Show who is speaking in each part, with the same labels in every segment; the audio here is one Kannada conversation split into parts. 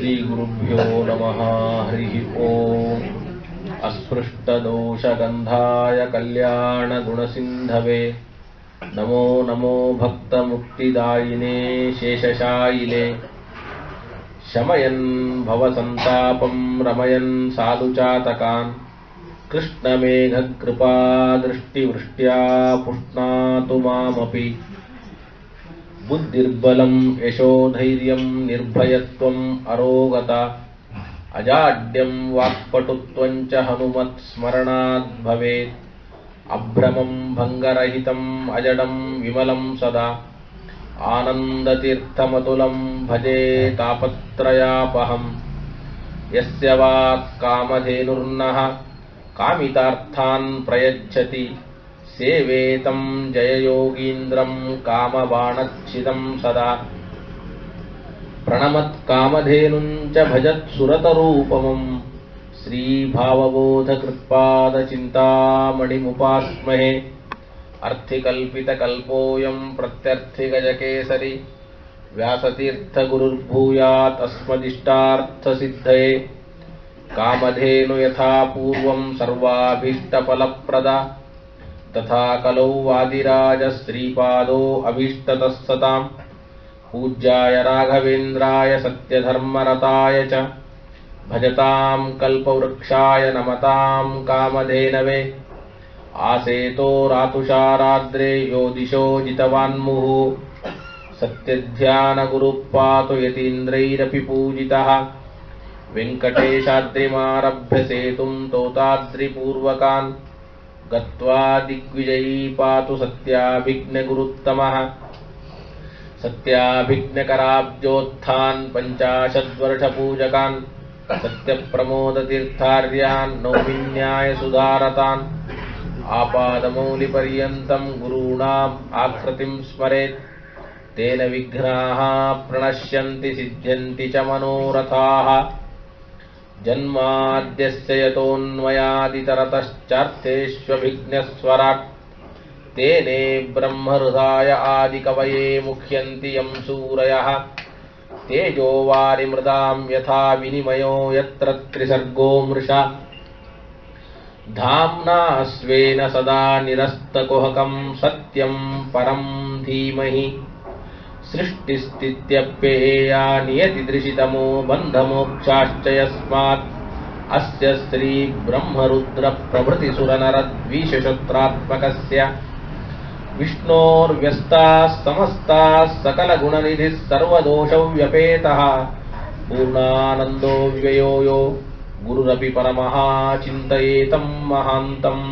Speaker 1: श्रीगुरुभ्यो नमः। हरिः ओम्। अस्पृष्टदोषगन्धाय कल्याणगुणसिन्धवे नमो नमो भक्तमुक्तिदायिने शेषशायिने शमयन् भवसन्तापं रमयन् साधुचातकान् कृष्णमेघकृपादृष्टिवृष्ट्या पुष्णातु मामपि बुद्धिर्बलं यशोधैर्यं निर्भयत्वम् अरोगता अजाड्यं वाक्पटुत्वं च हनुमत्स्मरणात् भवेत् अभ्रमं भङ्गरहितम् अजडं विमलं सदा आनन्दतीर्थमतुलं भजे तापत्रयापहम् यस्य वाक्कामधेनुर्नः कामितार्थान् प्रयच्छति सेवेतं जययोगीन्द्रं कामबाणच्छिदं सदा प्रणमत्कामधेनुं च भजत्सुरतरूपमं श्रीभावबोधकृत्पादचिन्तामणिमुपास्महे अर्थिकल्पितकल्पोऽयं प्रत्यर्थिगजकेसरी व्यासतीर्थगुरुर्भूयात् अस्मदिष्टार्थसिद्धये कामधेनु यथा पूर्वं सर्वाभीष्टफलप्रदा तथा कलौ वादिराजश्रीपादो अभीष्टतः सताम् पूज्याय राघवेन्द्राय सत्यधर्मरताय च भजतां कल्पवृक्षाय नमतां कामधेनवे आसेतो रातुषाराद्रे यो दिशो जितवान्मुहुः सत्यध्यानगुरुः पातु यतीन्द्रैरपि पूजितः वेङ्कटेशाद्रिमारभ्य सेतुं तोताद्रिपूर्वकान् गत्वा दिग्विजयी पातु सत्याभिज्ञगुरुत्तमः सत्याभिज्ञकराब्जोत्थान् पञ्चाशद्वर्षपूजकान् सत्यप्रमोदतीर्थार्यान् नौमिन्यायसुधारतान् आपादमौलिपर्यन्तं गुरूणाम् आकृतिं स्मरेत् तेन विघ्नाः प्रणश्यन्ति सिद्ध्यन्ति च मनोरथाः जन्माद्यस्य यतोऽन्वयादितरतश्चार्थेष्वभिघ्नस्वराट् तेने ब्रह्महृदाय आदिकवये मुह्यन्ति यं सूरयः तेजो वारिमृदां यथा विनिमयो यत्र त्रिसर्गो मृषा धाम्ना स्वेन सदा निरस्तकुहकं सत्यं परं धीमहि सृष्टिस्थित्यप्ययेया नियतिदृशितमो बन्धमोक्षाश्च यस्मात् अस्य श्रीब्रह्मरुद्रप्रभृतिसुरनरद्विषशत्रात्मकस्य विष्णोर्व्यस्ताः समस्ताः सकलगुणनिधिः सर्वदोषव्यपेतः पूर्णानन्दो व्ययो यो गुरुरपि परमः चिन्तयेतं महान्तम्।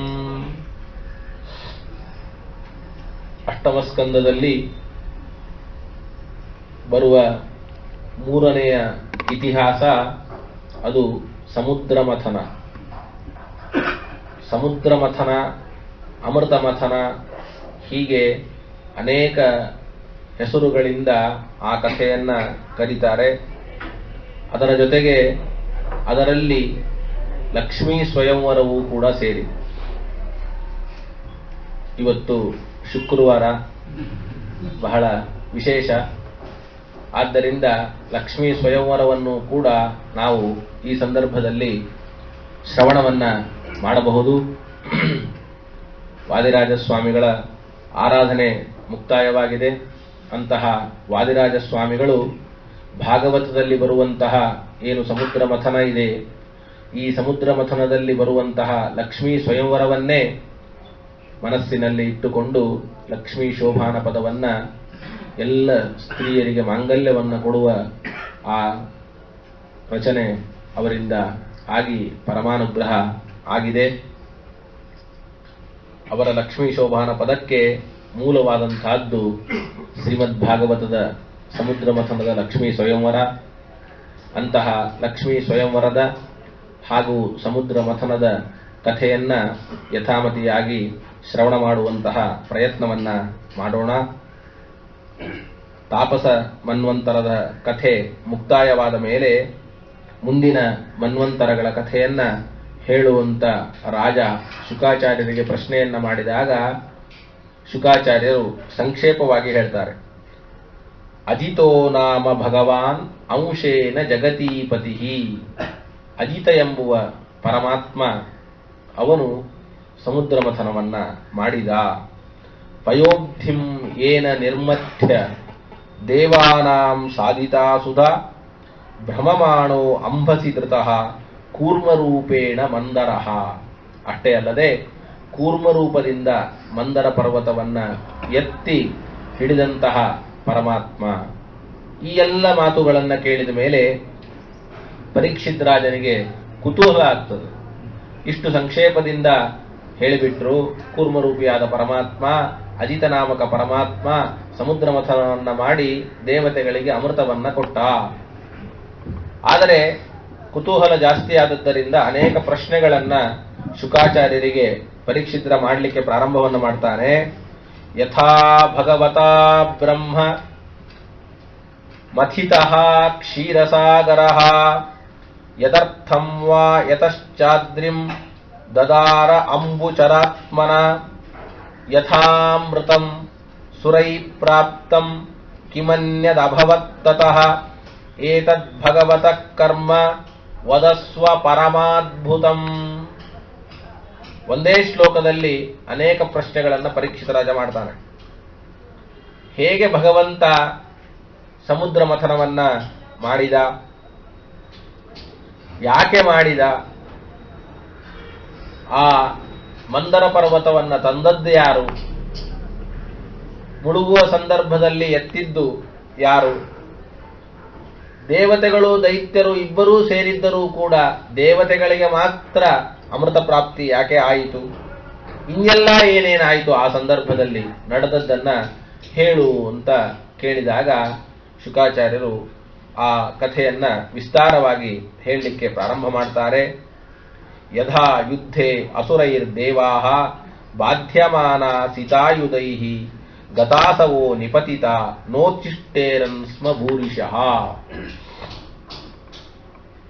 Speaker 1: ಅಷ್ಟಮಸ್ಕಂದದಲ್ಲಿ ಬರುವ ಮೂರನೆಯ ಇತಿಹಾಸ ಅದು ಸಮುದ್ರ ಮಥನ. ಸಮುದ್ರ ಮಥನ, ಅಮೃತ ಮಥನ, ಹೀಗೆ ಅನೇಕ ಹೆಸರುಗಳಿಂದ ಆ ಕಥೆಯನ್ನ ಕರೀತಾರೆ. ಅದರ ಜೊತೆಗೆ ಅದರಲ್ಲಿ ಲಕ್ಷ್ಮೀ ಸ್ವಯಂವರವೂ ಕೂಡ ಸೇರಿ. ಇವತ್ತು ಶುಕ್ರವಾರ ಬಹಳ ವಿಶೇಷ. ಆದ್ದರಿಂದ ಲಕ್ಷ್ಮೀ ಸ್ವಯಂವರವನ್ನು ಕೂಡ ನಾವು ಈ ಸಂದರ್ಭದಲ್ಲಿ ಶ್ರವಣವನ್ನ ಮಾಡಬಹುದು. ವಾದಿರಾಜ ಸ್ವಾಮಿಗಳ ಆರಾಧನೆ ಮುಕ್ತಾಯವಾಗಿದೆ. ಅಂತಹ ವಾದಿರಾಜ ಸ್ವಾಮಿಗಳು ಭಾಗವತದಲ್ಲಿ ಬರುವಂತಹ ಏನು ಸಮುದ್ರ ಮಥನ ಇದೆ, ಈ ಸಮುದ್ರ ಮಥನದಲ್ಲಿ ಬರುವಂತಹ ಲಕ್ಷ್ಮೀ ಸ್ವಯಂವರವನ್ನೇ ಮನಸ್ಸಿನಲ್ಲಿ ಇಟ್ಟುಕೊಂಡು ಲಕ್ಷ್ಮೀ ಶೋಭಾನ ಪದವನ್ನ ಎಲ್ಲ ಸ್ತ್ರೀಯರಿಗೆ ಮಾಂಗಲ್ಯವನ್ನು ಕೊಡುವ ಆ ರಚನೆ ಅವರಿಂದ ಆಗಿ ಪರಮಾನುಗ್ರಹ ಆಗಿದೆ. ಅವರ ಲಕ್ಷ್ಮೀ ಶೋಭಾನ ಪದಕ್ಕೆ ಮೂಲವಾದಂತಹದ್ದು ಶ್ರೀಮದ್ ಭಾಗವತದ ಸಮುದ್ರ ಮಥನದ ಲಕ್ಷ್ಮೀ ಸ್ವಯಂವರ. ಅಂತಹ ಲಕ್ಷ್ಮೀ ಸ್ವಯಂವರದ ಹಾಗೂ ಸಮುದ್ರ ಮಥನದ ಕಥೆಯನ್ನ ಯಥಾಮತಿಯಾಗಿ ಶ್ರವಣ ಮಾಡುವಂತಹ ಪ್ರಯತ್ನವನ್ನ ಮಾಡೋಣ. ತಾಪಸ ಮನ್ವಂತರದ ಕಥೆ ಮುಕ್ತಾಯವಾದ ಮೇಲೆ ಮುಂದಿನ ಮನ್ವಂತರಗಳ ಕಥೆಯನ್ನ ಹೇಳುವಂತ ರಾಜ ಶುಕಾಚಾರ್ಯರಿಗೆ ಪ್ರಶ್ನೆಯನ್ನ ಮಾಡಿದಾಗ ಶುಕಾಚಾರ್ಯರು ಸಂಕ್ಷೇಪವಾಗಿ ಹೇಳ್ತಾರೆ. ಅಜಿತೋ ನಾಮ ಭಗವಾನ್ ಅಂಶೇನ ಜಗತೀಪತಿ. ಅಜಿತ ಎಂಬುವ ಪರಮಾತ್ಮ ಅವನು ಸಮುದ್ರ ಮಥನವನ್ನ ಮಾಡಿದ. ಪಯೋಬ್ಧಿಂ ಏನ ನಿರ್ಮಥ್ಯ ದೇವಾನಾಂ ಸಾಧಿತಾ ಸುಧಾ ಭ್ರಮಮಾಣೋ ಅಂಬಸಿ ಧೃತಃ ಕೂರ್ಮರೂಪೇಣ ಮಂದರಃ. ಅಷ್ಟೇ ಅಲ್ಲದೆ ಕೂರ್ಮರೂಪದಿಂದ ಮಂದರ ಪರ್ವತವನ್ನ ಎತ್ತಿ ಹಿಡಿದಂತಹ ಪರಮಾತ್ಮ. ಈ ಎಲ್ಲ ಮಾತುಗಳನ್ನು ಕೇಳಿದ ಮೇಲೆ ಪರೀಕ್ಷಿತ್ ರಾಜನಿಗೆ ಕುತೂಹಲ ಆಗ್ತದೆ. ಇಷ್ಟು ಸಂಕ್ಷೇಪದಿಂದ ಹೇಳಿಬಿಟ್ರು. ಕೂರ್ಮರೂಪಿಯಾದ ಪರಮಾತ್ಮ, ಅಜಿತ ನಾಮಕ ಪರಮಾತ್ಮ ಸಮುದ್ರ ಮಥನವನ್ನ ಮಾಡಿ ದೇವತೆಗಳಿಗೆ ಅಮೃತವನ್ನ ಕೊಟ್ಟ. ಆದರೆ ಕುತೂಹಲ ಜಾಸ್ತಿ ಆದದ್ದರಿಂದ ಅನೇಕ ಪ್ರಶ್ನೆಗಳನ್ನ ಶುಕಾಚಾರ್ಯರಿಗೆ ಪರೀಕ್ಷಿತ್ರ ಮಾಡಲಿಕ್ಕೆ ಪ್ರಾರಂಭವನ್ನು ಮಾಡ್ತಾನೆ. ಯಥಾ ಭಗವತಾ ಬ್ರಹ್ಮ ಮಥಿತಃ ಕ್ಷೀರಸಾಗರಃ ಯದರ್ಥಂ ವಾ ಯತಶ್ಚಾದ್ರಿಂ ದದಾರ ಅಂಬುಚರಾತ್ಮನ ಯಥಾಮೃತಂ ಸುರೈ ಪ್ರಾಪ್ತಂ ಕಿಮನ್ಯದಭವತ್ತತಃ ಏತದ್ಭಗವತಃ ಕರ್ಮ ವದಸ್ವ ಪರಮಾದ್ಭುತಂ. ಒಂದೇ ಶ್ಲೋಕದಲ್ಲಿ ಅನೇಕ ಪ್ರಶ್ನೆಗಳನ್ನು ಪರೀಕ್ಷಿತ ರಾಜ ಮಾಡ್ತಾನೆ. ಹೇಗೆ ಭಗವಂತ ಸಮುದ್ರ ಮಥನವನ್ನ ಮಾಡಿದ, ಯಾಕೆ ಮಾಡಿದ, ಆ ಮಂದರ ಪರ್ವತವನ್ನ ತಂದದ್ದು ಯಾರು, ಮುಳುಗುವ ಸಂದರ್ಭದಲ್ಲಿ ಎತ್ತಿದ್ದು ಯಾರು, ದೇವತೆಗಳು ದೈತ್ಯರು ಇಬ್ಬರೂ ಸೇರಿದ್ದರೂ ಕೂಡ ದೇವತೆಗಳಿಗೆ ಮಾತ್ರ ಅಮೃತ ಪ್ರಾಪ್ತಿ ಯಾಕೆ ಆಯಿತು, ಇನ್ನೆಲ್ಲ ಏನೇನಾಯಿತು ಆ ಸಂದರ್ಭದಲ್ಲಿ ನಡೆದದ್ದನ್ನ ಹೇಳು ಅಂತ ಕೇಳಿದಾಗ ಶುಕಾಚಾರ್ಯರು ಆ ಕಥೆಯನ್ನ ವಿಸ್ತಾರವಾಗಿ ಹೇಳಲಿಕ್ಕೆ ಪ್ರಾರಂಭ ಮಾಡ್ತಾರೆ. ಯಥಾ ಯುದ್ಧೇ ಅಸುರೈರ್ದೇವಾಃ ಬಾಧ್ಯಮಾನ ಸಿತಾಯುಧೈಃ ಗತಾಸವೋ ನಿಪತಿತ ನೋಚ್ಚಿಷ್ಟೇರನ್ ಸ್ಮ ಭೂರಿಶಃ.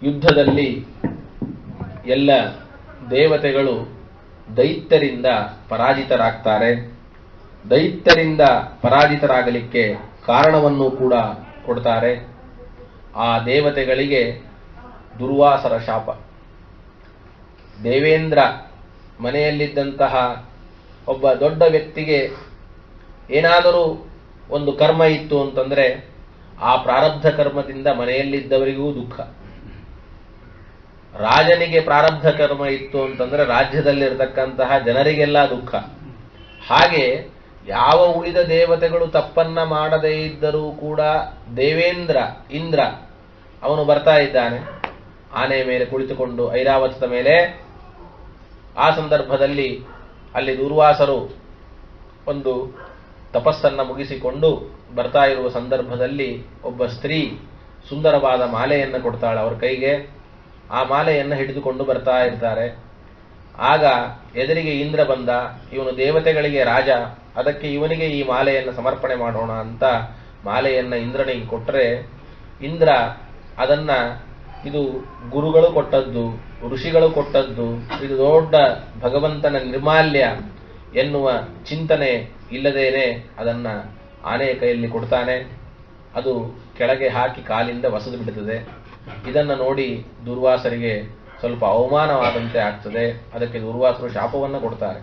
Speaker 1: ಯುದ್ಧದಲ್ಲಿ ಎಲ್ಲ ದೇವತೆಗಳು ದೈತ್ಯರಿಂದ ಪರಾಜಿತರಾಗ್ತಾರೆ. ದೈತ್ಯರಿಂದ ಪರಾಜಿತರಾಗಲಿಕ್ಕೆ ಕಾರಣವನ್ನು ಕೂಡ ಕೊಡ್ತಾರೆ. ಆ ದೇವತೆಗಳಿಗೆ ದುರ್ವಾಸರ ಶಾಪ. ದೇವೇಂದ್ರ ಮನೆಯಲ್ಲಿದ್ದಂತಹ ಒಬ್ಬ ದೊಡ್ಡ ವ್ಯಕ್ತಿಗೆ ಏನಾದರೂ ಒಂದು ಕರ್ಮ ಇತ್ತು ಅಂತಂದ್ರೆ ಆ ಪ್ರಾರಬ್ಧ ಕರ್ಮದಿಂದ ಮನೆಯಲ್ಲಿದ್ದವರಿಗೂ ದುಃಖ. ರಾಜನಿಗೆ ಪ್ರಾರಬ್ಧ ಕರ್ಮ ಇತ್ತು ಅಂತಂದ್ರೆ ರಾಜ್ಯದಲ್ಲಿರತಕ್ಕಂತಹ ಜನರಿಗೆಲ್ಲ ದುಃಖ. ಹಾಗೆ ಯಾವ ಉಳಿದ ದೇವತೆಗಳು ತಪ್ಪನ್ನ ಮಾಡದೇ ಇದ್ದರೂ ಕೂಡ ದೇವೇಂದ್ರ ಇಂದ್ರ ಅವನು ಬರ್ತಾ ಇದ್ದಾನೆ ಆನೆಯ ಮೇಲೆ ಕುಳಿತುಕೊಂಡು ಐರಾವತದ ಮೇಲೆ. ಆ ಸಂದರ್ಭದಲ್ಲಿ ಅಲ್ಲಿ ದುರ್ವಾಸರು ಒಂದು ತಪಸ್ಸನ್ನ ಮುಗಿಸಿಕೊಂಡು ಬರ್ತಾ ಇರುವ ಸಂದರ್ಭದಲ್ಲಿ ಒಬ್ಬ ಸ್ತ್ರೀ ಸುಂದರವಾದ ಮಾಲೆಯನ್ನು ಕೊಡ್ತಾಳೆ ಅವರ ಕೈಗೆ. ಆ ಮಾಲೆಯನ್ನು ಹಿಡಿದುಕೊಂಡು ಬರ್ತಾ ಇರ್ತಾರೆ. ಆಗ ಎದುರಿಗೆ ಇಂದ್ರ ಬಂದ. ಇವನು ದೇವತೆಗಳಿಗೆ ರಾಜ, ಅದಕ್ಕೆ ಇವನಿಗೆ ಈ ಮಾಲೆಯನ್ನು ಸಮರ್ಪಣೆ ಮಾಡೋಣ ಅಂತ ಮಾಲೆಯನ್ನ ಇಂದ್ರನಿಗೆ ಕೊಟ್ಟರೆ ಇಂದ್ರ ಅದನ್ನ ಇದು ಗುರುಗಳು ಕೊಟ್ಟದ್ದು, ಋಷಿಗಳು ಕೊಟ್ಟದ್ದು, ಇದು ದೊಡ್ಡ ಭಗವಂತನ ನಿರ್ಮಾಲ್ಯ ಎನ್ನುವ ಚಿಂತನೆ ಇಲ್ಲದೇನೆ ಅದನ್ನ ಆನೆಯ ಕೈಯಲ್ಲಿ ಕೊಡ್ತಾನೆ. ಅದು ಕೆಳಗೆ ಹಾಕಿ ಕಾಲಿಂದ ವಸದು ಬಿಡುತ್ತದೆ. ಇದನ್ನ ನೋಡಿ ದುರ್ವಾಸರಿಗೆ ಸ್ವಲ್ಪ ಅವಮಾನವಾದಂತೆ ಆಗ್ತದೆ. ಅದಕ್ಕೆ ದುರ್ವಾಸರು ಶಾಪವನ್ನು ಕೊಡ್ತಾರೆ.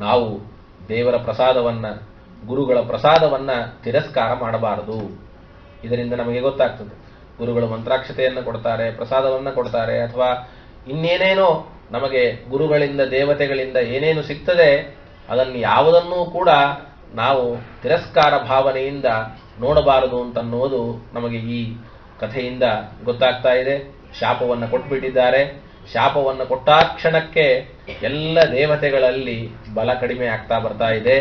Speaker 1: ನಾವು ದೇವರ ಪ್ರಸಾದವನ್ನ, ಗುರುಗಳ ಪ್ರಸಾದವನ್ನ ತಿರಸ್ಕಾರ ಮಾಡಬಾರದು. ಇದರಿಂದ ನಮಗೆ ಗೊತ್ತಾಗ್ತದೆ. ಗುರುಗಳು ಮಂತ್ರಾಕ್ಷತೆಯನ್ನು ಕೊಡ್ತಾರೆ, ಪ್ರಸಾದವನ್ನ ಕೊಡ್ತಾರೆ, ಅಥವಾ ಇನ್ನೇನೇನೋ ನಮಗೆ ಗುರುಗಳಿಂದ ದೇವತೆಗಳಿಂದ ಏನೇನು ಸಿಗ್ತದೆ ಅದನ್ನು ಯಾವುದನ್ನೂ ಕೂಡ ನಾವು ತಿರಸ್ಕಾರ ಭಾವನೆಯಿಂದ ನೋಡಬಾರದು ಅಂತನ್ನುವುದು ನಮಗೆ ಈ ಕಥೆಯಿಂದ ಗೊತ್ತಾಗ್ತಾ ಇದೆ. ಶಾಪವನ್ನು ಕೊಟ್ಬಿಟ್ಟಿದ್ದಾರೆ. ಶಾಪವನ್ನು ಕೊಟ್ಟಾಕ್ಷಣಕ್ಕೆ ಎಲ್ಲ ದೇವತೆಗಳಲ್ಲಿ ಬಲ ಕಡಿಮೆ ಆಗ್ತಾ ಬರ್ತಾ ಇದೆ.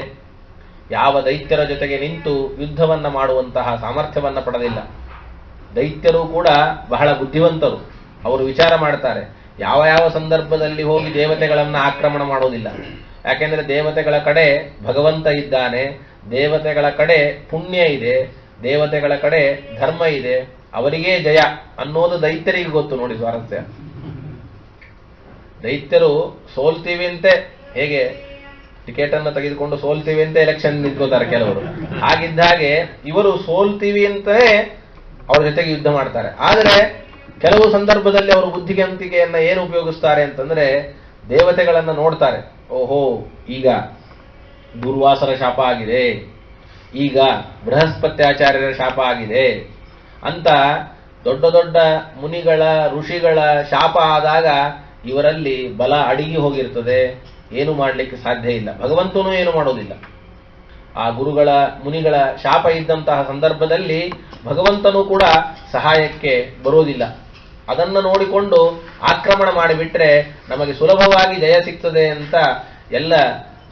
Speaker 1: ಯಾವ ದೈತ್ಯರ ಜೊತೆಗೆ ನಿಂತು ಯುದ್ಧವನ್ನ ಮಾಡುವಂತಹ ಸಾಮರ್ಥ್ಯವನ್ನ ಪಡೆದಿಲ್ಲ. ದೈತ್ಯರು ಕೂಡ ಬಹಳ ಬುದ್ಧಿವಂತರು. ಅವರು ವಿಚಾರ ಮಾಡ್ತಾರೆ, ಯಾವ ಯಾವ ಸಂದರ್ಭದಲ್ಲಿ ಹೋಗಿ ದೇವತೆಗಳನ್ನ ಆಕ್ರಮಣ ಮಾಡೋದಿಲ್ಲ. ಯಾಕೆಂದ್ರೆ ದೇವತೆಗಳ ಕಡೆ ಭಗವಂತ ಇದ್ದಾನೆ, ದೇವತೆಗಳ ಕಡೆ ಪುಣ್ಯ ಇದೆ, ದೇವತೆಗಳ ಕಡೆ ಧರ್ಮ ಇದೆ, ಅವರಿಗೇ ಜಯ ಅನ್ನೋದು ದೈತ್ಯರಿಗೆ ಗೊತ್ತು. ನೋಡಿ ಸ್ವಾರಸ್ಯ, ದೈತ್ಯರು ಸೋಲ್ತೀವಿ ಅಂತೆ, ಹೇಗೆ ಟಿಕೆಟ್ ಅನ್ನು ತೆಗೆದುಕೊಂಡು ಸೋಲ್ತೀವಿ ಅಂತ ಎಲೆಕ್ಷನ್ ನಿಂತ್ಕೋತಾರೆ ಕೆಲವರು. ಹಾಗಿದ್ದಾಗೆ ಇವರು ಸೋಲ್ತೀವಿ ಅಂತಲೇ ಅವ್ರ ಜೊತೆಗೆ ಯುದ್ಧ ಮಾಡ್ತಾರೆ. ಆದರೆ ಕೆಲವು ಸಂದರ್ಭದಲ್ಲಿ ಅವರು ಬುದ್ಧಿವಂತಿಕೆಯನ್ನ ಏನು ಉಪಯೋಗಿಸ್ತಾರೆ ಅಂತಂದ್ರೆ, ದೇವತೆಗಳನ್ನ ನೋಡ್ತಾರೆ. ಓಹೋ, ಈಗ ದುರ್ವಾಸರ ಶಾಪ ಆಗಿದೆ, ಈಗ ಬೃಹಸ್ಪತ್ಯಾಚಾರ್ಯರ ಶಾಪ ಆಗಿದೆ ಅಂತ ದೊಡ್ಡ ದೊಡ್ಡ ಮುನಿಗಳ ಋಷಿಗಳ ಶಾಪ ಆದಾಗ ಇವರಲ್ಲಿ ಬಲ ಅಡಗಿ ಹೋಗಿರ್ತದೆ. ಏನು ಮಾಡಲಿಕ್ಕೆ ಸಾಧ್ಯ ಇಲ್ಲ, ಭಗವಂತನೂ ಏನು ಮಾಡೋದಿಲ್ಲ. ಆ ಗುರುಗಳ ಮುನಿಗಳ ಶಾಪ ಇದ್ದಂತಹ ಸಂದರ್ಭದಲ್ಲಿ ಭಗವಂತನೂ ಕೂಡ ಸಹಾಯಕ್ಕೆ ಬರೋದಿಲ್ಲ. ಅದನ್ನು ನೋಡಿಕೊಂಡು ಆಕ್ರಮಣ ಮಾಡಿಬಿಟ್ರೆ ನಮಗೆ ಸುಲಭವಾಗಿ ಜಯ ಸಿಗ್ತದೆ ಅಂತ ಎಲ್ಲ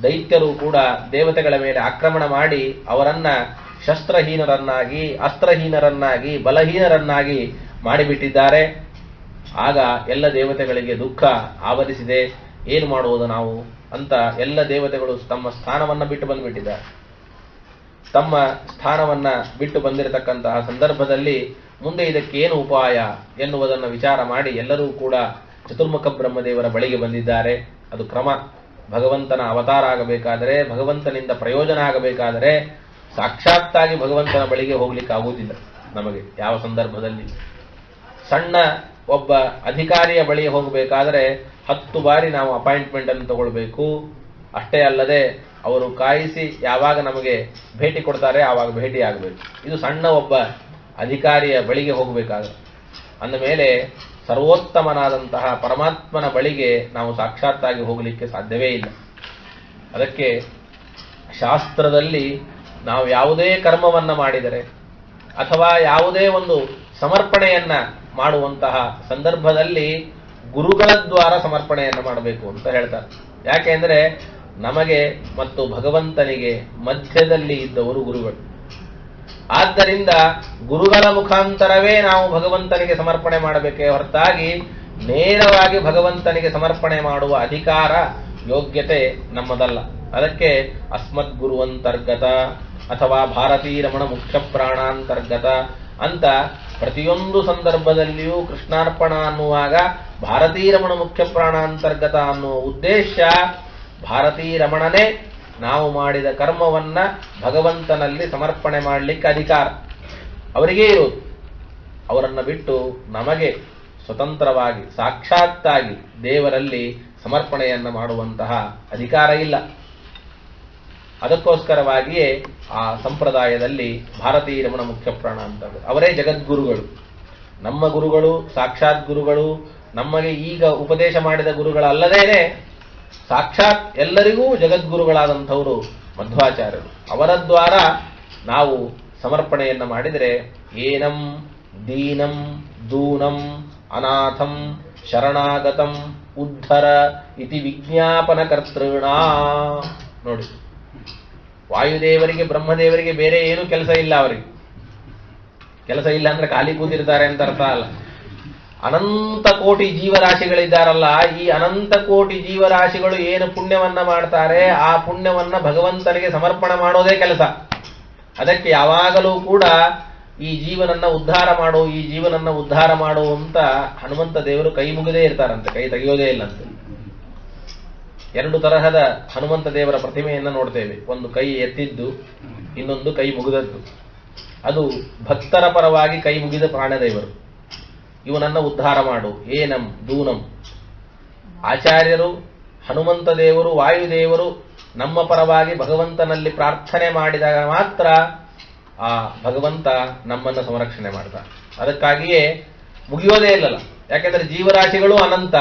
Speaker 1: ದೈತ್ಯರು ಕೂಡ ದೇವತೆಗಳ ಮೇಲೆ ಆಕ್ರಮಣ ಮಾಡಿ ಅವರನ್ನ ಶಸ್ತ್ರಹೀನರನ್ನಾಗಿ, ಅಸ್ತ್ರಹೀನರನ್ನಾಗಿ, ಬಲಹೀನರನ್ನಾಗಿ ಮಾಡಿಬಿಟ್ಟಿದ್ದಾರೆ. ಆಗ ಎಲ್ಲ ದೇವತೆಗಳಿಗೆ ದುಃಖ ಆವರಿಸಿದೆ. ಏನು ಮಾಡುವುದು ನಾವು ಅಂತ ಎಲ್ಲ ದೇವತೆಗಳು ತಮ್ಮ ಸ್ಥಾನವನ್ನ ಬಿಟ್ಟು ಬಂದ್ಬಿಟ್ಟಿದ್ದಾರೆ. ತಮ್ಮ ಸ್ಥಾನವನ್ನ ಬಿಟ್ಟು ಬಂದಿರತಕ್ಕಂತಹ ಸಂದರ್ಭದಲ್ಲಿ ಮುಂದೆ ಇದಕ್ಕೆ ಏನು ಉಪಾಯ ಎನ್ನುವುದನ್ನು ವಿಚಾರ ಮಾಡಿ ಎಲ್ಲರೂ ಕೂಡ ಚತುರ್ಮುಖ ಬ್ರಹ್ಮದೇವರ ಬಳಿಗೆ ಬಂದಿದ್ದಾರೆ. ಅದು ಕ್ರಮ. ಭಗವಂತನ ಅವತಾರ ಆಗಬೇಕಾದರೆ, ಭಗವಂತನಿಂದ ಪ್ರಯೋಜನ ಆಗಬೇಕಾದರೆ ಸಾಕ್ಷಾತ್ತಾಗಿ ಭಗವಂತನ ಬಳಿಗೆ ಹೋಗ್ಲಿಕ್ಕೆ ಆಗುವುದಿಲ್ಲ ನಮಗೆ ಯಾವ ಸಂದರ್ಭದಲ್ಲಿ. ಸಣ್ಣ ಒಬ್ಬ ಅಧಿಕಾರಿಯ ಬಳಿ ಹೋಗಬೇಕಾದರೆ 10 ಬಾರಿ ನಾವು ಅಪಾಯಿಂಟ್ಮೆಂಟ್ ಅನ್ನು ತಗೊಳ್ಬೇಕು. ಅಷ್ಟೇ ಅಲ್ಲದೆ ಅವರು ಕಾಯಿಸಿ ಯಾವಾಗ ನಮಗೆ ಭೇಟಿ ಕೊಡ್ತಾರೆ ಆವಾಗ ಭೇಟಿ ಆಗಬೇಕು. ಇದು ಸಣ್ಣ ಒಬ್ಬ ಅಧಿಕಾರಿಯ ಬಳಿಗೆ ಹೋಗಬೇಕಾದ್ರೆ. ಅಂದ ಮೇಲೆ ಸರ್ವೋತ್ತಮನಾದಂತಹ ಪರಮಾತ್ಮನ ಬಳಿಗೆ ನಾವು ಸಾಕ್ಷಾತ್ತಾಗಿ ಹೋಗಲಿಕ್ಕೆ ಸಾಧ್ಯವೇ ಇಲ್ಲ. ಅದಕ್ಕೆ ಶಾಸ್ತ್ರದಲ್ಲಿ ನಾವು ಯಾವುದೇ ಕರ್ಮವನ್ನ ಮಾಡಿದರೆ ಅಥವಾ ಯಾವುದೇ ಒಂದು ಸಮರ್ಪಣೆಯನ್ನ ಮಾಡುವಂತಹ ಸಂದರ್ಭದಲ್ಲಿ ಗುರುಗಳ ದ್ವಾರ ಸಮರ್ಪಣೆಯನ್ನ ಮಾಡಬೇಕು ಅಂತ ಹೇಳ್ತಾರೆ. ಯಾಕೆಂದ್ರೆ ನಮಗೆ ಮತ್ತು ಭಗವಂತನಿಗೆ ಮಧ್ಯದಲ್ಲಿ ಇದ್ದವರು ಗುರುಗಳು. ಆದ್ದರಿಂದ ಗುರುಗಳ ಮುಖಾಂತರವೇ ನಾವು ಭಗವಂತನಿಗೆ ಸಮರ್ಪಣೆ ಮಾಡಬೇಕೇ ಹೊರತಾಗಿ ನೇರವಾಗಿ ಭಗವಂತನಿಗೆ ಸಮರ್ಪಣೆ ಮಾಡುವ ಅಧಿಕಾರ, ಯೋಗ್ಯತೆ ನಮ್ಮದಲ್ಲ. ಅದಕ್ಕೆ ಅಸ್ಮದ್ ಗುರುವಂತರ್ಗತ ಅಥವಾ ಭಾರತೀ ರಮಣ ಮುಖ್ಯ ಪ್ರಾಣಾಂತರ್ಗತ ಅಂತ ಪ್ರತಿಯೊಂದು ಸಂದರ್ಭದಲ್ಲಿಯೂ ಕೃಷ್ಣಾರ್ಪಣ ಅನ್ನುವಾಗ ಭಾರತೀ ರಮಣ ಮುಖ್ಯ ಪ್ರಾಣಾಂತರ್ಗತ ಅನ್ನುವ ಉದ್ದೇಶ ಭಾರತೀ ರಮಣನೇ ನಾವು ಮಾಡಿದ ಕರ್ಮವನ್ನ ಭಗವಂತನಲ್ಲಿ ಸಮರ್ಪಣೆ ಮಾಡಲಿಕ್ಕೆ ಅಧಿಕಾರ ಅವರಿಗೇ ಇರೋದು. ಅವರನ್ನ ಬಿಟ್ಟು ನಮಗೆ ಸ್ವತಂತ್ರವಾಗಿ ಸಾಕ್ಷಾತ್ತಾಗಿ ದೇವರಲ್ಲಿ ಸಮರ್ಪಣೆಯನ್ನ ಮಾಡುವಂತಹ ಅಧಿಕಾರ ಇಲ್ಲ. ಅದಕ್ಕೋಸ್ಕರವಾಗಿಯೇ ಆ ಸಂಪ್ರದಾಯದಲ್ಲಿ ಭಾರತೀ ರಮಣ ಮುಖ್ಯ ಪ್ರಾಣ ಅಂತ ಅವರೇ ಜಗದ್ಗುರುಗಳು. ನಮ್ಮ ಗುರುಗಳು, ಸಾಕ್ಷಾತ್ ಗುರುಗಳು, ನಮಗೆ ಈಗ ಉಪದೇಶ ಮಾಡಿದ ಗುರುಗಳಲ್ಲದೇನೆ ಸಾಕ್ಷಾತ್ ಎಲ್ಲರಿಗೂ ಜಗದ್ಗುರುಗಳಾದಂಥವರು ಮಧ್ವಾಚಾರ್ಯರು. ಅವರ ದ್ವಾರ ನಾವು ಸಮರ್ಪಣೆಯನ್ನ ಮಾಡಿದರೆ ಏನಂ ದೀನಂ ದೂನಂ ಅನಾಥಂ ಶರಣಾಗತಂ ಉದ್ಧರ ಇತಿ ವಿಜ್ಞಾಪನ ಕರ್ತೃಣ. ನೋಡಿ, ವಾಯುದೇವರಿಗೆ ಬ್ರಹ್ಮದೇವರಿಗೆ ಬೇರೆ ಏನು ಕೆಲಸ ಇಲ್ಲ. ಅವರಿಗೆ ಕೆಲಸ ಇಲ್ಲ ಅಂದ್ರೆ ಖಾಲಿ ಕೂತಿರ್ತಾರೆ ಅಂತ ಅರ್ಥ ಅಲ್ಲ. ಅನಂತ ಕೋಟಿ ಜೀವರಾಶಿಗಳಿದ್ದಾರಲ್ಲ, ಈ ಅನಂತ ಕೋಟಿ ಜೀವರಾಶಿಗಳು ಏನು ಪುಣ್ಯವನ್ನ ಮಾಡ್ತಾರೆ ಆ ಪುಣ್ಯವನ್ನ ಭಗವಂತನಿಗೆ ಸಮರ್ಪಣೆ ಮಾಡೋದೇ ಕೆಲಸ. ಅದಕ್ಕೆ ಯಾವಾಗಲೂ ಕೂಡ ಈ ಜೀವನನ್ನ ಉದ್ಧಾರ ಮಾಡು, ಈ ಜೀವನನ್ನ ಉದ್ಧಾರ ಮಾಡು ಅಂತ ಹನುಮಂತ ದೇವರು ಕೈ ಮುಗಿದೇ ಇರ್ತಾರಂತೆ, ಕೈ ತೆಗೆಯೋದೇ ಇಲ್ಲಂತೆ. 2 ತರಹದ ಹನುಮಂತ ದೇವರ ಪ್ರತಿಮೆಯನ್ನ ನೋಡ್ತೇವೆ. ಒಂದು ಕೈ ಎತ್ತಿದ್ದು, ಇನ್ನೊಂದು ಕೈ ಮುಗಿದದ್ದು. ಅದು ಭಕ್ತರ ಪರವಾಗಿ ಕೈ ಮುಗಿದ ಪ್ರಾಣದೇವರು. ಇವನನ್ನ ಉದ್ಧಾರ ಮಾಡು, ಏನಂ ದೂನಂ. ಆಚಾರ್ಯರು, ಹನುಮಂತ ದೇವರು, ವಾಯುದೇವರು ನಮ್ಮ ಪರವಾಗಿ ಭಗವಂತನಲ್ಲಿ ಪ್ರಾರ್ಥನೆ ಮಾಡಿದಾಗ ಮಾತ್ರ ಆ ಭಗವಂತ ನಮ್ಮನ್ನ ಸಂರಕ್ಷಣೆ ಮಾಡ್ತಾನೆ. ಅದಕ್ಕಾಗಿಯೇ ಮುಗಿಯೋದೇ ಇಲ್ಲಲ್ಲ. ಯಾಕೆಂದ್ರೆ ಜೀವರಾಶಿಗಳು ಅನಂತ,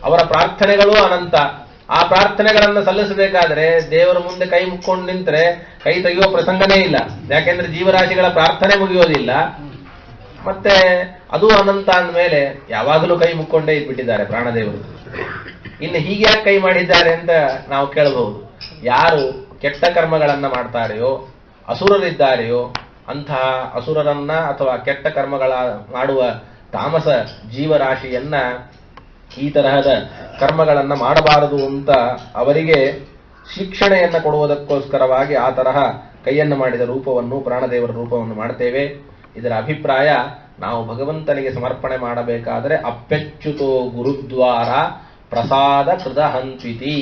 Speaker 1: ಅವರ ಪ್ರಾರ್ಥನೆಗಳು ಅನಂತ. ಆ ಪ್ರಾರ್ಥನೆಗಳನ್ನು ಸಲ್ಲಿಸಬೇಕಾದ್ರೆ ದೇವರ ಮುಂದೆ ಕೈ ಮುಕ್ಕೊಂಡು ನಿಂತರೆ ಕೈ ತೆಗೆಯುವ ಪ್ರಸಂಗನೇ ಇಲ್ಲ. ಯಾಕೆಂದ್ರೆ ಜೀವರಾಶಿಗಳ ಪ್ರಾರ್ಥನೆ ಮುಗಿಯೋದಿಲ್ಲ, ಮತ್ತೆ ಅದು ಅನಂತ ಅಂದಮೇಲೆ ಯಾವಾಗಲೂ ಕೈ ಮುಕ್ಕೊಂಡೇ ಇದ್ಬಿಟ್ಟಿದ್ದಾರೆ ಪ್ರಾಣದೇವರು. ಇನ್ನು ಹೀಗೆ ಯಾಕೆ ಕೈ ಮಾಡಿದ್ದಾರೆ ಅಂತ ನಾವು ಕೇಳಬಹುದು. ಯಾರು ಕೆಟ್ಟ ಕರ್ಮಗಳನ್ನ ಮಾಡ್ತಾರೆಯೋ, ಅಸುರರಿದ್ದಾರೆಯೋ, ಅಂತಹ ಅಸುರರನ್ನ ಅಥವಾ ಕೆಟ್ಟ ಕರ್ಮಗಳ ಮಾಡುವ ತಾಮಸ ಜೀವರಾಶಿಯನ್ನ ಈ ತರಹದ ಕರ್ಮಗಳನ್ನ ಮಾಡಬಾರದು ಅಂತ ಅವರಿಗೆ ಶಿಕ್ಷಣೆಯನ್ನ ಕೊಡುವುದಕ್ಕೋಸ್ಕರವಾಗಿ ಆ ತರಹ ಕೈಯನ್ನು ಮಾಡಿದ ರೂಪವನ್ನು, ಪ್ರಾಣದೇವರ ರೂಪವನ್ನು ಮಾಡ್ತೇವೆ. ಇದರ ಅಭಿಪ್ರಾಯ, ನಾವು ಭಗವಂತನಿಗೆ ಸಮರ್ಪಣೆ ಮಾಡಬೇಕಾದರೆ ಅಪ್ಯಚ್ಯುತೋ ಗುರುದ್ವಾರ ಪ್ರಸಾದ ಕೃತ ಹಂತ್ವಿತಿ.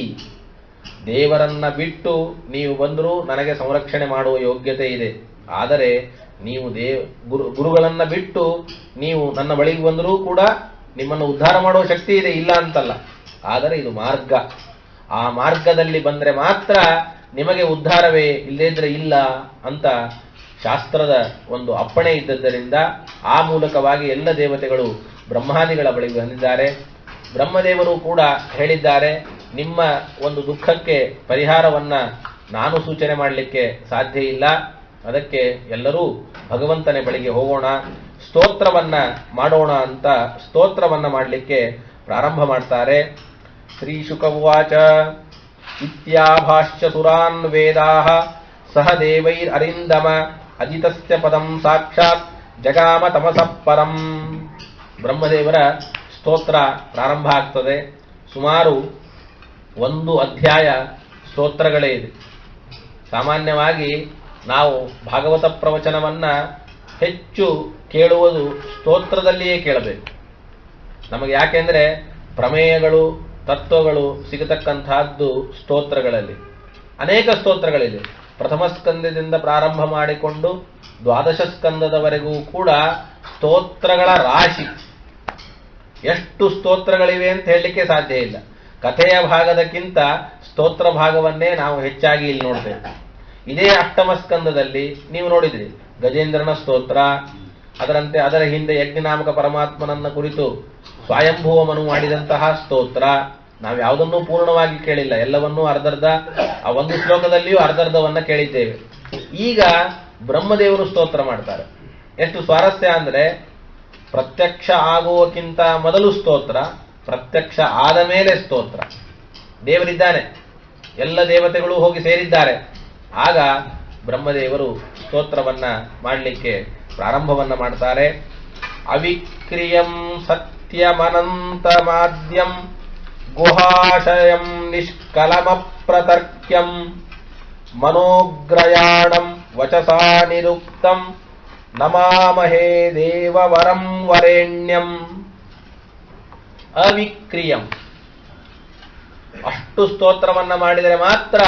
Speaker 1: ದೇವರನ್ನ ಬಿಟ್ಟು ನೀವು ಬಂದರೂ ನನಗೆ ಸಂರಕ್ಷಣೆ ಮಾಡುವ ಯೋಗ್ಯತೆ ಇದೆ. ಆದರೆ ನೀವು ಗುರುಗಳನ್ನ ಬಿಟ್ಟು ನೀವು ನನ್ನ ಬಳಿಗೆ ಬಂದರೂ ಕೂಡ ನಿಮ್ಮನ್ನು ಉದ್ಧಾರ ಮಾಡುವ ಶಕ್ತಿ ಇದೆ, ಇಲ್ಲ ಅಂತಲ್ಲ. ಆದರೆ ಇದು ಮಾರ್ಗ. ಆ ಮಾರ್ಗದಲ್ಲಿ ಬಂದರೆ ಮಾತ್ರ ನಿಮಗೆ ಉದ್ಧಾರವೇ, ಇಲ್ಲದಿದ್ರೆ ಇಲ್ಲ ಅಂತ ಶಾಸ್ತ್ರದ ಒಂದು ಅಪ್ಪಣೆ ಇದ್ದದ್ದರಿಂದ ಆ ಮೂಲಕವಾಗಿ ಎಲ್ಲ ದೇವತೆಗಳು ಬ್ರಹ್ಮಾದಿಗಳ ಬಳಿಗೆ ಬಂದಿದ್ದಾರೆ. ಬ್ರಹ್ಮದೇವರು ಕೂಡ ಹೇಳಿದ್ದಾರೆ, ನಿಮ್ಮ ಒಂದು ದುಃಖಕ್ಕೆ ಪರಿಹಾರವನ್ನ ನಾನು ಸೂಚನೆ ಮಾಡಲಿಕ್ಕೆ ಸಾಧ್ಯ ಇಲ್ಲ. ಅದಕ್ಕೆ ಎಲ್ಲರೂ ಭಗವಂತನ ಬಳಿಗೆ ಹೋಗೋಣ, ಸ್ತೋತ್ರವನ್ನ ಮಾಡೋಣ ಅಂತ ಸ್ತೋತ್ರವನ್ನ ಮಾಡಲಿಕ್ಕೆ ಪ್ರಾರಂಭ ಮಾಡ್ತಾರೆ. ಶ್ರೀ ಶುಕ ಉವಾಚ ಇತ್ಯಾಭಾಷ್ಯ ಸುರಾನ್ ವೇದಾಃ ಸಹ ದೇವೈರ್ ಅರಿಂದಮ ಅಜಿತಸ್ಯ ಪದಂ ಸಾಕ್ಷಾತ್ ಜಗಾಮ ತಮಸಃ ಪರಂ. ಬ್ರಹ್ಮದೇವರ ಸ್ತೋತ್ರ ಪ್ರಾರಂಭ ಆಗ್ತದೆ. ಸುಮಾರು 1 ಅಧ್ಯಾಯ ಸ್ತೋತ್ರಗಳೇ ಇದೆ. ಸಾಮಾನ್ಯವಾಗಿ ನಾವು ಭಾಗವತ ಪ್ರವಚನವನ್ನ ಹೆಚ್ಚು ಕೇಳುವುದು ಸ್ತೋತ್ರದಲ್ಲಿಯೇ ಕೇಳಬೇಕು. ನಮಗೆ ಯಾಕೆಂದ್ರೆ ಪ್ರಮೇಯಗಳು ತತ್ವಗಳು ಸಿಗತಕ್ಕಂತಹದ್ದು ಸ್ತೋತ್ರಗಳಲ್ಲಿ. ಅನೇಕ ಸ್ತೋತ್ರಗಳಿದೆ. ಪ್ರಥಮ ಸ್ಕಂದದಿಂದ ಪ್ರಾರಂಭ ಮಾಡಿಕೊಂಡು 12 ಸ್ಕಂದದವರೆಗೂ ಕೂಡ ಸ್ತೋತ್ರಗಳ ರಾಶಿ. ಎಷ್ಟು ಸ್ತೋತ್ರಗಳಿವೆ ಅಂತ ಹೇಳಲಿಕ್ಕೆ ಸಾಧ್ಯ ಇಲ್ಲ. ಕಥೆಯ ಭಾಗದಕ್ಕಿಂತ ಸ್ತೋತ್ರ ಭಾಗವನ್ನೇ ನಾವು ಹೆಚ್ಚಾಗಿ ಇಲ್ಲಿ ನೋಡ್ತೇವೆ. ಇದೇ ಅಷ್ಟಮ ಸ್ಕಂದದಲ್ಲಿ ನೀವು ನೋಡಿದ್ರಿ ಗಜೇಂದ್ರನ ಸ್ತೋತ್ರ, ಅದರಂತೆ ಅದರ ಹಿಂದೆ ಯಜ್ಞನಾಮಕ ಪರಮಾತ್ಮನನ್ನ ಕುರಿತು ಸ್ವಯಂಭುವ ಮನು ಮಾಡಿದಂತಹ ಸ್ತೋತ್ರ. ನಾವು ಯಾವುದನ್ನೂ ಪೂರ್ಣವಾಗಿ ಕೇಳಿಲ್ಲ, ಎಲ್ಲವನ್ನೂ ಅರ್ಧರ್ಧ, ಆ ಒಂದು ಶ್ಲೋಕದಲ್ಲಿಯೂ ಅರ್ಧರ್ಧವನ್ನ ಕೇಳಿದ್ದೇವೆ. ಈಗ ಬ್ರಹ್ಮದೇವರು ಸ್ತೋತ್ರ ಮಾಡ್ತಾರೆ. ಎಷ್ಟು ಸ್ವಾರಸ್ಯ ಅಂದ್ರೆ, ಪ್ರತ್ಯಕ್ಷ ಆಗುವಕ್ಕಿಂತ ಮೊದಲು ಸ್ತೋತ್ರ, ಪ್ರತ್ಯಕ್ಷ ಆದ ಮೇಲೆ ಸ್ತೋತ್ರ. ದೇವರಿದ್ದಾನೆ, ಎಲ್ಲ ದೇವತೆಗಳು ಹೋಗಿ ಸೇರಿದ್ದಾರೆ. ಆಗ ಬ್ರಹ್ಮದೇವರು ಸ್ತೋತ್ರವನ್ನ ಮಾಡಲಿಕ್ಕೆ ಪ್ರಾರಂಭವನ್ನ ಮಾಡ್ತಾರೆ. ಅವಿಕ್ರಿಯಂ ಸತ್ಯಮನಂತಮಾದ್ಯಂ ಗುಹಾಶಯಂ ನಿಷ್ಕಲಮಪ್ರತರ್ಕ್ಯಂ ಮನೋಗ್ರಯಾಣಂ ವಚಸಾ ನಿರುಕ್ತಂ ನಮಾಮಹೇ ದೇವವರಂ ವರೇಣ್ಯಂ. ಅವಿಕ್ರಿಯಂ, ಅಷ್ಟು ಸ್ತೋತ್ರವನ್ನ ಮಾಡಿದರೆ ಮಾತ್ರ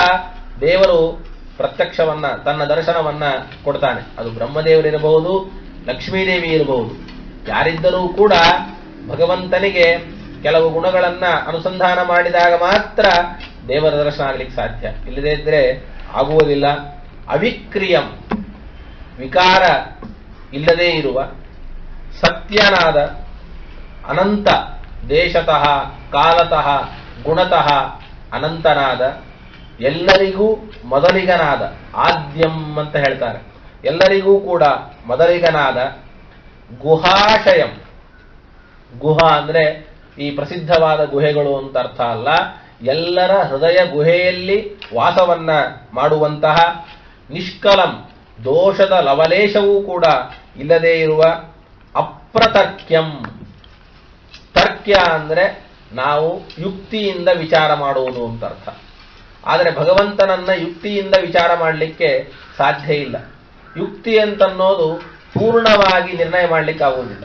Speaker 1: ದೇವರು ಪ್ರತ್ಯಕ್ಷವನ್ನ, ತನ್ನ ದರ್ಶನವನ್ನ ಕೊಡ್ತಾನೆ. ಅದು ಬ್ರಹ್ಮದೇವರಿರಬಹುದು, ಲಕ್ಷ್ಮೀದೇವಿ ಇರಬಹುದು. ಯಾರಿದ್ದರೂ ಕೂಡ ಭಗವಂತನಿಗೆ ಕೆಲವು ಗುಣಗಳನ್ನ ಅನುಸಂಧಾನ ಮಾಡಿದಾಗ ಮಾತ್ರ ದೇವರ ದರ್ಶನ ಆಗ್ಲಿಕ್ಕೆ ಸಾಧ್ಯ, ಇಲ್ಲದೇ ಇದ್ರೆ ಆಗುವುದಿಲ್ಲ. ಅವಿಕ್ರಿಯಂ, ವಿಕಾರ ಇಲ್ಲದೇ ಇರುವ, ಸತ್ಯನಾದ, ಅನಂತ, ದೇಶತಃ ಕಾಲತಃ ಗುಣತಃ ಅನಂತನಾದ, ಎಲ್ಲರಿಗೂ ಮೊದಲಿಗನಾದ, ಆದ್ಯಂ ಅಂತ ಹೇಳ್ತಾರೆ, ಎಲ್ಲರಿಗೂ ಕೂಡ ಮೊದಲಿಗನಾದ, ಗುಹಾಶಯಂ. ಗುಹ ಅಂದ್ರೆ ಈ ಪ್ರಸಿದ್ಧವಾದ ಗುಹೆಗಳು ಅಂತ ಅರ್ಥ ಅಲ್ಲ, ಎಲ್ಲರ ಹೃದಯ ಗುಹೆಯಲ್ಲಿ ವಾಸವನ್ನ ಮಾಡುವಂತಹ, ನಿಷ್ಕಲಂ, ದೋಷದ ಲವಲೇಶವೂ ಕೂಡ ಇಲ್ಲದೇ ಇರುವ, ಅಪ್ರತರ್ಕ್ಯಂ. ತರ್ಕ್ಯ ಅಂದ್ರೆ ನಾವು ಯುಕ್ತಿಯಿಂದ ವಿಚಾರ ಮಾಡುವುದು ಅಂತ ಅರ್ಥ. ಆದರೆ ಭಗವಂತನನ್ನ ಯುಕ್ತಿಯಿಂದ ವಿಚಾರ ಮಾಡಲಿಕ್ಕೆ ಸಾಧ್ಯ ಇಲ್ಲ. ಯುಕ್ತಿ ಅಂತನ್ನೋದು ಪೂರ್ಣವಾಗಿ ನಿರ್ಣಯ ಮಾಡಲಿಕ್ಕೆ ಆಗುವುದಿಲ್ಲ.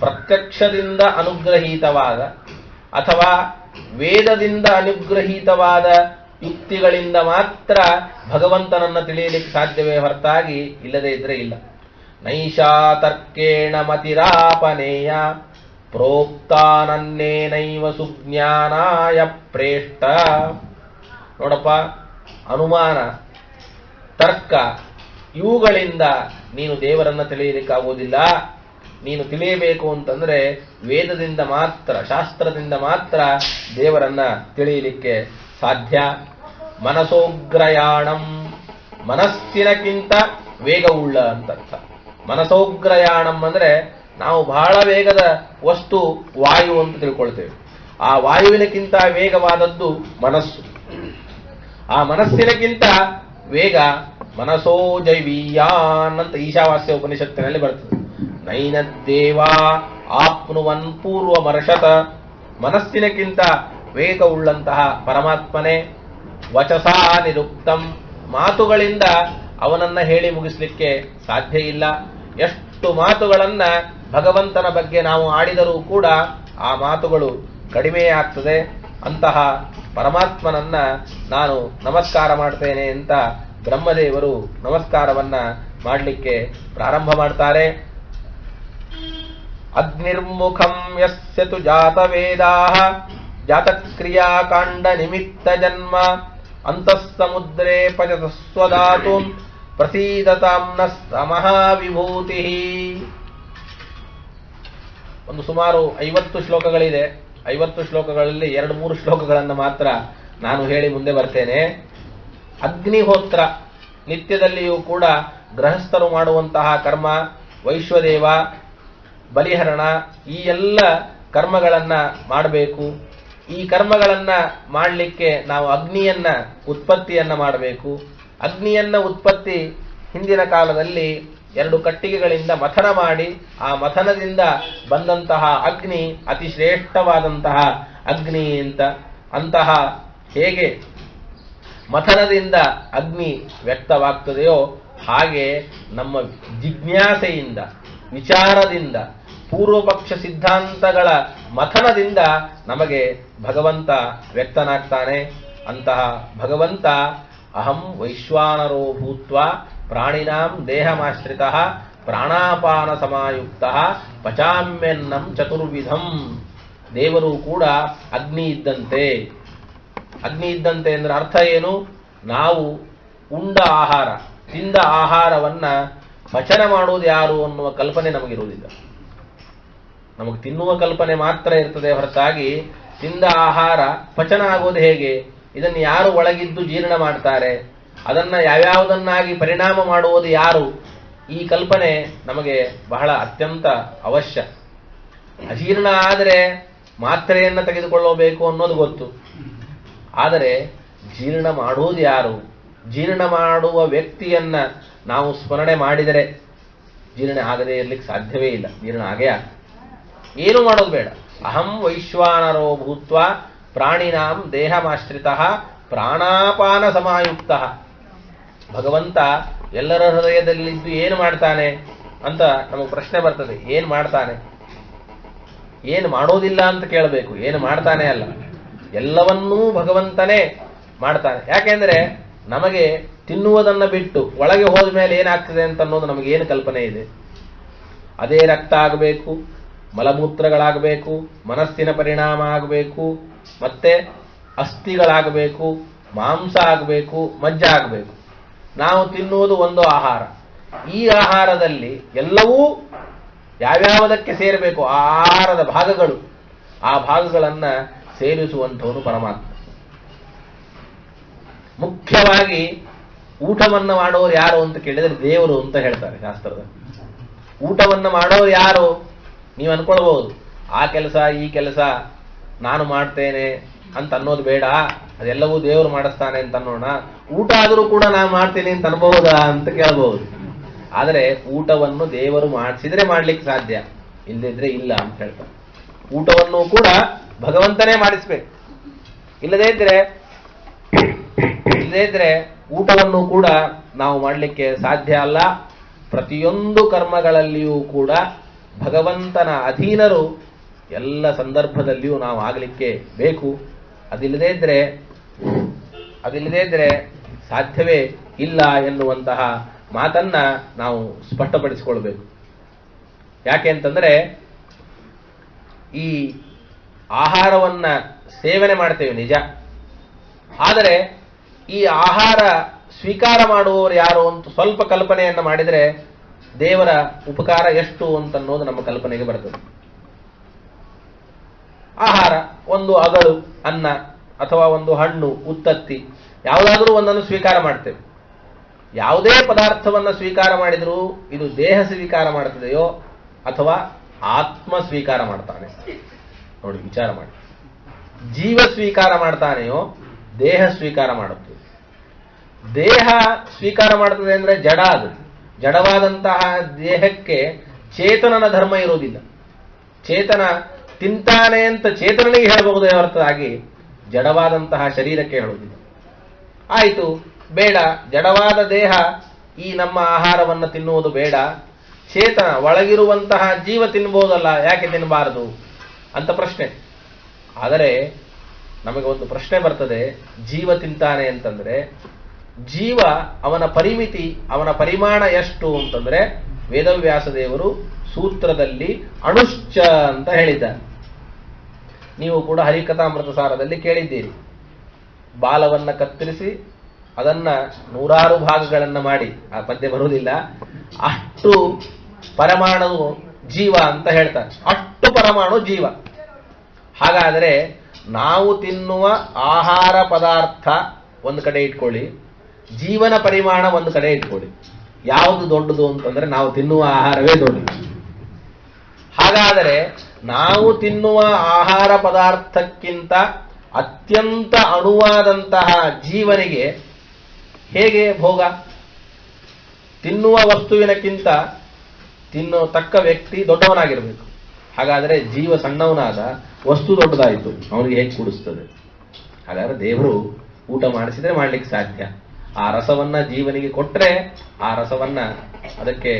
Speaker 1: ಪ್ರತ್ಯಕ್ಷದಿಂದ ಅನುಗ್ರಹೀತವಾದ ಅಥವಾ ವೇದದಿಂದ ಅನುಗ್ರಹೀತವಾದ ಯುಕ್ತಿಗಳಿಂದ ಮಾತ್ರ ಭಗವಂತನನ್ನ ತಿಳಿಯಲಿಕ್ಕೆ ಸಾಧ್ಯವೇ ಹೊರತಾಗಿ ಇಲ್ಲದೇ ಇದ್ರೆ ಇಲ್ಲ. ನೈಷಾ ತರ್ಕೇಣ ಮತಿರಾಪನೇಯ ಪ್ರೋಕ್ತಾನನ್ನೇನೈವ ಸುಜ್ಞಾನಾಯ ಪ್ರೇಷ್ಟ. ನೋಡಪ್ಪ, ಅನುಮಾನ, ತರ್ಕ ಇವುಗಳಿಂದ ನೀನು ದೇವರನ್ನ ತಿಳಿಯಲಿಕ್ಕಾಗುವುದಿಲ್ಲ. ನೀನು ತಿಳಿಯಬೇಕು ಅಂತಂದ್ರೆ ವೇದದಿಂದ ಮಾತ್ರ, ಶಾಸ್ತ್ರದಿಂದ ಮಾತ್ರ ದೇವರನ್ನ ತಿಳಿಯಲಿಕ್ಕೆ ಸಾಧ್ಯ. ಮನಸೋಗ್ರಯಾಣಂ, ಮನಸ್ಸಿನಕ್ಕಿಂತ ವೇಗವುಳ್ಳ ಅಂತರ್ಥ. ಮನಸೋಗ್ರಯಾಣಂ ಅಂದ್ರೆ ನಾವು ಬಹಳ ವೇಗದ ವಸ್ತು ವಾಯು ಅಂತ ತಿಳ್ಕೊಳ್ತೇವೆ. ಆ ವಾಯುವಿನಕ್ಕಿಂತ ವೇಗವಾದದ್ದು ಮನಸ್ಸು. ಆ ಮನಸ್ಸಿನಕ್ಕಿಂತ ವೇಗ ಮನಸೋ ಜೈವೀಯಾನ್ ಅಂತ ಈಶಾವಾಸ್ಯ ಉಪನಿಷತ್ತಿನಲ್ಲಿ ಬರ್ತದೆ. ನೈನದ್ದೇವಾ ಆಪ್ನುವನ್ ಪೂರ್ವಮರ್ಷತ. ಮನಸ್ಸಿನಕ್ಕಿಂತ ವೇಗವುಳ್ಳಂತಹ ಪರಮಾತ್ಮನೇ. ವಚಸಾ ನಿರುಕ್ತಂ, ಮಾತುಗಳಿಂದ ಅವನನ್ನ ಹೇಳಿ ಮುಗಿಸ್ಲಿಕ್ಕೆ ಸಾಧ್ಯ ಇಲ್ಲ. ಎಷ್ಟು ಮಾತುಗಳನ್ನ ಭಗವಂತನ ಬಗ್ಗೆ ನಾವು ಆಡಿದರೂ ಕೂಡ ಆ ಮಾತುಗಳು ಕಡಿಮೆ ಆಗ್ತದೆ. ಅಂತಹ ಪರಮಾತ್ಮನನ್ನ ನಾನು ನಮಸ್ಕಾರ ಮಾಡ್ತೇನೆ ಅಂತ ಬ್ರಹ್ಮದೇವರು ನಮಸ್ಕಾರವನ್ನ ಮಾಡಲಿಕ್ಕೆ ಪ್ರಾರಂಭ ಮಾಡ್ತಾರೆ. ಅಗ್ನಿರ್ಮುಖಂ ಯಸ್ಯ ತು ಜಾತವೇದಾಃ ಜಾತಕ್ರಿಯಾಕಾಂಡ ನಿಮಿತ್ತ ಜನ್ಮ ಅಂತಃಸಮುದ್ರೇ ಪಚತ ಸ್ವಧಾತುಂ ಪ್ರಸೀದತಾಂ ನ ಸಮಹಾವಿಭೂತಿ. ಒಂದು ಸುಮಾರು 50 ಶ್ಲೋಕಗಳಿದೆ. 50 ಶ್ಲೋಕಗಳಲ್ಲಿ 2-3 ಶ್ಲೋಕಗಳನ್ನು ಮಾತ್ರ ನಾನು ಹೇಳಿ ಮುಂದೆ ಬರ್ತೇನೆ. ಅಗ್ನಿಹೋತ್ರ ನಿತ್ಯದಲ್ಲಿಯೂ ಕೂಡ ಗೃಹಸ್ಥರು ಮಾಡುವಂತಹ ಕರ್ಮ, ವೈಶ್ವದೇವ, ಬಲಿಹರಣ, ಈ ಎಲ್ಲ ಕರ್ಮಗಳನ್ನ ಮಾಡಬೇಕು. ಈ ಕರ್ಮಗಳನ್ನ ಮಾಡಲಿಕ್ಕೆ ನಾವು ಅಗ್ನಿಯನ್ನ ಉತ್ಪತ್ತಿಯನ್ನ ಮಾಡಬೇಕು. ಅಗ್ನಿಯನ್ನ ಉತ್ಪತ್ತಿ ಹಿಂದಿನ ಕಾಲದಲ್ಲಿ 2 ಕಟ್ಟಿಗೆಗಳಿಂದ ಮಥನ ಮಾಡಿ ಆ ಮಥನದಿಂದ ಬಂದಂತಹ ಅಗ್ನಿ ಅತಿ ಶ್ರೇಷ್ಠವಾದಂತಹ ಅಗ್ನಿ ಅಂತ. ಅಂತಹ ಹೇಗೆ ಮಥನದಿಂದ ಅಗ್ನಿ ವ್ಯಕ್ತವಾಗ್ತದೆಯೋ ಹಾಗೆ ನಮ್ಮ ಜಿಜ್ಞಾಸೆಯಿಂದ, ವಿಚಾರದಿಂದ, ಪೂರ್ವಪಕ್ಷ ಸಿದ್ಧಾಂತಗಳ ಮಥನದಿಂದ ನಮಗೆ ಭಗವಂತ ವ್ಯಕ್ತನಾಗ್ತಾನೆ. ಅಂತಹ ಭಗವಂತ ಅಹಂ ವೈಶ್ವಾನರೋ ಭೂತ್ವಾ ಪ್ರಾಣಿನಾಂ ದೇಹಮಾಶ್ರಿತಃ ಪ್ರಾಣಾಪಾನ ಸಮಾಯುಕ್ತಃ ಪಚಾಮ್ಯನ್ನಂ ಚತುರ್ವಿಧಂ. ದೇವರು ಕೂಡ ಅಗ್ನಿ ಇದ್ದಂತೆ. ಅಗ್ನಿ ಇದ್ದಂತೆ ಅಂದ್ರೆ ಅರ್ಥ ಏನು? ನಾವು ಉಂಡ ಆಹಾರ, ತಿಂದ ಆಹಾರವನ್ನ ಪಚನ ಮಾಡುವುದು ಯಾರು ಅನ್ನುವ ಕಲ್ಪನೆ ನಮಗಿರುವುದಿಲ್ಲ. ನಮಗೆ ತಿನ್ನುವ ಕಲ್ಪನೆ ಮಾತ್ರ ಇರ್ತದೆ ಹೊರತಾಗಿ ತಿಂದ ಆಹಾರ ಪಚನ ಆಗೋದು ಹೇಗೆ, ಇದನ್ನು ಯಾರು ಒಳಗಿದ್ದು ಜೀರ್ಣ ಮಾಡ್ತಾರೆ, ಅದನ್ನ ಯಾವ್ಯಾವುದನ್ನಾಗಿ ಪರಿಣಾಮ ಮಾಡುವುದು ಯಾರು, ಈ ಕಲ್ಪನೆ ನಮಗೆ ಬಹಳ ಅತ್ಯಂತ ಅವಶ್ಯ. ಅಜೀರ್ಣ ಆದರೆ ಮಾತ್ರೆಯನ್ನ ತೆಗೆದುಕೊಳ್ಳಬೇಕು ಅನ್ನೋದು ಗೊತ್ತು. ಆದರೆ ಜೀರ್ಣ ಮಾಡುವುದು ಯಾರು, ಜೀರ್ಣ ಮಾಡುವ ವ್ಯಕ್ತಿಯನ್ನ ನಾವು ಸ್ಮರಣೆ ಮಾಡಿದರೆ ಜೀರ್ಣ ಆಗದೇ ಇರ್ಲಿಕ್ಕೆ ಸಾಧ್ಯವೇ ಇಲ್ಲ. ಜೀರ್ಣ ಆಗೇ ಆಗ. ಏನು ಮಾಡೋದು ಬೇಡ. ಅಹಂ ವೈಶ್ವಾನರೋ ಭೂತ್ವಾ ಪ್ರಾಣಿನಾಂ ದೇಹಮಾಶ್ರಿತಃ ಪ್ರಾಣಾಪಾನ ಸಮಾಯುಕ್ತಃ. ಭಗವಂತ ಎಲ್ಲರ ಹೃದಯದಲ್ಲಿದ್ದು ಏನು ಮಾಡ್ತಾನೆ ಅಂತ ನಮಗೆ ಪ್ರಶ್ನೆ ಬರ್ತದೆ. ಏನು ಮಾಡ್ತಾನೆ? ಏನು ಮಾಡೋದಿಲ್ಲ ಅಂತ ಕೇಳಬೇಕು, ಏನು ಮಾಡ್ತಾನೆ ಅಲ್ಲ. ಎಲ್ಲವನ್ನೂ ಭಗವಂತನೇ ಮಾಡ್ತಾನೆ. ಯಾಕೆಂದ್ರೆ ನಮಗೆ ತಿನ್ನುವುದನ್ನು ಬಿಟ್ಟು ಒಳಗೆ ಹೋದ ಮೇಲೆ ಏನಾಗ್ತದೆ ಅಂತ ಅನ್ನೋದು ನಮಗೇನು ಕಲ್ಪನೆ ಇದೆ? ಅದೇ ರಕ್ತ ಆಗಬೇಕು, ಮಲಮೂತ್ರಗಳಾಗಬೇಕು, ಮನಸ್ಸಿನ ಪರಿಣಾಮ ಆಗಬೇಕು, ಮತ್ತೆ ಅಸ್ಥಿಗಳಾಗಬೇಕು, ಮಾಂಸ ಆಗಬೇಕು, ಮಜ್ಜ ಆಗಬೇಕು. ನಾವು ತಿನ್ನುವುದು ಒಂದು ಆಹಾರ. ಈ ಆಹಾರದಲ್ಲಿ ಎಲ್ಲವೂ ಯಾವ್ಯಾವುದಕ್ಕೆ ಸೇರಬೇಕು, ಆ ಆಹಾರದ ಭಾಗಗಳು, ಆ ಭಾಗಗಳನ್ನ ಸೇರಿಸುವಂಥವನು ಪರಮಾತ್ಮ. ಮುಖ್ಯವಾಗಿ ಊಟವನ್ನ ಮಾಡೋರು ಯಾರು ಅಂತ ಕೇಳಿದರೆ ದೇವರು ಅಂತ ಹೇಳ್ತಾರೆ ಶಾಸ್ತ್ರದಲ್ಲಿ. ಊಟವನ್ನ ಮಾಡೋರು ಯಾರು? ನೀವು ಅನ್ಕೊಳ್ಬಹುದು ಆ ಕೆಲಸ ಈ ಕೆಲಸ ನಾನು ಮಾಡ್ತೇನೆ ಅಂತ ಅನ್ನೋದು ಬೇಡ, ಅದೆಲ್ಲವೂ ದೇವರು ಮಾಡಿಸ್ತಾನೆ ಅಂತ ಅನ್ನೋಣ. ಊಟ ಆದರೂ ಕೂಡ ನಾನು ಮಾಡ್ತೀನಿ ಅಂತ ಅನ್ಬಹುದಾ ಅಂತ ಕೇಳಬಹುದು. ಆದರೆ ಊಟವನ್ನು ದೇವರು ಮಾಡಿಸಿದ್ರೆ ಮಾಡ್ಲಿಕ್ಕೆ ಸಾಧ್ಯ, ಇಲ್ಲದಿದ್ರೆ ಇಲ್ಲ ಅಂತ ಹೇಳ್ತಾರೆ. ಊಟವನ್ನು ಕೂಡ ಭಗವಂತನೇ ಮಾಡಿಸ್ಬೇಕು. ಇಲ್ಲದೇ ಇದ್ರೆ ಊಟವನ್ನು ಕೂಡ ನಾವು ಮಾಡಲಿಕ್ಕೆ ಸಾಧ್ಯ ಅಲ್ಲ. ಪ್ರತಿಯೊಂದು ಕರ್ಮಗಳಲ್ಲಿಯೂ ಕೂಡ ಭಗವಂತನ ಅಧೀನರು ಎಲ್ಲ ಸಂದರ್ಭದಲ್ಲಿಯೂ ನಾವು ಆಗಲಿಕ್ಕೆ ಬೇಕು. ಅದಿಲ್ಲದೇ ಇದ್ರೆ ಸಾಧ್ಯವೇ ಇಲ್ಲ ಎನ್ನುವಂತಹ ಮಾತನ್ನ ನಾವು ಸ್ಪಷ್ಟಪಡಿಸಿಕೊಳ್ಬೇಕು. ಯಾಕೆ ಅಂತಂದ್ರೆ ಈ ಆಹಾರವನ್ನ ಸೇವನೆ ಮಾಡ್ತೇವೆ ನಿಜ, ಆದರೆ ಈ ಆಹಾರ ಸ್ವೀಕಾರ ಮಾಡುವವರು ಯಾರು ಅಂತ ಸ್ವಲ್ಪ ಕಲ್ಪನೆಯನ್ನ ಮಾಡಿದರೆ ದೇವರ ಉಪಕಾರ ಎಷ್ಟು ಅಂತನ್ನೋದು ನಮ್ಮ ಕಲ್ಪನೆಗೆ ಬರ್ತದೆ. ಆಹಾರ ಒಂದು ಅಗಳು, ಅನ್ನ ಅಥವಾ ಒಂದು ಹಣ್ಣು, ಉತ್ತತ್ತಿ, ಯಾವುದಾದ್ರೂ ಒಂದನ್ನು ಸ್ವೀಕಾರ ಮಾಡ್ತೇವೆ. ಯಾವುದೇ ಪದಾರ್ಥವನ್ನು ಸ್ವೀಕಾರ ಮಾಡಿದರೂ ಇದು ದೇಹ ಸ್ವೀಕಾರ ಮಾಡ್ತದೆಯೋ ಅಥವಾ ಆತ್ಮ ಸ್ವೀಕಾರ ಮಾಡ್ತಾನೆ? ನೋಡಿ, ವಿಚಾರ ಮಾಡಿ. ಜೀವ ಸ್ವೀಕಾರ ಮಾಡ್ತಾನೆಯೋ ದೇಹ ಸ್ವೀಕಾರ ಮಾಡುತ್ತದೆ? ದೇಹ ಸ್ವೀಕಾರ ಮಾಡ್ತದೆ ಅಂದ್ರೆ ಜಡ. ಅದು ಜಡವಾದಂತಹ ದೇಹಕ್ಕೆ ಚೇತನನ ಧರ್ಮ ಇರುವುದಿಲ್ಲ. ಚೇತನ ತಿಂತಾನೆ ಅಂತ ಚೇತನನಿಗೆ ಹೇಳಬಹುದೇ ಹೊರತಾಗಿ ಜಡವಾದಂತಹ ಶರೀರಕ್ಕೆ ಹೇಳುವುದಿಲ್ಲ. ಆಯಿತು, ಬೇಡ, ಜಡವಾದ ದೇಹ ಈ ನಮ್ಮ ಆಹಾರವನ್ನು ತಿನ್ನುವುದು ಬೇಡ, ಚೇತನ ಒಳಗಿರುವಂತಹ ಜೀವ ತಿನ್ಬಹುದಲ್ಲ, ಯಾಕೆ ತಿನ್ನಬಾರದು ಅಂತ ಪ್ರಶ್ನೆ. ಆದರೆ ನಮಗೆ ಒಂದು ಪ್ರಶ್ನೆ ಬರ್ತದೆ, ಜೀವ ತಿಂತಾನೆ ಅಂತಂದ್ರೆ ಜೀವ ಅವನ ಪರಿಮಿತಿ, ಅವನ ಪರಿಮಾಣ ಎಷ್ಟು ಅಂತಂದ್ರೆ ವೇದವ್ಯಾಸ ದೇವರು ಸೂತ್ರದಲ್ಲಿ ಅಣುಶ್ಚ ಅಂತ ಹೇಳಿದ್ದಾರೆ. ನೀವು ಕೂಡ ಹರಿಕಥಾಮೃತ ಸಾರದಲ್ಲಿ ಕೇಳಿದ್ದೀರಿ. ಬಾಲವನ್ನ ಕತ್ತರಿಸಿ ಅದನ್ನ 100 ಭಾಗಗಳನ್ನ ಮಾಡಿ, ಆ ಪದ್ಯ ಬರುವುದಿಲ್ಲ, ಅಷ್ಟು ಪರಮಾಣು ಜೀವ ಅಂತ ಹೇಳ್ತಾರೆ. ಅಷ್ಟು ಪರಮಾಣು ಜೀವ. ಹಾಗಾದರೆ ನಾವು ತಿನ್ನುವ ಆಹಾರ ಪದಾರ್ಥ ಒಂದು ಕಡೆ ಇಟ್ಕೊಳ್ಳಿ, ಜೀವನ ಪರಿಮಾಣ ಒಂದು ಕಡೆ ಇಟ್ಕೊಳ್ಳಿ. ಯಾವುದು ದೊಡ್ಡದು ಅಂತಂದ್ರೆ ನಾವು ತಿನ್ನುವ ಆಹಾರವೇ ದೊಡ್ಡದು. ಹಾಗಾದರೆ ನಾವು ತಿನ್ನುವ ಆಹಾರ ಪದಾರ್ಥಕ್ಕಿಂತ ಅತ್ಯಂತ ಅಣುವಾದಂತಹ ಜೀವನಿಗೆ ಹೇಗೆ ಭೋಗ? ತಿನ್ನುವ ವಸ್ತುವಿನಕ್ಕಿಂತ ತಿನ್ನತಕ್ಕ ವ್ಯಕ್ತಿ ದೊಡ್ಡವನಾಗಿರ್ಬೇಕು. ಹಾಗಾದರೆ ಜೀವ ಸಣ್ಣವನಾದ, ವಸ್ತು ದೊಡ್ಡದಾಯಿತು, ಅವನಿಗೆ ಹೇಗೆ ಕೂಡಿಸ್ತದೆ? ಹಾಗಾದ್ರೆ ದೇವರು ಊಟ ಮಾಡಿಸಿದ್ರೆ ಮಾಡ್ಲಿಕ್ಕೆ ಸಾಧ್ಯ. ಆ ರಸವನ್ನ ಜೀವನಿಗೆ ಕೊಟ್ರೆ ಆ ರಸವನ್ನ, ಅದಕ್ಕೆ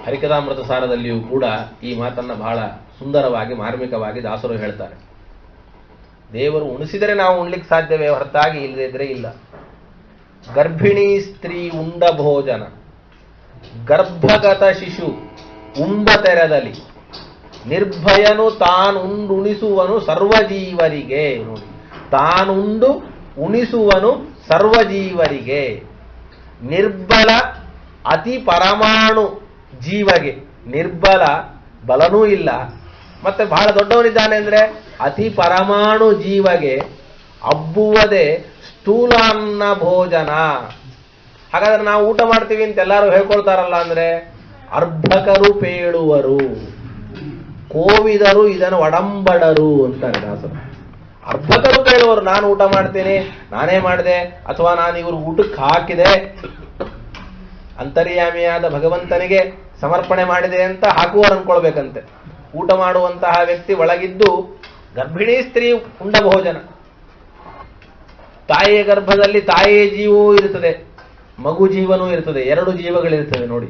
Speaker 1: ಹರಿಕಥಾಮೃತ ಸಾರದಲ್ಲಿಯೂ ಕೂಡ ಈ ಮಾತನ್ನ ಬಹಳ ಸುಂದರವಾಗಿ ಮಾರ್ಮಿಕವಾಗಿ ದಾಸರು ಹೇಳ್ತಾರೆ. ದೇವರು ಉಣಿಸಿದರೆ ನಾವು ಉಣ್ಲಿಕ್ಕೆ ಸಾಧ್ಯವೇ ಹೊರತಾಗಿ ಇಲ್ಲದಿದ್ರೆ ಇಲ್ಲ. ಗರ್ಭಿಣಿ ಸ್ತ್ರೀ ಉಂಡ ಭೋಜನ, ಗರ್ಭಗತ ಶಿಶು ಉಂಬ ತೆರೆದಲ್ಲಿ, ನಿರ್ಭಯನು ತಾನುಂಡುಣಿಸುವನು ಸರ್ವಜೀವರಿಗೆ. ನೋಡಿ, ತಾನುಂಡು ಉಣಿಸುವನು ಸರ್ವಜೀವರಿಗೆ. ನಿರ್ಬಲ ಅತಿ ಪರಮಾಣು ಜೀವಗೆ, ನಿರ್ಬಲ ಬಲನೂ ಇಲ್ಲ, ಮತ್ತೆ ಬಹಳ ದೊಡ್ಡವನಿದ್ದಾನೆ ಅಂದ್ರೆ ಅತಿ ಪರಮಾಣು ಜೀವಗೆ ಅಬ್ಬುವುದೇ ಸ್ಥೂಲಾನ್ನ ಭೋಜನ. ಹಾಗಾದ್ರೆ ನಾವು ಊಟ ಮಾಡ್ತೀವಿ ಅಂತ ಎಲ್ಲರೂ ಹೇಳ್ಕೊಳ್ತಾರಲ್ಲ ಅಂದ್ರೆ ಅರ್ಭಕರು ಪೇಳುವರು, ಕೋವಿದರು ಇದನ್ನು ಒಡಂಬಡರು ಅಂತಾರೆ ದಾಸರು. ಅರ್ಭಕರು ಪೇಳುವರು, ನಾನು ಊಟ ಮಾಡ್ತೇನೆ, ನಾನೇ ಮಾಡಿದೆ, ಅಥವಾ ನಾನು ಇವರು ಊಟಕ್ಕೆ ಹಾಕಿದೆ, ಅಂತರ್ಯಾಮಿಯಾದ ಭಗವಂತನಿಗೆ ಸಮರ್ಪಣೆ ಮಾಡಿದೆ ಅಂತ ಹಾಕುವವರು ಅನ್ಕೊಳ್ಬೇಕಂತೆ. ಊಟ ಮಾಡುವಂತಹ ವ್ಯಕ್ತಿ ಒಳಗಿದ್ದು ಗರ್ಭಿಣಿ ಸ್ತ್ರೀ ಉಂಡ ಭೋಜನ. ತಾಯಿಯ ಗರ್ಭದಲ್ಲಿ ತಾಯಿಯ ಜೀವವೂ ಇರುತ್ತದೆ, ಮಗು ಜೀವನೂ ಇರ್ತದೆ, 2 ಜೀವಗಳಿರ್ತವೆ. ನೋಡಿ,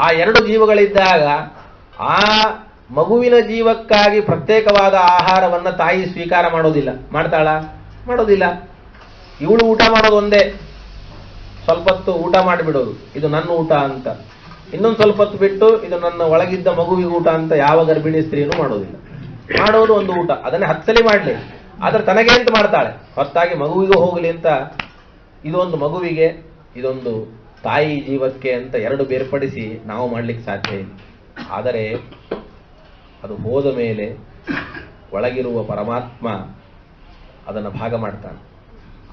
Speaker 1: ಆ 2 ಜೀವಗಳಿದ್ದಾಗ ಆ ಮಗುವಿನ ಜೀವಕ್ಕಾಗಿ ಪ್ರತ್ಯೇಕವಾದ ಆಹಾರವನ್ನ ತಾಯಿ ಸ್ವೀಕಾರ ಮಾಡೋದಿಲ್ಲ. ಮಾಡ್ತಾಳ? ಮಾಡೋದಿಲ್ಲ. ಇವಳು ಊಟ ಮಾಡೋದು ಒಂದೇ, ಸ್ವಲ್ಪ ಹೊತ್ತು ಊಟ ಮಾಡಿಬಿಡೋದು, ಇದು ನನ್ನ ಊಟ ಅಂತ. ಇನ್ನೊಂದು ಸ್ವಲ್ಪ ಹೊತ್ತು ಬಿಟ್ಟು ಇದು ನನ್ನ ಒಳಗಿದ್ದ ಮಗುವಿಗೆ ಊಟ ಅಂತ ಯಾವ ಗರ್ಭಿಣಿ ಸ್ತ್ರೀನೂ ಮಾಡೋದಿಲ್ಲ. ಮಾಡೋದು ಒಂದು ಊಟ, ಅದನ್ನೇ 10 ಸಲ ಮಾಡಲಿ, ಆದ್ರೆ ತನಗೆ ಅಂತ ಮಾಡ್ತಾಳೆ, ಹೊತ್ತಾಗಿ ಮಗುವಿಗೂ ಹೋಗಲಿ ಅಂತ. ಇದೊಂದು ಮಗುವಿಗೆ, ಇದೊಂದು ತಾಯಿ ಜೀವಕ್ಕೆ ಅಂತ 2 ಬೇರ್ಪಡಿಸಿ ನಾವು ಮಾಡ್ಲಿಕ್ಕೆ ಸಾಧ್ಯ ಇಲ್ಲ. ಆದರೆ ಅದು ಹೋದ ಮೇಲೆ ಒಳಗಿರುವ ಪರಮಾತ್ಮ ಅದನ್ನು ಭಾಗ ಮಾಡ್ತಾನೆ.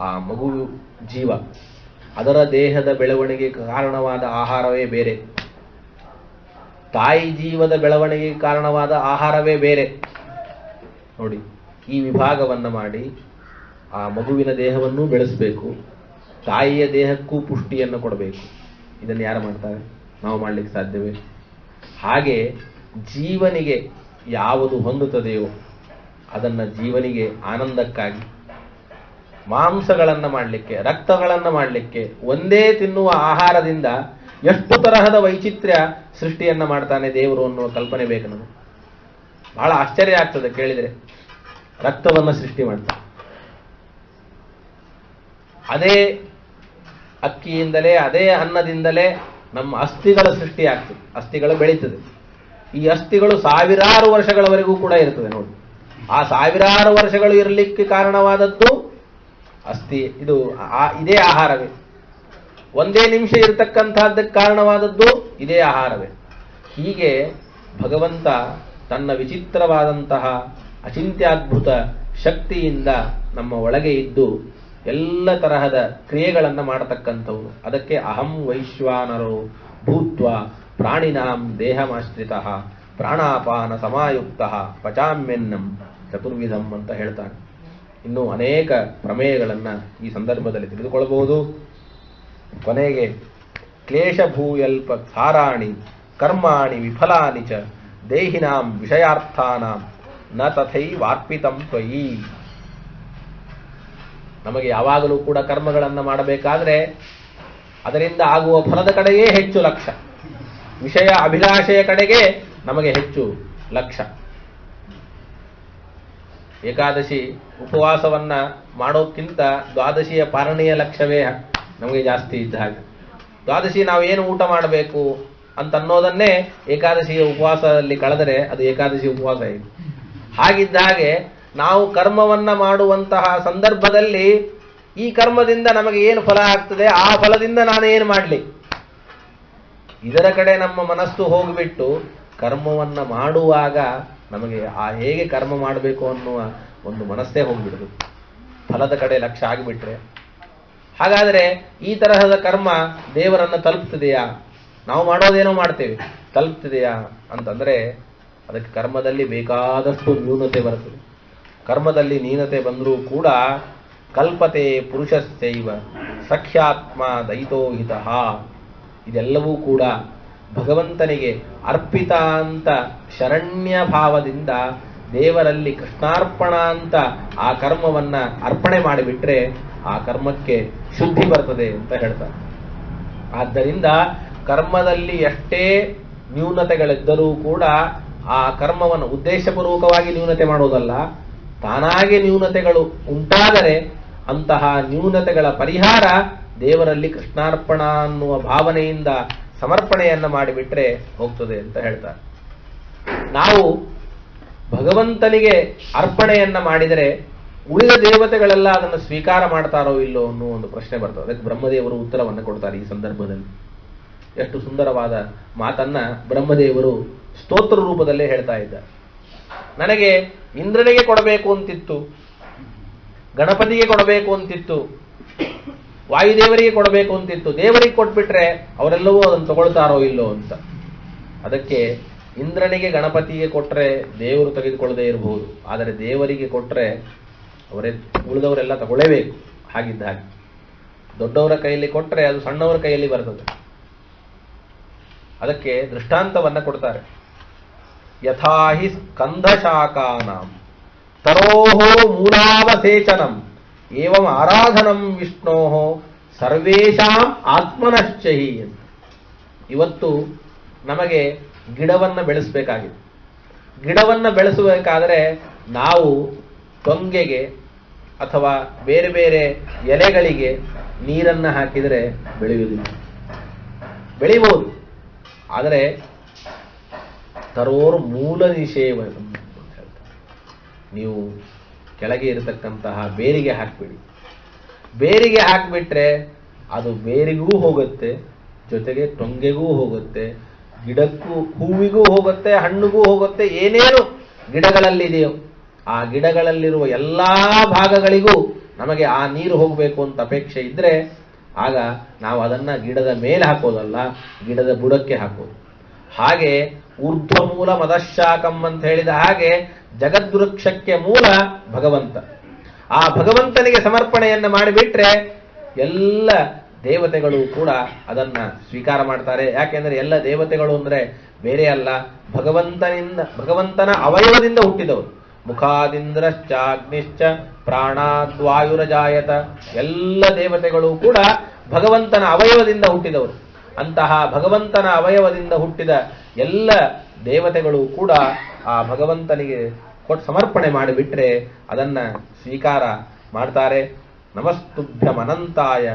Speaker 1: ಆ ಮಗು ಜೀವ, ಅದರ ದೇಹದ ಬೆಳವಣಿಗೆಗೆ ಕಾರಣವಾದ ಆಹಾರವೇ ಬೇರೆ, ತಾಯಿ ಜೀವದ ಬೆಳವಣಿಗೆಗೆ ಕಾರಣವಾದ ಆಹಾರವೇ ಬೇರೆ. ನೋಡಿ, ಈ ವಿಭಾಗವನ್ನ ಮಾಡಿ ಆ ಮಗುವಿನ ದೇಹವನ್ನೂ ಬೆಳೆಸಬೇಕು, ತಾಯಿಯ ದೇಹಕ್ಕೂ ಪುಷ್ಟಿಯನ್ನು ಕೊಡಬೇಕು. ಇದನ್ನು ಯಾರು ಮಾಡ್ತಾರೆ? ನಾವು ಮಾಡಲಿಕ್ಕೆ ಸಾಧ್ಯವೇ? ಹಾಗೆ ಜೀವನಿಗೆ ಯಾವುದು ಹೊಂದುತ್ತದೆಯೋ ಅದನ್ನು ಜೀವನಿಗೆ ಆನಂದಕ್ಕಾಗಿ, ಮಾಂಸಗಳನ್ನು ಮಾಡಲಿಕ್ಕೆ, ರಕ್ತಗಳನ್ನು ಮಾಡಲಿಕ್ಕೆ, ಒಂದೇ ತಿನ್ನುವ ಆಹಾರದಿಂದ ಎಷ್ಟು ತರಹದ ವೈಚಿತ್ರ್ಯ ಸೃಷ್ಟಿಯನ್ನ ಮಾಡ್ತಾನೆ ದೇವರು ಅನ್ನುವ ಕಲ್ಪನೆ ಬೇಕು ನಮಗೆ. ಬಹಳ ಆಶ್ಚರ್ಯ ಆಗ್ತದೆ ಕೇಳಿದರೆ. ರಕ್ತವನ್ನು ಸೃಷ್ಟಿ ಮಾಡ್ತಾನೆ, ಅದೇ ಅಕ್ಕಿಯಿಂದಲೇ, ಅದೇ ಅನ್ನದಿಂದಲೇ ನಮ್ಮ ಅಸ್ಥಿಗಳ ಸೃಷ್ಟಿ ಆಗ್ತದೆ, ಅಸ್ಥಿಗಳು ಬೆಳೀತದೆ. ಈ ಅಸ್ಥಿಗಳು 1000 ವರ್ಷಗಳವರೆಗೂ ಕೂಡ ಇರ್ತದೆ. ನೋಡಿ, ಆ 1000 ವರ್ಷಗಳು ಇರಲಿಕ್ಕೆ ಕಾರಣವಾದದ್ದು ಅಸ್ಥಿ, ಇದೇ ಆಹಾರವೇ. ಒಂದೇ ನಿಮಿಷ ಇರತಕ್ಕಂತಹದ್ದಕ್ಕೆ ಕಾರಣವಾದದ್ದು ಇದೇ ಆಹಾರವೇ. ಹೀಗೆ ಭಗವಂತ ತನ್ನ ವಿಚಿತ್ರವಾದಂತಹ ಅಚಿಂತ್ಯದ್ಭುತ ಶಕ್ತಿಯಿಂದ ನಮ್ಮ ಒಳಗೆ ಇದ್ದು ಎಲ್ಲ ತರಹದ ಕ್ರಿಯೆಗಳನ್ನು ಮಾಡತಕ್ಕಂಥವನು. ಅದಕ್ಕೆ ಅಹಂ ವೈಶ್ವಾನರೋ ಭೂತ್ವ ಪ್ರಾಣಿನಾಂ ದೇಹಮಾಶ್ರಿತ ಪ್ರಾಣಾಪಾನ ಸಮಾಯುಕ್ತ ಪಚಾಮ್ಯನ್ನಂ ಚತುರ್ವಿಧಂ ಅಂತ ಹೇಳ್ತಾನೆ. ಇನ್ನೂ ಅನೇಕ ಪ್ರಮೇಯಗಳನ್ನು ಈ ಸಂದರ್ಭದಲ್ಲಿ ತಿಳಿದುಕೊಳ್ಳಬಹುದು. ಕೊನೆಗೆ ಕ್ಲೇಶಭೂಯಲ್ಪ ಸಾರಾಣಿ ಕರ್ಮಾಣಿ ವಿಫಲಾನಿ ಚ ದೇಹಿನಾಂ ವಿಷಯಾರ್ಥಾನಾಂ ನ ತಥೈವಾರ್ಪಿತಂ ತ್ವಯಿ. ನಮಗೆ ಯಾವಾಗಲೂ ಕೂಡ ಕರ್ಮಗಳನ್ನು ಮಾಡಬೇಕಾದ್ರೆ ಅದರಿಂದ ಆಗುವ ಫಲದ ಕಡೆಯೇ ಹೆಚ್ಚು ಲಕ್ಷ್ಯ, ವಿಷಯ ಅಭಿಲಾಷೆಯ ಕಡೆಗೆ ನಮಗೆ ಹೆಚ್ಚು ಲಕ್ಷ್ಯ. ಏಕಾದಶಿ ಉಪವಾಸವನ್ನ ಮಾಡೋಕ್ಕಿಂತ ದ್ವಾದಶಿಯ ಪಾಲನೆಯ ಲಕ್ಷ್ಯವೇ ನಮಗೆ ಜಾಸ್ತಿ ಇದ್ದ ಹಾಗೆ. ದ್ವಾದಶಿ ನಾವು ಏನು ಊಟ ಮಾಡಬೇಕು ಅಂತ ಅನ್ನೋದನ್ನೇ ಏಕಾದಶಿಯ ಉಪವಾಸದಲ್ಲಿ ಕಳೆದರೆ ಅದು ಏಕಾದಶಿ ಉಪವಾಸ ಇದೆ. ಹಾಗಿದ್ದ ಹಾಗೆ ನಾವು ಕರ್ಮವನ್ನ ಮಾಡುವಂತಹ ಸಂದರ್ಭದಲ್ಲಿ ಈ ಕರ್ಮದಿಂದ ನಮಗೆ ಏನು ಫಲ ಆಗ್ತದೆ, ಆ ಫಲದಿಂದ ನಾನು ಏನು ಮಾಡಲಿ, ಇದರ ಕಡೆ ನಮ್ಮ ಮನಸ್ಸು ಹೋಗಿಬಿಟ್ಟು ಕರ್ಮವನ್ನ ಮಾಡುವಾಗ ನಮಗೆ ಆ ಹೇಗೆ ಕರ್ಮ ಮಾಡಬೇಕು ಅನ್ನುವ ಒಂದು ಮನಸ್ಸೇ ಹೋಗ್ಬಿಡುದು, ಫಲದ ಕಡೆ ಲಕ್ಷ್ಯ ಆಗಿಬಿಟ್ರೆ. ಹಾಗಾದರೆ ಈ ತರಹದ ಕರ್ಮ ದೇವರನ್ನ ತಲುಪ್ತಿದೆಯಾ? ನಾವು ಮಾಡೋದೇನೋ ಮಾಡ್ತೇವೆ, ತಲುಪ್ತಿದೆಯಾ ಅಂತಂದ್ರೆ ಅದಕ್ಕೆ ಕರ್ಮದಲ್ಲಿ ಬೇಕಾದಷ್ಟು ನ್ಯೂನತೆ ಬರ್ತದೆ. ಕರ್ಮದಲ್ಲಿ ನ್ಯೂನತೆ ಬಂದರೂ ಕೂಡ ಕಲ್ಪತೆ ಪುರುಷಸ್ಯೈವ ಸಖ್ಯಾತ್ಮ ದಯಿತೋ ಹಿತಃ, ಇದೆಲ್ಲವೂ ಕೂಡ ಭಗವಂತನಿಗೆ ಅರ್ಪಿತ ಅಂತ ಶರಣ್ಯ ಭಾವದಿಂದ ದೇವರಲ್ಲಿ ಕೃಷ್ಣಾರ್ಪಣ ಅಂತ ಆ ಕರ್ಮವನ್ನ ಅರ್ಪಣೆ ಮಾಡಿಬಿಟ್ರೆ ಆ ಕರ್ಮಕ್ಕೆ ಶುದ್ಧಿ ಬರ್ತದೆ ಅಂತ ಹೇಳ್ತಾರೆ. ಆದ್ದರಿಂದ ಕರ್ಮದಲ್ಲಿ ಎಷ್ಟೇ ನ್ಯೂನತೆಗಳಿದ್ದರೂ ಕೂಡ ಆ ಕರ್ಮವನ್ನು ಉದ್ದೇಶಪೂರ್ವಕವಾಗಿ ನ್ಯೂನತೆ ಮಾಡೋದಲ್ಲ, ತಾನಾಗೆ ನ್ಯೂನತೆಗಳು ಉಂಟಾದರೆ ಅಂತಹ ನ್ಯೂನತೆಗಳ ಪರಿಹಾರ ದೇವರಲ್ಲಿ ಕೃಷ್ಣಾರ್ಪಣ ಅನ್ನುವ ಭಾವನೆಯಿಂದ ಸಮರ್ಪಣೆಯನ್ನ ಮಾಡಿಬಿಟ್ರೆ ಹೋಗ್ತದೆ ಅಂತ ಹೇಳ್ತಾರೆ. ನಾವು ಭಗವಂತನಿಗೆ ಅರ್ಪಣೆಯನ್ನ ಮಾಡಿದರೆ ಉಳಿದ ದೇವತೆಗಳೆಲ್ಲ ಅದನ್ನು ಸ್ವೀಕಾರ ಮಾಡ್ತಾರೋ ಇಲ್ಲೋ ಅನ್ನೋ ಒಂದು ಪ್ರಶ್ನೆ ಬರ್ತದೆ. ಅದಕ್ಕೆ ಬ್ರಹ್ಮದೇವರು ಉತ್ತರವನ್ನು ಕೊಡ್ತಾರೆ ಈ ಸಂದರ್ಭದಲ್ಲಿ. ಎಷ್ಟು ಸುಂದರವಾದ ಮಾತನ್ನ ಬ್ರಹ್ಮದೇವರು ಸ್ತೋತ್ರ ರೂಪದಲ್ಲೇ ಹೇಳ್ತಾ ಇದ್ದಾರೆ. ನನಗೆ ಇಂದ್ರನಿಗೆ ಕೊಡಬೇಕು ಅಂತಿತ್ತು, ಗಣಪತಿಗೆ ಕೊಡಬೇಕು ಅಂತಿತ್ತು, ವಾಯುದೇವರಿಗೆ ಕೊಡಬೇಕು ಅಂತಿತ್ತು, ದೇವರಿಗೆ ಕೊಟ್ಬಿಟ್ರೆ ಅವರೆಲ್ಲವೂ ಅದನ್ನು ತಗೊಳ್ತಾರೋ ಇಲ್ಲೋ ಅಂತ. ಅದಕ್ಕೆ ಇಂದ್ರನಿಗೆ ಗಣಪತಿಗೆ ಕೊಟ್ರೆ ದೇವರು ತೆಗೆದುಕೊಳ್ಳದೆ ಇರಬಹುದು, ಆದರೆ ದೇವರಿಗೆ ಕೊಟ್ರೆ ಅವರೇ ಉಳಿದವರೆಲ್ಲ ತಗೊಳ್ಳೇಬೇಕು. ಹಾಗಿದ್ದ ಹಾಗೆ ದೊಡ್ಡವರ ಕೈಯಲ್ಲಿ ಕೊಟ್ರೆ ಅದು ಸಣ್ಣವರ ಕೈಯಲ್ಲಿ ಬರ್ತದೆ. ಅದಕ್ಕೆ ದೃಷ್ಟಾಂತವನ್ನ ಕೊಡ್ತಾರೆ. ಯಥಾಹಿ ಸ್ಕಂಧಶಾಖಾನಾಂ ತರೋಹೋ ಮೂಲಾವಸೇಚನಂ ಏವಂ ಆರಾಧನಂ ವಿಷ್ಣೋಹೋ ಸರ್ವೇಷಾಂ ಆತ್ಮನಶ್ಚಹಿ ಅಂತ. ಇವತ್ತು ನಮಗೆ ಗಿಡವನ್ನ ಬೆಳೆಸಬೇಕಾಗಿದೆ. ಗಿಡವನ್ನ ಬೆಳೆಸಬೇಕಾದರೆ ನಾವು ಟೊಂಗೆಗೆ ಅಥವಾ ಬೇರೆ ಬೇರೆ ಎಲೆಗಳಿಗೆ ನೀರನ್ನ ಹಾಕಿದರೆ ಬೆಳೆಯುವುದಿಲ್ಲ. ಬೆಳೆಯಬಹುದು, ಆದರೆ ತರೋರು ಮೂಲ ನಿಷೇವ ಅಂತ ಹೇಳ್ತಾರೆ. ನೀವು ಕೆಳಗೆ ಇರತಕ್ಕಂತಹ ಬೇರಿಗೆ ಹಾಕ್ಬಿಡಿ. ಬೇರಿಗೆ ಹಾಕಿಬಿಟ್ರೆ ಅದು ಬೇರಿಗೂ ಹೋಗುತ್ತೆ, ಜೊತೆಗೆ ಟೊಂಗೆಗೂ ಹೋಗುತ್ತೆ, ಗಿಡಕ್ಕೂ ಹೂವಿಗೂ ಹೋಗುತ್ತೆ, ಹಣ್ಣಿಗೂ ಹೋಗುತ್ತೆ. ಏನೇನು ಗಿಡಗಳಲ್ಲಿದೆಯೋ ಆ ಗಿಡಗಳಲ್ಲಿರುವ ಎಲ್ಲಾ ಭಾಗಗಳಿಗೂ ನಮಗೆ ಆ ನೀರು ಹೋಗಬೇಕು ಅಂತ ಅಪೇಕ್ಷೆ ಇದ್ರೆ ಆಗ ನಾವು ಅದನ್ನ ಗಿಡದ ಮೇಲೆ ಹಾಕೋದಲ್ಲ, ಗಿಡದ ಬುಡಕ್ಕೆ ಹಾಕೋದು. ಹಾಗೆ ಊರ್ಧ್ವ ಮೂಲ ಮದಶಾಕಂ ಅಂತ ಹೇಳಿದ ಹಾಗೆ ಜಗದ್ವೃಕ್ಷಕ್ಕೆ ಮೂಲ ಭಗವಂತ. ಆ ಭಗವಂತನಿಗೆ ಸಮರ್ಪಣೆಯನ್ನ ಮಾಡಿಬಿಟ್ರೆ ಎಲ್ಲ ದೇವತೆಗಳು ಕೂಡ ಅದನ್ನ ಸ್ವೀಕಾರ ಮಾಡ್ತಾರೆ. ಯಾಕೆಂದ್ರೆ ಎಲ್ಲ ದೇವತೆಗಳು ಅಂದ್ರೆ ಬೇರೆ ಅಲ್ಲ, ಭಗವಂತನ ಅವಯವದಿಂದ ಹುಟ್ಟಿದವರು. ಮುಖಾದಿಂದ್ರಶ್ಚ ಅಗ್ನಿಶ್ಚ ಪ್ರಾಣಾದ್ವಾಯುರಜಾಯತ, ಎಲ್ಲ ದೇವತೆಗಳು ಕೂಡ ಭಗವಂತನ ಅವಯವದಿಂದ ಹುಟ್ಟಿದವರು. ಅಂತಹ ಭಗವಂತನ ಅವಯವದಿಂದ ಹುಟ್ಟಿದ ಎಲ್ಲ ದೇವತೆಗಳು ಕೂಡ ಆ ಭಗವಂತನಿಗೆ ಸಮರ್ಪಣೆ ಮಾಡಿಬಿಟ್ರೆ ಅದನ್ನ ಸ್ವೀಕಾರ ಮಾಡ್ತಾರೆ. ನಮಸ್ತುಭ್ಯಮನಂತಾಯ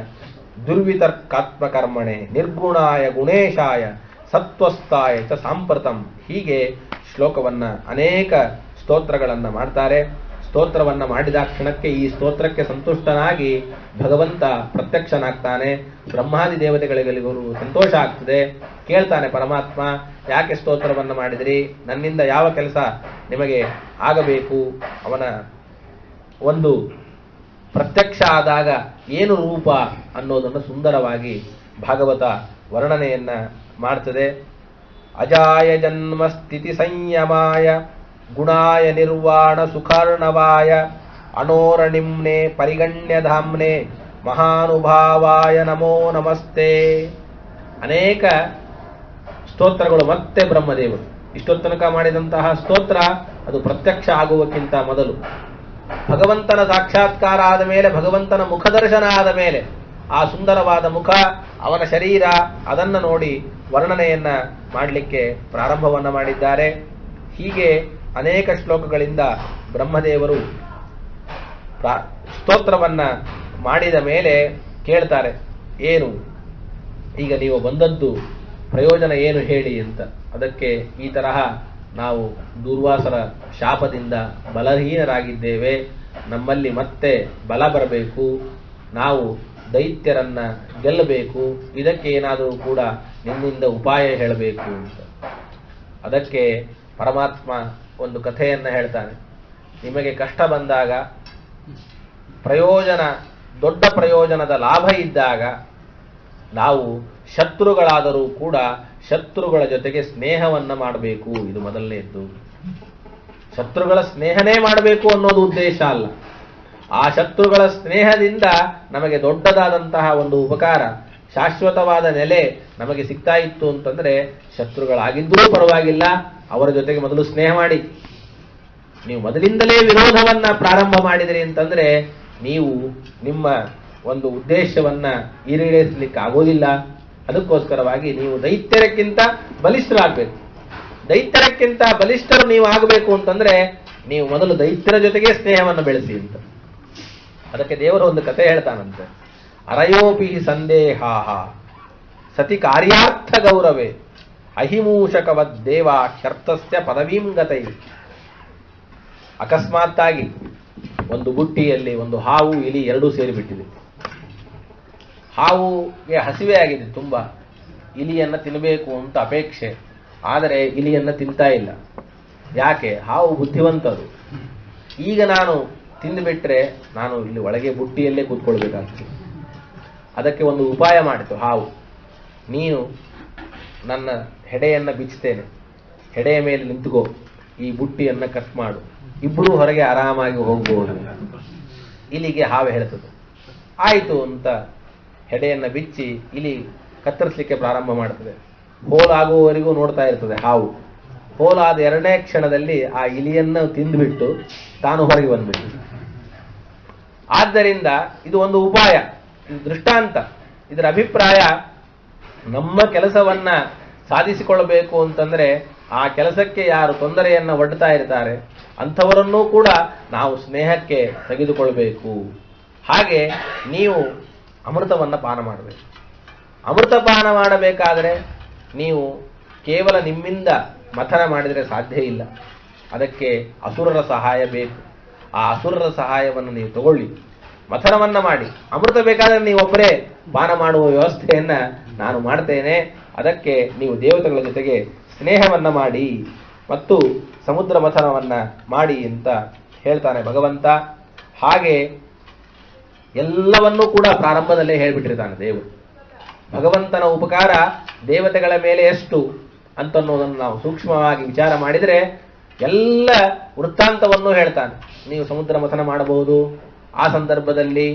Speaker 1: ದುರ್ವಿತರ್ಕಾತ್ಮಕರ್ಮಣೆ ನಿರ್ಗುಣಾಯ ಗುಣೇಶಾಯ ಸತ್ವಸ್ಥಾಯ ಚ ಸಾಂಪ್ರತಂ. ಹೀಗೆ ಶ್ಲೋಕವನ್ನ ಅನೇಕ ಸ್ತೋತ್ರಗಳನ್ನ ಮಾಡ್ತಾರೆ. ಸ್ತೋತ್ರವನ್ನ ಮಾಡಿದ ಕ್ಷಣಕ್ಕೆ ಈ ಸ್ತೋತ್ರಕ್ಕೆ ಸಂತುಷ್ಟನಾಗಿ ಭಗವಂತ ಪ್ರತ್ಯಕ್ಷನಾಗ್ತಾನೆ. ಬ್ರಹ್ಮಾದಿ ದೇವತೆಗಳಿಗೂ ಸಂತೋಷ ಆಗ್ತದೆ. ಕೇಳ್ತಾನೆ ಪರಮಾತ್ಮ, ಯಾಕೆ ಸ್ತೋತ್ರವನ್ನ ಮಾಡಿದಿರಿ, ನನ್ನಿಂದ ಯಾವ ಕೆಲಸ ನಿಮಗೆ ಆಗಬೇಕು, ಅವನ ಒಂದು ಪ್ರತ್ಯಕ್ಷ ಆದಾಗ ಏನು ರೂಪ ಅನ್ನೋದನ್ನು ಸುಂದರವಾಗಿ ಭಾಗವತ ವರ್ಣನೆಯನ್ನ ಮಾಡ್ತದೆ. ಅಜಾಯ ಜನ್ಮ ಸ್ಥಿತಿ ಸಂಯಮಾಯ ಗುಣಾಯ ನಿರ್ವಾಣ ಸುಖಾರ್ಣವಾಯ ಅಣೋರಣಿಮ್ನೆ ಪರಿಗಣ್ಯಧಾಮ್ನೆ ಮಹಾನುಭಾವಾಯ ನಮೋ ನಮಸ್ತೆ. ಅನೇಕ ಸ್ತೋತ್ರಗಳು ಮತ್ತೆ ಬ್ರಹ್ಮದೇವರು ಇಷ್ಟೊತ್ತನಕ ಮಾಡಿದಂತಹ ಸ್ತೋತ್ರ ಅದು ಪ್ರತ್ಯಕ್ಷ ಆಗುವಕ್ಕಿಂತ ಮೊದಲು ಭಗವಂತನ ಸಾಕ್ಷಾತ್ಕಾರ ಆದ ಮೇಲೆ, ಭಗವಂತನ ಮುಖದರ್ಶನ ಆದ ಮೇಲೆ ಆ ಸುಂದರವಾದ ಮುಖ, ಅವನ ಶರೀರ, ಅದನ್ನು ನೋಡಿ ವರ್ಣನೆಯನ್ನ ಮಾಡಲಿಕ್ಕೆ ಪ್ರಾರಂಭವನ್ನ ಮಾಡಿದ್ದಾರೆ. ಹೀಗೆ ಅನೇಕ ಶ್ಲೋಕಗಳಿಂದ ಬ್ರಹ್ಮದೇವರು ಸ್ತೋತ್ರವನ್ನ ಮಾಡಿದ ಮೇಲೆ ಕೇಳ್ತಾರೆ, ಏನು ಈಗ ನೀವು ಬಂದದ್ದು ಪ್ರಯೋಜನ ಏನು ಹೇಳಿ ಅಂತ. ಅದಕ್ಕೆ ಈ ತರಹ ನಾವು ದೂರ್ವಾಸರ ಶಾಪದಿಂದ ಬಲಹೀನರಾಗಿದ್ದೇವೆ, ನಮ್ಮಲ್ಲಿ ಮತ್ತೆ ಬಲ ಬರಬೇಕು, ನಾವು ದೈತ್ಯರನ್ನ ಗೆಲ್ಲಬೇಕು, ಇದಕ್ಕೆ ಏನಾದರೂ ಕೂಡ ನಿನ್ನಿಂದ ಉಪಾಯ ಹೇಳಬೇಕು ಅಂತ. ಅದಕ್ಕೆ ಪರಮಾತ್ಮ ಒಂದು ಕಥೆಯನ್ನ ಹೇಳ್ತಾನೆ. ನಿಮಗೆ ಕಷ್ಟ ಬಂದಾಗ, ದೊಡ್ಡ ಪ್ರಯೋಜನದ ಲಾಭ ಇದ್ದಾಗ ನಾವು ಶತ್ರುಗಳಾದರೂ ಕೂಡ ಶತ್ರುಗಳ ಜೊತೆಗೆ ಸ್ನೇಹವನ್ನ ಮಾಡಬೇಕು. ಇದು ಮೊದಲನೇದ್ದು. ಶತ್ರುಗಳ ಸ್ನೇಹನೇ ಮಾಡಬೇಕು ಅನ್ನೋದು ಉದ್ದೇಶ ಅಲ್ಲ. ಆ ಶತ್ರುಗಳ ಸ್ನೇಹದಿಂದ ನಮಗೆ ದೊಡ್ಡದಾದಂತಹ ಒಂದು ಉಪಕಾರ, ಶಾಶ್ವತವಾದ ನೆಲೆ ನಮಗೆ ಸಿಗ್ತಾ ಇತ್ತು ಅಂತಂದ್ರೆ ಶತ್ರುಗಳಾಗಿದ್ದರೂ ಪರವಾಗಿಲ್ಲ, ಅವರ ಜೊತೆಗೆ ಮೊದಲು ಸ್ನೇಹ ಮಾಡಿ. ನೀವು ಮೊದಲಿಂದಲೇ ವಿರೋಧವನ್ನ ಪ್ರಾರಂಭ ಮಾಡಿದ್ರಿ ಅಂತಂದ್ರೆ ನೀವು ನಿಮ್ಮ ಒಂದು ಉದ್ದೇಶವನ್ನ ಈಡೇರಿಸಲಿಕ್ಕೆ ಆಗೋದಿಲ್ಲ. ಅದಕ್ಕೋಸ್ಕರವಾಗಿ ನೀವು ದೈತ್ಯರಕ್ಕಿಂತ ಬಲಿಷ್ಠರಾಗಬೇಕು. ದೈತ್ಯರಕ್ಕಿಂತ ಬಲಿಷ್ಠರು ನೀವು ಆಗಬೇಕು ಅಂತಂದ್ರೆ ನೀವು ಮೊದಲು ದೈತ್ಯರ ಜೊತೆಗೆ ಸ್ನೇಹವನ್ನು ಬೆಳೆಸಿ ಅಂತ. ಅದಕ್ಕೆ ದೇವರು ಒಂದು ಕಥೆ ಹೇಳ್ತಾನಂತೆ. ಅರಯೋಪಿ ಸಂದೇಹಾಹ ಸತಿ ಕಾರ್ಯಾರ್ಥ ಗೌರವೇ ಅಹಿಮೂಷಕವದ್ದೇವ ಹ್ಯರ್ಥಸ್ಯ ಪದವೀಂ ಗತೈ. ಅಕಸ್ಮಾತ್ತಾಗಿ ಒಂದು ಬುಟ್ಟಿಯಲ್ಲಿ ಒಂದು ಹಾವು ಇಲಿ ಎರಡೂ ಸೇರಿಬಿಟ್ಟಿದೆ. ಹಾವುಗೆ ಹಸಿವೆ ಆಗಿದೆ ತುಂಬಾ, ಇಲಿಯನ್ನ ತಿನ್ನಬೇಕು ಅಂತ ಅಪೇಕ್ಷೆ, ಆದರೆ ಇಲಿಯನ್ನ ತಿಂತಾ ಇಲ್ಲ. ಯಾಕೆ? ಹಾವು ಬುದ್ಧಿವಂತರು. ಈಗ ನಾನು ತಿಂದುಬಿಟ್ರೆ ನಾನು ಇಲ್ಲಿ ಒಳಗೆ ಬುಟ್ಟಿಯಲ್ಲೇ ಕೂತ್ಕೊಳ್ಬೇಕಾಗ್ತದೆ. ಅದಕ್ಕೆ ಒಂದು ಉಪಾಯ ಮಾಡಿತು ಹಾವು. ನೀನು ನನ್ನ ಹೆಡೆಯನ್ನ ಬಿಚ್ಚುತ್ತೇನೆ, ಹೆಡೆಯ ಮೇಲೆ ನಿಂತುಕೋ, ಈ ಬುಟ್ಟಿಯನ್ನ ಕಟ್ ಮಾಡು, ಇಬ್ಬರೂ ಹೊರಗೆ ಆರಾಮಾಗಿ ಹೋಗಬಹುದು. ಇಲಿಗೆ ಹಾವು ಹೇಳ್ತದೆ. ಆಯಿತು ಅಂತ ಹೆಡೆಯನ್ನ ಬಿಚ್ಚಿ ಇಲಿ ಕತ್ತರಿಸಲಿಕ್ಕೆ ಪ್ರಾರಂಭ ಮಾಡ್ತದೆ. ಹೋಲಾಗುವವರೆಗೂ ನೋಡ್ತಾ ಇರ್ತದೆ ಹಾವು. ಹೋಲಾದ 2ನೇ ಕ್ಷಣದಲ್ಲಿ ಆ ಇಲಿಯನ್ನು ತಿಂದುಬಿಟ್ಟು ತಾನು ಹೊರಗೆ ಬಂದ್ಬಿಟ್ಟು. ಆದ್ದರಿಂದ ಇದು ಒಂದು ಉಪಾಯ, ಇದು ದೃಷ್ಟಾಂತ. ಇದರ ಅಭಿಪ್ರಾಯ, ನಮ್ಮ ಕೆಲಸವನ್ನ ಸಾಧಿಸಿಕೊಳ್ಳಬೇಕು ಅಂತಂದ್ರೆ ಆ ಕೆಲಸಕ್ಕೆ ಯಾರು ತೊಂದರೆಯನ್ನ ಒಡ್ತಾ ಇರ್ತಾರೆ ಅಂಥವರನ್ನೂ ಕೂಡ ನಾವು ಸ್ನೇಹಕ್ಕೆ ತೆಗೆದುಕೊಳ್ಬೇಕು. ಹಾಗೆ ನೀವು ಅಮೃತವನ್ನ ಪಾನ ಮಾಡಬೇಕು. ಅಮೃತ ಪಾನ ಮಾಡಬೇಕಾದರೆ ನೀವು ಕೇವಲ ನಿಮ್ಮಿಂದ ಮಥನ ಮಾಡಿದರೆ ಸಾಧ್ಯ ಇಲ್ಲ. ಅದಕ್ಕೆ ಅಸುರರ ಸಹಾಯ ಬೇಕು. ಆ ಅಸುರರ ಸಹಾಯವನ್ನು ನೀವು ತಗೊಳ್ಳಿ, ಮಥನವನ್ನ ಮಾಡಿ. ಅಮೃತ ಬೇಕಾದರೆ ನೀವು ಒಬ್ಬರೇ ಪಾನ ಮಾಡುವ ವ್ಯವಸ್ಥೆಯನ್ನ ನಾನು ಮಾಡ್ತೇನೆ. ಅದಕ್ಕೆ ನೀವು ದೇವತೆಗಳ ಜೊತೆಗೆ ಸ್ನೇಹವನ್ನ ಮಾಡಿ ಮತ್ತು ಸಮುದ್ರ ಮಥನವನ್ನ ಮಾಡಿ ಅಂತ ಹೇಳ್ತಾನೆ ಭಗವಂತ. ಹಾಗೆ ಎಲ್ಲವನ್ನೂ ಕೂಡ ಪ್ರಾರಂಭದಲ್ಲೇ ಹೇಳ್ಬಿಟ್ಟಿರ್ತಾನೆ ದೇವರು. ಭಗವಂತನ ಉಪಕಾರ ದೇವತೆಗಳ ಮೇಲೆ ಎಷ್ಟು ಅಂತನ್ನೋದನ್ನು ನಾವು ಸೂಕ್ಷ್ಮವಾಗಿ ವಿಚಾರ ಮಾಡಿದರೆ ಎಲ್ಲ ವೃತ್ತಾಂತವನ್ನು ಹೇಳ್ತಾನೆ. ನೀವು ಸಮುದ್ರ ಮಥನ ಮಾಡಬಹುದು. ಆ ಸಂದರ್ಭದಲ್ಲಿ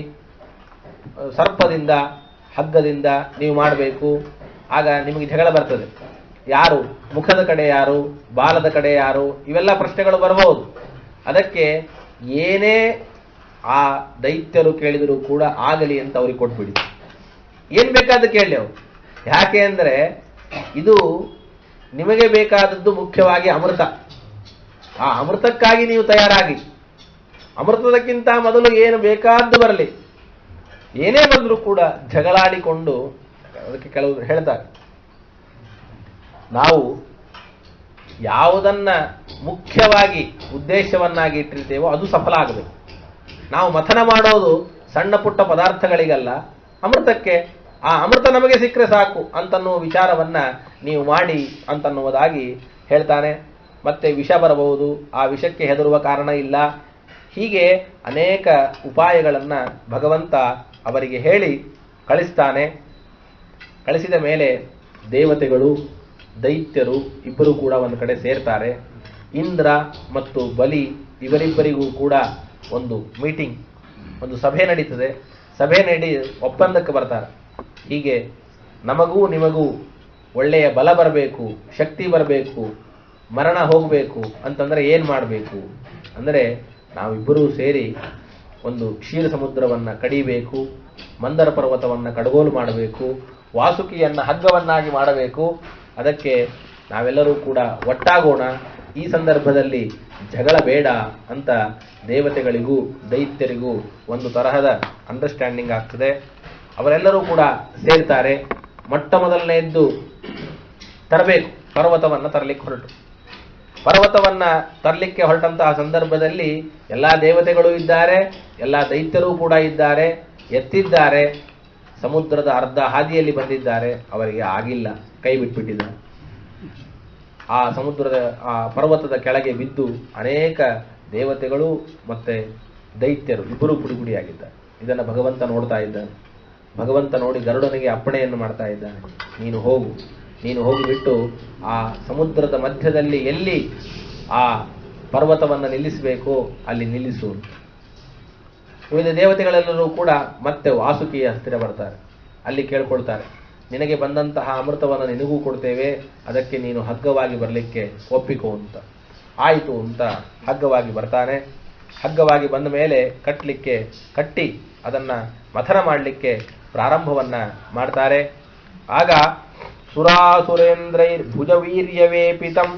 Speaker 1: ಸರ್ಪದಿಂದ, ಹಗ್ಗದಿಂದ ನೀವು ಮಾಡಬೇಕು. ಆಗ ನಿಮಗೆ ಜಗಳ ಬರ್ತದೆ. ಯಾರು ಮುಖದ ಕಡೆ, ಯಾರು ಬಾಲದ ಕಡೆ, ಯಾರು, ಇವೆಲ್ಲ ಪ್ರಶ್ನೆಗಳು ಬರಬಹುದು. ಅದಕ್ಕೆ ಏನೇ ಆ ದೈತ್ಯರು ಕೇಳಿದರೂ ಕೂಡ ಆಗಲಿ ಅಂತ ಅವ್ರಿಗೆ ಕೊಟ್ಬಿಡಿ. ಏನ್ ಬೇಕಾದ ಕೇಳಿ ಅವರು. ಯಾಕೆ ಅಂದ್ರೆ ಇದು ನಿಮಗೆ ಬೇಕಾದದ್ದು ಮುಖ್ಯವಾಗಿ ಅಮೃತ. ಆ ಅಮೃತಕ್ಕಾಗಿ ನೀವು ತಯಾರಾಗಿ, ಅಮೃತದಕ್ಕಿಂತ ಮೊದಲು ಏನು ಬೇಕಾದ್ದು ಬರಲಿ, ಏನೇ ಬಂದರೂ ಕೂಡ ಜಗಳಾಡಿಕೊಂಡು, ಅದಕ್ಕೆ ಕೆಲವರು ಹೇಳ್ತಾರೆ, ನಾವು ಯಾವುದನ್ನ ಮುಖ್ಯವಾಗಿ ಉದ್ದೇಶವನ್ನಾಗಿ ಇಟ್ಟಿರ್ತೇವೋ ಅದು ಸಫಲ ಆಗಬೇಕು. ನಾವು ಮಥನ ಮಾಡೋದು ಸಣ್ಣ ಪುಟ್ಟ ಪದಾರ್ಥಗಳಿಗಲ್ಲ, ಅಮೃತಕ್ಕೆ. ಆ ಅಮೃತ ನಮಗೆ ಸಿಕ್ಕರೆ ಸಾಕು ಅಂತನ್ನುವ ವಿಚಾರವನ್ನ ನೀವು ಮಾಡಿ ಅಂತನ್ನುವುದಾಗಿ ಹೇಳ್ತಾನೆ. ಮತ್ತೆ ವಿಷ ಬರಬಹುದು, ಆ ವಿಷಕ್ಕೆ ಹೆದರುವ ಕಾರಣ ಇಲ್ಲ. ಹೀಗೆ ಅನೇಕ ಉಪಾಯಗಳನ್ನ ಭಗವಂತ ಅವರಿಗೆ ಹೇಳಿ ಕಳಿಸ್ತಾನೆ. ಕಳಿಸಿದ ಮೇಲೆ ದೇವತೆಗಳು, ದೈತ್ಯರು ಇಬ್ಬರು ಕೂಡ ಒಂದು ಕಡೆ ಸೇರ್ತಾರೆ. ಇಂದ್ರ ಮತ್ತು ಬಲಿ ಇವರಿಬ್ಬರಿಗೂ ಕೂಡ ಒಂದು ಮೀಟಿಂಗ್, ಒಂದು ಸಭೆ ನಡೀತದೆ. ಸಭೆ ನಡಿ ಒಪ್ಪಂದಕ್ಕೆ ಬರ್ತಾರೆ. ಹೀಗೆ ನಮಗೂ ನಿಮಗೂ ಒಳ್ಳೆಯ ಬಲ ಬರಬೇಕು, ಶಕ್ತಿ ಬರಬೇಕು, ಮರಣ ಹೋಗಬೇಕು ಅಂತಂದ್ರೆ ಏನ್ ಮಾಡಬೇಕು ಅಂದರೆ ನಾವಿಬ್ಬರೂ ಸೇರಿ ಒಂದು ಕ್ಷೀರ ಸಮುದ್ರವನ್ನ ಕಡಿಬೇಕು, ಮಂದರ ಪರ್ವತವನ್ನ ಕಡಗೋಲು ಮಾಡಬೇಕು, ವಾಸುಕಿಯನ್ನ ಹಗ್ಗವನ್ನಾಗಿ ಮಾಡಬೇಕು. ಅದಕ್ಕೆ ನಾವೆಲ್ಲರೂ ಕೂಡ ಒಟ್ಟಾಗೋಣ, ಈ ಸಂದರ್ಭದಲ್ಲಿ ಜಗಳ ಬೇಡ ಅಂತ ದೇವತೆಗಳಿಗೂ ದೈತ್ಯರಿಗೂ ಒಂದು ತರಹದ ಅಂಡರ್ಸ್ಟ್ಯಾಂಡಿಂಗ್ ಆಗ್ತದೆ. ಅವರೆಲ್ಲರೂ ಕೂಡ ಸೇರ್ತಾರೆ. ಮೊಟ್ಟ ಮೊದಲನೆಯದ್ದು ತರಬೇಕು, ಪರ್ವತವನ್ನು ತರಲಿಕ್ಕೆ ಹೊರಟು. ಪರ್ವತವನ್ನ ತರಲಿಕ್ಕೆ ಹೊರಟಂತಹ ಸಂದರ್ಭದಲ್ಲಿ ಎಲ್ಲ ದೇವತೆಗಳು ಇದ್ದಾರೆ, ಎಲ್ಲ ದೈತ್ಯರೂ ಕೂಡ ಇದ್ದಾರೆ, ಎತ್ತಿದ್ದಾರೆ. ಸಮುದ್ರದ ಅರ್ಧ ಹಾದಿಯಲ್ಲಿ ಬಂದಿದ್ದಾರೆ, ಅವರಿಗೆ ಆಗಿಲ್ಲ, ಕೈ ಬಿಟ್ಬಿಟ್ಟಿದ್ದಾರೆ. ಆ ಸಮುದ್ರದ ಆ ಪರ್ವತದ ಕೆಳಗೆ ಬಿದ್ದು ಅನೇಕ ದೇವತೆಗಳು ಮತ್ತೆ ದೈತ್ಯರು ಇಬ್ಬರೂ ಪುಡಿಪುಡಿಯಾಗಿದ್ದಾರೆ. ಇದನ್ನು ಭಗವಂತ ನೋಡ್ತಾ ಇದ್ದಾನೆ. ಭಗವಂತ ನೋಡಿ ಗರುಡನಿಗೆ ಅಪ್ಪಣೆಯನ್ನು ಮಾಡ್ತಾ ಇದ್ದಾನೆ, ನೀನು ಹೋಗಿಬಿಟ್ಟು ಆ ಸಮುದ್ರದ ಮಧ್ಯದಲ್ಲಿ ಎಲ್ಲಿ ಆ ಪರ್ವತವನ್ನು ನಿಲ್ಲಿಸಬೇಕು ಅಲ್ಲಿ ನಿಲ್ಲಿಸು. ಉಳಿದ ದೇವತೆಗಳೆಲ್ಲರೂ ಕೂಡ ಮತ್ತೆ ವಾಸುಕಿಯ ಹತ್ತಿರ ಬರ್ತಾರೆ. ಅಲ್ಲಿ ಕೇಳ್ಕೊಳ್ತಾರೆ, ನಿನಗೆ ಬಂದಂತಹ ಅಮೃತವನ್ನು ನಿನಗೂ ಕೊಡ್ತೇವೆ, ಅದಕ್ಕೆ ನೀನು ಹಗ್ಗವಾಗಿ ಬರಲಿಕ್ಕೆ ಒಪ್ಪಿಕೋ ಅಂತ. ಆಯಿತು ಅಂತ ಹಗ್ಗವಾಗಿ ಬರ್ತಾನೆ. ಹಗ್ಗವಾಗಿ ಬಂದ ಮೇಲೆ ಕಟ್ಟಿ ಅದನ್ನು ಮಥನ ಮಾಡಲಿಕ್ಕೆ ಪ್ರಾರಂಭವನ್ನ ಮಾಡ್ತಾರೆ. ಆಗ ಸುರಾಸುರೇಂದ್ರೈರ್ ಭುಜವೀರ್ಯವೇಪಿತಂ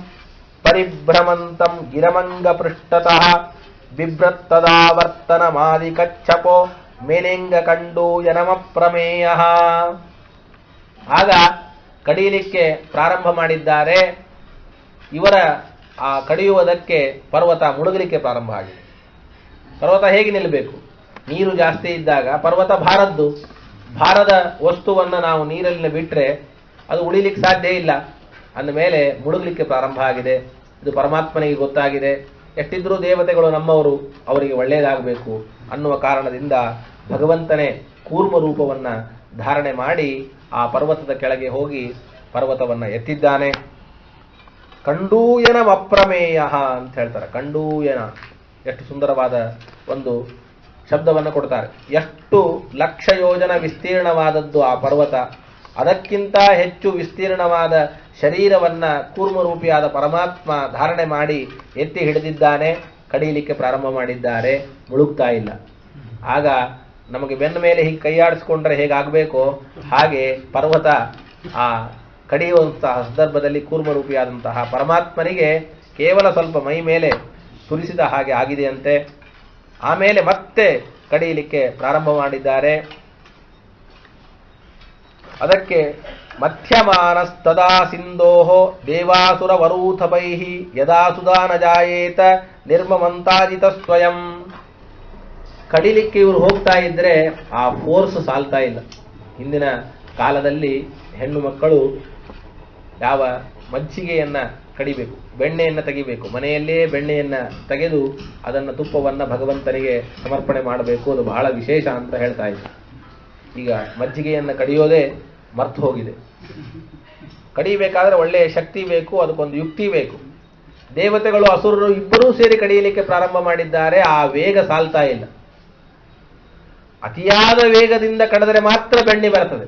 Speaker 1: ಪರಿಭ್ರಮಂತಂ ಗಿರಮಂಗ ಪೃಷ್ಠತಃ ಬಿಭ್ರತ್ತದಾವರ್ತನ ಮಾದಿ ಕಚ್ಚಪೋ ಮೇನೆಂಗ ಕಂಡು ಯನಮ ಪ್ರಮೇಯ. ಆಗ ಕಡಿಯಲಿಕ್ಕೆ ಪ್ರಾರಂಭ ಮಾಡಿದ್ದಾರೆ. ಇವರ ಆ ಕಡಿಯುವುದಕ್ಕೆ ಪರ್ವತ ಮುಳುಗಲಿಕ್ಕೆ ಪ್ರಾರಂಭ ಆಗಿದೆ. ಪರ್ವತ ಹೇಗೆ ನಿಲ್ಲಬೇಕು? ನೀರು ಜಾಸ್ತಿ ಇದ್ದಾಗ ಪರ್ವತ ಭಾರದ ವಸ್ತುವನ್ನು ನಾವು ನೀರಲ್ಲಿ ಬಿಟ್ಟರೆ ಅದು ಉಳಿಲಿಕ್ಕೆ ಸಾಧ್ಯ ಇಲ್ಲ. ಅಂದ ಮೇಲೆ ಮುಳುಗಲಿಕ್ಕೆ ಪ್ರಾರಂಭ ಆಗಿದೆ. ಇದು ಪರಮಾತ್ಮನಿಗೆ ಗೊತ್ತಾಗಿದೆ. ಎಷ್ಟಿದ್ರೂ ದೇವತೆಗಳು ನಮ್ಮವರು, ಅವರಿಗೆ ಒಳ್ಳೆಯದಾಗಬೇಕು ಅನ್ನುವ ಕಾರಣದಿಂದ ಭಗವಂತನೇ ಕೂರ್ಮ ರೂಪವನ್ನ ಧಾರಣೆ ಮಾಡಿ ಆ ಪರ್ವತದ ಕೆಳಗೆ ಹೋಗಿ ಪರ್ವತವನ್ನ ಎತ್ತಿದ್ದಾನೆ. ಕಂಡೂಯನ ಅಪ್ರಮೇಯ ಅಂತ ಹೇಳ್ತಾರೆ. ಕಂಡೂಯನ ಎಷ್ಟು ಸುಂದರವಾದ ಒಂದು ಶಬ್ದವನ್ನು ಕೊಡ್ತಾರೆ. ಎಷ್ಟು ಲಕ್ಷ ಯೋಜನ ವಿಸ್ತೀರ್ಣವಾದದ್ದು ಆ ಪರ್ವತ. ಅದಕ್ಕಿಂತ ಹೆಚ್ಚು ವಿಸ್ತೀರ್ಣವಾದ ಶರೀರವನ್ನ ಕೂರ್ಮರೂಪಿಯಾದ ಪರಮಾತ್ಮ ಧಾರಣೆ ಮಾಡಿ ಎತ್ತಿ ಹಿಡಿದಿದ್ದಾನೆ. ಕಡಿಯಲಿಕ್ಕೆ ಪ್ರಾರಂಭ ಮಾಡಿದ್ದಾರೆ, ಮುಳುಗ್ತಾ ಇಲ್ಲ. ಆಗ ನಮಗೆ ಬೆನ್ನ ಮೇಲೆ ಹೀಗೆ ಕೈಯಾಡಿಸ್ಕೊಂಡ್ರೆ ಹೇಗಾಗಬೇಕೋ ಹಾಗೆ ಪರ್ವತ ಆ ಕಡಿಯುವಂತಹ ಸಂದರ್ಭದಲ್ಲಿ ಕೂರ್ಮರೂಪಿಯಾದಂತಹ ಪರಮಾತ್ಮನಿಗೆ ಕೇವಲ ಸ್ವಲ್ಪ ಮೈ ಮೇಲೆ ಸುರಿಸಿದ ಹಾಗೆ ಆಗಿದೆಯಂತೆ. ಆಮೇಲೆ ಮತ್ತೆ ಕಡಿಯಲಿಕ್ಕೆ ಪ್ರಾರಂಭ ಮಾಡಿದ್ದಾರೆ. ಅದಕ್ಕೆ ಮಧ್ಯಮಾನಸ್ತದಾ ಸಿಂಧೋಹೋ ದೇವಾಸುರ ವರೂಥಪೈಹಿ ಯದಾ ಸುಧಾ ನ ಜಾಯೇತ ನಿರ್ಮಮಂತಾಜಿತ ಸ್ವಯಂ. ಕಡಿಲಿಕ್ಕೆ ಇವರು ಹೋಗ್ತಾ ಇದ್ರೆ ಆ ಫೋರ್ಸ್ ಸಾಲ್ತಾ ಇಲ್ಲ. ಹಿಂದಿನ ಕಾಲದಲ್ಲಿ ಹೆಣ್ಣು ಮಕ್ಕಳು ಯಾವ ಮಜ್ಜಿಗೆಯನ್ನ ಕಡಿಬೇಕು, ಬೆಣ್ಣೆಯನ್ನು ತೆಗಿಬೇಕು, ಮನೆಯಲ್ಲೇ ಬೆಣ್ಣೆಯನ್ನ ತೆಗೆದು ಅದನ್ನು ತುಪ್ಪವನ್ನ ಭಗವಂತನಿಗೆ ಸಮರ್ಪಣೆ ಮಾಡಬೇಕು, ಅದು ಬಹಳ ವಿಶೇಷ ಅಂತ ಹೇಳ್ತಾ ಇದ್ರು. ಈಗ ಮಜ್ಜಿಗೆಯನ್ನು ಕಡಿಯೋದೇ ಮರ್ತು ಹೋಗಿದೆ. ಕಡಿಬೇಕಾದ್ರೆ ಒಳ್ಳೆಯ ಶಕ್ತಿ ಬೇಕು, ಅದಕ್ಕೊಂದು ಯುಕ್ತಿ ಬೇಕು. ದೇವತೆಗಳು ಅಸುರರು ಇಬ್ಬರೂ ಸೇರಿ ಕಡಿಯಲಿಕ್ಕೆ ಪ್ರಾರಂಭ ಮಾಡಿದ್ದಾರೆ. ಆ ವೇಗ ಸಾಲ್ತಾ ಇಲ್ಲ. ಅತಿಯಾದ ವೇಗದಿಂದ ಕಡಿದರೆ ಮಾತ್ರ ಬೆಣ್ಣೆ ಬರ್ತದೆ.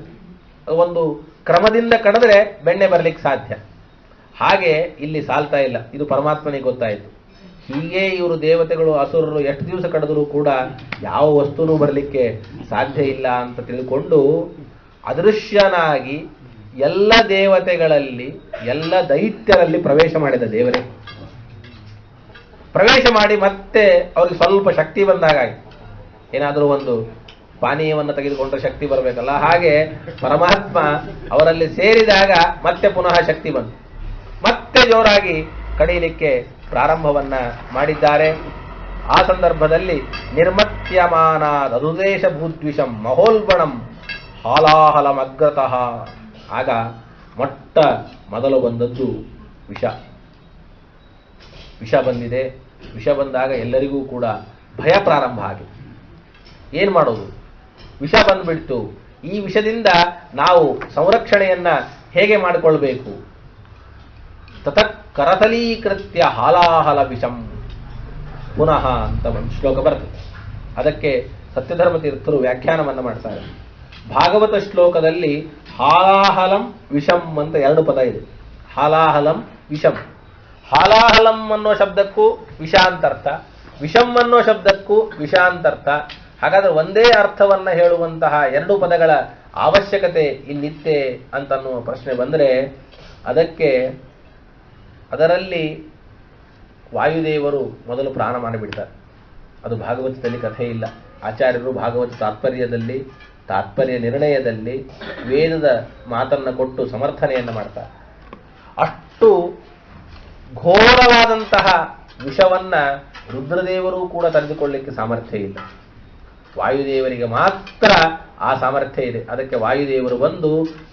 Speaker 1: ಒಂದು ಕ್ರಮದಿಂದ ಕಡಿದ್ರೆ ಬೆಣ್ಣೆ ಬರಲಿಕ್ಕೆ ಸಾಧ್ಯ. ಹಾಗೆ ಇಲ್ಲಿ ಸಾಲ್ತಾ ಇಲ್ಲ. ಇದು ಪರಮಾತ್ಮನಿಗೆ ಗೊತ್ತಾಯಿತು. ಹೀಗೆ ಇವರು ದೇವತೆಗಳು ಅಸುರರು ಎಷ್ಟು ದಿವಸ ಕಡಿದರೂ ಕೂಡ ಯಾವ ವಸ್ತುನೂ ಬರಲಿಕ್ಕೆ ಸಾಧ್ಯ ಇಲ್ಲ ಅಂತ ತಿಳ್ಕೊಂಡು ಅದೃಶ್ಯನಾಗಿ ಎಲ್ಲ ದೇವತೆಗಳಲ್ಲಿ ಎಲ್ಲ ದೈತ್ಯರಲ್ಲಿ ಪ್ರವೇಶ ಮಾಡಿದ ದೇವರೇ. ಪ್ರವೇಶ ಮಾಡಿ ಮತ್ತೆ ಅವ್ರಿಗೆ ಸ್ವಲ್ಪ ಶಕ್ತಿ ಬಂದಾಗಾಯ್ತು. ಏನಾದರೂ ಒಂದು ಪಾನೀಯವನ್ನು ತೆಗೆದುಕೊಂಡ್ರೆ ಶಕ್ತಿ ಬರಬೇಕಲ್ಲ, ಹಾಗೆ ಪರಮಾತ್ಮ ಅವರಲ್ಲಿ ಸೇರಿದಾಗ ಮತ್ತೆ ಪುನಃ ಶಕ್ತಿ ಬಂತು. ಮತ್ತೆ ಜೋರಾಗಿ ಕಡಿಯಲಿಕ್ಕೆ ಪ್ರಾರಂಭವನ್ನ ಮಾಡಿದ್ದಾರೆ. ಆ ಸಂದರ್ಭದಲ್ಲಿ ನಿರ್ಮತ್ಯಮಾನಾದ ಅದುದೇಶ ಭೂದ್ವಿಷಂ ಮಹೋಲ್ಬಣಂ ಹಾಲಾಹಲಮಗ್ರತಃ. ಆಗ ಮೊದಲು ಬಂದದ್ದು ವಿಷ. ವಿಷ ಬಂದಿದೆ. ವಿಷ ಬಂದಾಗ ಎಲ್ಲರಿಗೂ ಕೂಡ ಭಯ ಪ್ರಾರಂಭ ಆಗಿದೆ. ಏನ್ ಮಾಡೋದು? ವಿಷ ಬಂದ್ಬಿಡ್ತು. ಈ ವಿಷದಿಂದ ನಾವು ಸಂರಕ್ಷಣೆಯನ್ನ ಹೇಗೆ ಮಾಡಿಕೊಳ್ಬೇಕು? ತತಃ ಕರತಲೀಕೃತ್ಯ ಹಾಲಾಹಲ ವಿಷಂ ಪುನಃ ಅಂತ ಒಂದು ಶ್ಲೋಕ ಬರ್ತದೆ. ಅದಕ್ಕೆ ಸತ್ಯಧರ್ಮ ತೀರ್ಥರು ವ್ಯಾಖ್ಯಾನವನ್ನ ಮಾಡ್ತಾರೆ. ಭಾಗವತ ಶ್ಲೋಕದಲ್ಲಿ ಹಾಲಾಹಲಂ ವಿಷಂ ಅಂತ ಎರಡು ಪದ ಇದೆ. ಹಾಲಾಹಲಂ ವಿಷಂ. ಹಾಲಾಹಲಂ ಅನ್ನೋ ಶಬ್ದಕ್ಕೂ ವಿಷ ಅಂತರ್ಥ, ವಿಷಂ ಅನ್ನೋ ಶಬ್ದಕ್ಕೂ ವಿಷ ಅಂತರ್ಥ. ಹಾಗಾದ್ರೆ ಒಂದೇ ಅರ್ಥವನ್ನ ಹೇಳುವಂತಹ ಎರಡು ಪದಗಳ ಅವಶ್ಯಕತೆ ಇಲ್ಲಿತ್ತೆ ಅಂತನ್ನುವ ಪ್ರಶ್ನೆ ಬಂದರೆ ಅದಕ್ಕೆ ಅದರಲ್ಲಿ ವಾಯುದೇವರು ಮೊದಲು ಪ್ರಾಣ ಮಾಡಿಬಿಡ್ತಾರೆ. ಅದು ಭಾಗವತದಲ್ಲಿ ಕಥೆ ಇಲ್ಲ. ಆಚಾರ್ಯರು ಭಾಗವತ ತಾತ್ಪರ್ಯ ನಿರ್ಣಯದಲ್ಲಿ ವೇದದ ಮಾತನ್ನು ಕೊಟ್ಟು ಸಮರ್ಥನೆಯನ್ನು ಮಾಡ್ತಾರೆ. ಅಷ್ಟು ಘೋರವಾದಂತಹ ವಿಷವನ್ನ ರುದ್ರದೇವರು ಕೂಡ ತಡೆದುಕೊಳ್ಳಿಕ್ಕೆ ಸಾಮರ್ಥ್ಯ ಇಲ್ಲ. ವಾಯುದೇವರಿಗೆ ಮಾತ್ರ ಆ ಸಾಮರ್ಥ್ಯ ಇದೆ. ಅದಕ್ಕೆ ವಾಯುದೇವರು ಬಂದು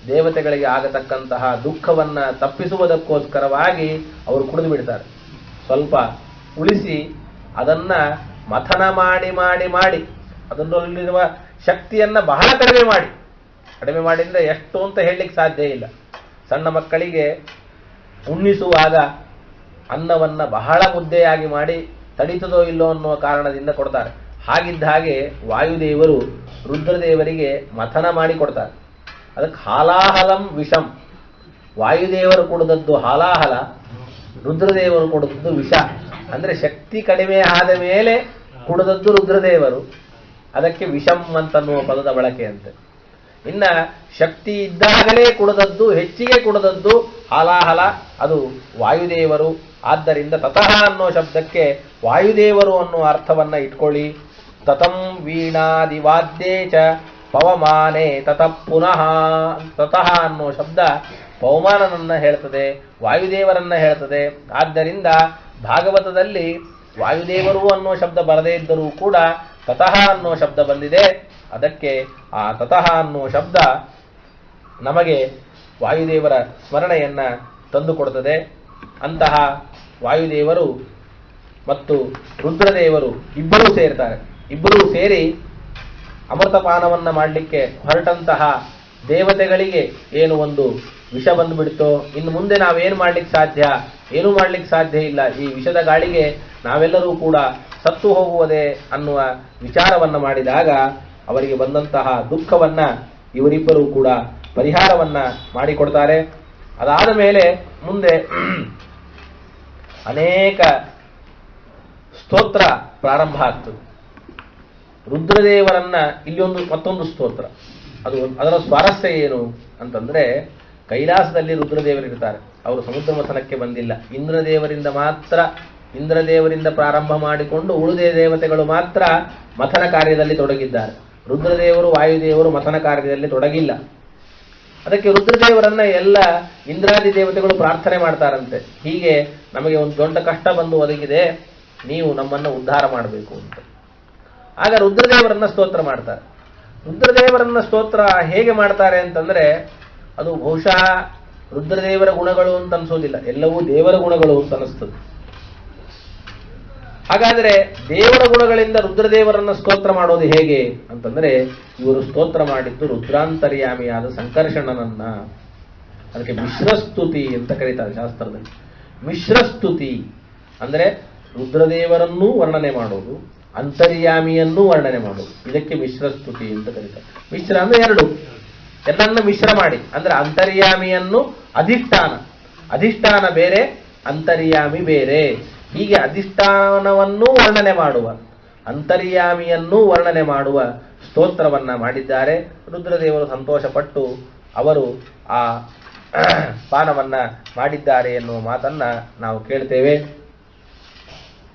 Speaker 1: ದೇವತೆಗಳಿಗೆ ಆಗತಕ್ಕಂತಹ ದುಃಖವನ್ನ ತಪ್ಪಿಸುವುದಕ್ಕೋಸ್ಕರವಾಗಿ ಅವರು ಕುಡಿದು ಬಿಡ್ತಾರೆ. ಸ್ವಲ್ಪ ಉಳಿಸಿ ಅದನ್ನ ಮಥನ ಮಾಡಿ ಮಾಡಿ ಮಾಡಿ ಅದರಲ್ಲಿರುವ ಶಕ್ತಿಯನ್ನ ಬಹಳ ಕಡಿಮೆ ಮಾಡಿದ್ರೆ ಎಷ್ಟು ಅಂತ ಹೇಳಲಿಕ್ಕೆ ಸಾಧ್ಯ ಇಲ್ಲ. ಸಣ್ಣ ಮಕ್ಕಳಿಗೆ ಉಣ್ಣಿಸುವಾಗ ಅನ್ನವನ್ನ ಬಹಳ ಮುದ್ದೆಯಾಗಿ ಮಾಡಿ ತಡೀತದೋ ಇಲ್ಲೋ ಅನ್ನುವ ಕಾರಣದಿಂದ ಕೊಡ್ತಾರೆ. ಹಾಗಿದ್ದ ಹಾಗೆ ವಾಯುದೇವರು ರುದ್ರದೇವರಿಗೆ ಮಥನ ಮಾಡಿ ಕೊಡ್ತಾರೆ. ಅದಕ್ಕೆ ಹಾಲಾಹಲಂ ವಿಷಂ. ವಾಯುದೇವರು ಕೊಡದದ್ದು ಹಾಲಾಹಲ, ರುದ್ರದೇವರು ಕೊಡದದ್ದು ವಿಷ. ಅಂದ್ರೆ ಶಕ್ತಿ ಕಡಿಮೆ ಆದ ಮೇಲೆ ಕುಡದದ್ದು ರುದ್ರದೇವರು, ಅದಕ್ಕೆ ವಿಷಂ ಅಂತನ್ನುವ ಪದದ ಬಳಕೆ ಅಂತೆ. ಇನ್ನ ಶಕ್ತಿ ಇದ್ದಾಗಲೇ ಕುಡದದ್ದು, ಹೆಚ್ಚಿಗೆ ಕುಡದದ್ದು ಹಾಲಾಹಲ, ಅದು ವಾಯುದೇವರು. ಆದ್ದರಿಂದ ತತಃ ಅನ್ನೋ ಶಬ್ದಕ್ಕೆ ವಾಯುದೇವರು ಅನ್ನುವ ಅರ್ಥವನ್ನ ಇಟ್ಕೊಳ್ಳಿ. ತತಂ ವೀಣಾದಿವಾದ್ಯೇ ಚ ಪವಮಾನೆ ತತಃ ಪುನಃ. ತತಃ ಅನ್ನೋ ಶಬ್ದ ಪವಮಾನನನ್ನ ಹೇಳ್ತದೆ, ವಾಯುದೇವರನ್ನ ಹೇಳ್ತದೆ. ಆದ್ದರಿಂದ ಭಾಗವತದಲ್ಲಿ ವಾಯುದೇವರು ಅನ್ನೋ ಶಬ್ದ ಬರದೇ ಇದ್ದರೂ ಕೂಡ ತತಃ ಅನ್ನೋ ಶಬ್ದ ಬಂದಿದೆ. ಅದಕ್ಕೆ ಆ ತತಃ ಅನ್ನೋ ಶಬ್ದ ನಮಗೆ ವಾಯುದೇವರ ಸ್ಮರಣೆಯನ್ನ ತಂದುಕೊಡುತ್ತದೆ. ಅಂತಹ ವಾಯುದೇವರು ಮತ್ತು ರುದ್ರದೇವರು ಇಬ್ಬರೂ ಸೇರ್ತಾರೆ. ಇಬ್ಬರೂ ಸೇರಿ ಅಮೃತಪಾನವನ್ನ ಮಾಡಲಿಕ್ಕೆ ಹೊರಟಂತಹ ದೇವತೆಗಳಿಗೆ ಏನು ಒಂದು ವಿಷ ಬಂದುಬಿಡ್ತೋ, ಇನ್ನು ಮುಂದೆ ನಾವೇನು ಮಾಡ್ಲಿಕ್ಕೆ ಸಾಧ್ಯ? ಏನೂ ಮಾಡ್ಲಿಕ್ಕೆ ಸಾಧ್ಯ ಇಲ್ಲ, ಈ ವಿಷದ ಗಾಳಿಗೆ ನಾವೆಲ್ಲರೂ ಕೂಡ ಸತ್ತು ಹೋಗುವುದೇ ಅನ್ನುವ ವಿಚಾರವನ್ನ ಮಾಡಿದಾಗ ಅವರಿಗೆ ಬಂದಂತಹ ದುಃಖವನ್ನ ಇವರಿಬ್ಬರೂ ಕೂಡ ಪರಿಹಾರವನ್ನ ಮಾಡಿಕೊಡ್ತಾರೆ. ಅದಾದ ಮೇಲೆ ಮುಂದೆ ಅನೇಕ ಸ್ತೋತ್ರ ಪ್ರಾರಂಭ ಆಗ್ತದೆ. ರುದ್ರದೇವರನ್ನ ಇಲ್ಲಿ ಮತ್ತೊಂದು ಸ್ತೋತ್ರ. ಅದರ ಸ್ವಾರಸ್ಯ ಏನು ಅಂತಂದ್ರೆ, ಕೈಲಾಸದಲ್ಲಿ ರುದ್ರದೇವರಿರ್ತಾರೆ. ಅವರು ಸಮುದ್ರ ಮಥನಕ್ಕೆ ಬಂದಿಲ್ಲ. ಇಂದ್ರದೇವರಿಂದ ಪ್ರಾರಂಭ ಮಾಡಿಕೊಂಡು ಉಳಿದ ದೇವತೆಗಳು ಮಾತ್ರ ಮಥನ ಕಾರ್ಯದಲ್ಲಿ ತೊಡಗಿದ್ದಾರೆ. ರುದ್ರದೇವರು ವಾಯುದೇವರು ಮಥನ ಕಾರ್ಯದಲ್ಲಿ ತೊಡಗಿಲ್ಲ. ಅದಕ್ಕೆ ರುದ್ರದೇವರನ್ನ ಎಲ್ಲ ಇಂದ್ರಾದಿ ದೇವತೆಗಳು ಪ್ರಾರ್ಥನೆ ಮಾಡ್ತಾರಂತೆ. ಹೀಗೆ ನಮಗೆ ಒಂದು ದೊಡ್ಡ ಕಷ್ಟ ಬಂದು ಒದಗಿದೆ, ನೀವು ನಮ್ಮನ್ನು ಉದ್ಧಾರ ಮಾಡಬೇಕು ಅಂತ. ಆಗ ರುದ್ರದೇವರನ್ನ ಸ್ತೋತ್ರ ಮಾಡ್ತಾರೆ. ರುದ್ರದೇವರನ್ನ ಸ್ತೋತ್ರ ಹೇಗೆ ಮಾಡ್ತಾರೆ ಅಂತಂದ್ರೆ, ಅದು ಬಹುಶಃ ರುದ್ರದೇವರ ಗುಣಗಳು ಅಂತ ಅನ್ಸೋದಿಲ್ಲ, ಎಲ್ಲವೂ ದೇವರ ಗುಣಗಳು ಅಂತ ಅನಿಸ್ತದೆ. ಹಾಗಾದ್ರೆ ದೇವರ ಗುಣಗಳಿಂದ ರುದ್ರದೇವರನ್ನ ಸ್ತೋತ್ರ ಮಾಡೋದು ಹೇಗೆ ಅಂತಂದ್ರೆ, ಇವರು ಸ್ತೋತ್ರ ಮಾಡಿದ್ದು ರುದ್ರಾಂತರ್ಯಾಮಿಯಾದ ಸಂಕರ್ಷಣನನ್ನ. ಅದಕ್ಕೆ ಮಿಶ್ರಸ್ತುತಿ ಅಂತ ಕರೀತಾರೆ ಶಾಸ್ತ್ರದಲ್ಲಿ. ಮಿಶ್ರಸ್ತುತಿ ಅಂದ್ರೆ ರುದ್ರದೇವರನ್ನೂ ವರ್ಣನೆ ಮಾಡೋದು, ಅಂತರ್ಯಾಮಿಯನ್ನೂ ವರ್ಣನೆ ಮಾಡೋದು. ಇದಕ್ಕೆ ಮಿಶ್ರಸ್ತುತಿ ಅಂತ ಕರೀತಾರೆ. ಮಿಶ್ರ ಅಂದ್ರೆ ಎರಡು, ಎಲ್ಲನ್ನ ಮಿಶ್ರ ಮಾಡಿ. ಅಂದ್ರೆ ಅಂತರ್ಯಾಮಿಯನ್ನು ಅಧಿಷ್ಠಾನ ಬೇರೆ, ಅಂತರ್ಯಾಮಿ ಬೇರೆ. ಹೀಗೆ ಅಧಿಷ್ಠಾನವನ್ನೂ ವರ್ಣನೆ ಮಾಡುವ, ಅಂತರ್ಯಾಮಿಯನ್ನೂ ವರ್ಣನೆ ಮಾಡುವ ಸ್ತೋತ್ರವನ್ನ ಮಾಡಿದ್ದಾರೆ. ರುದ್ರದೇವರು ಸಂತೋಷಪಟ್ಟು ಅವರು ಆ ಪಾನವನ್ನ ಮಾಡಿದ್ದಾರೆ ಎನ್ನುವ ಮಾತನ್ನ ನಾವು ಕೇಳ್ತೇವೆ.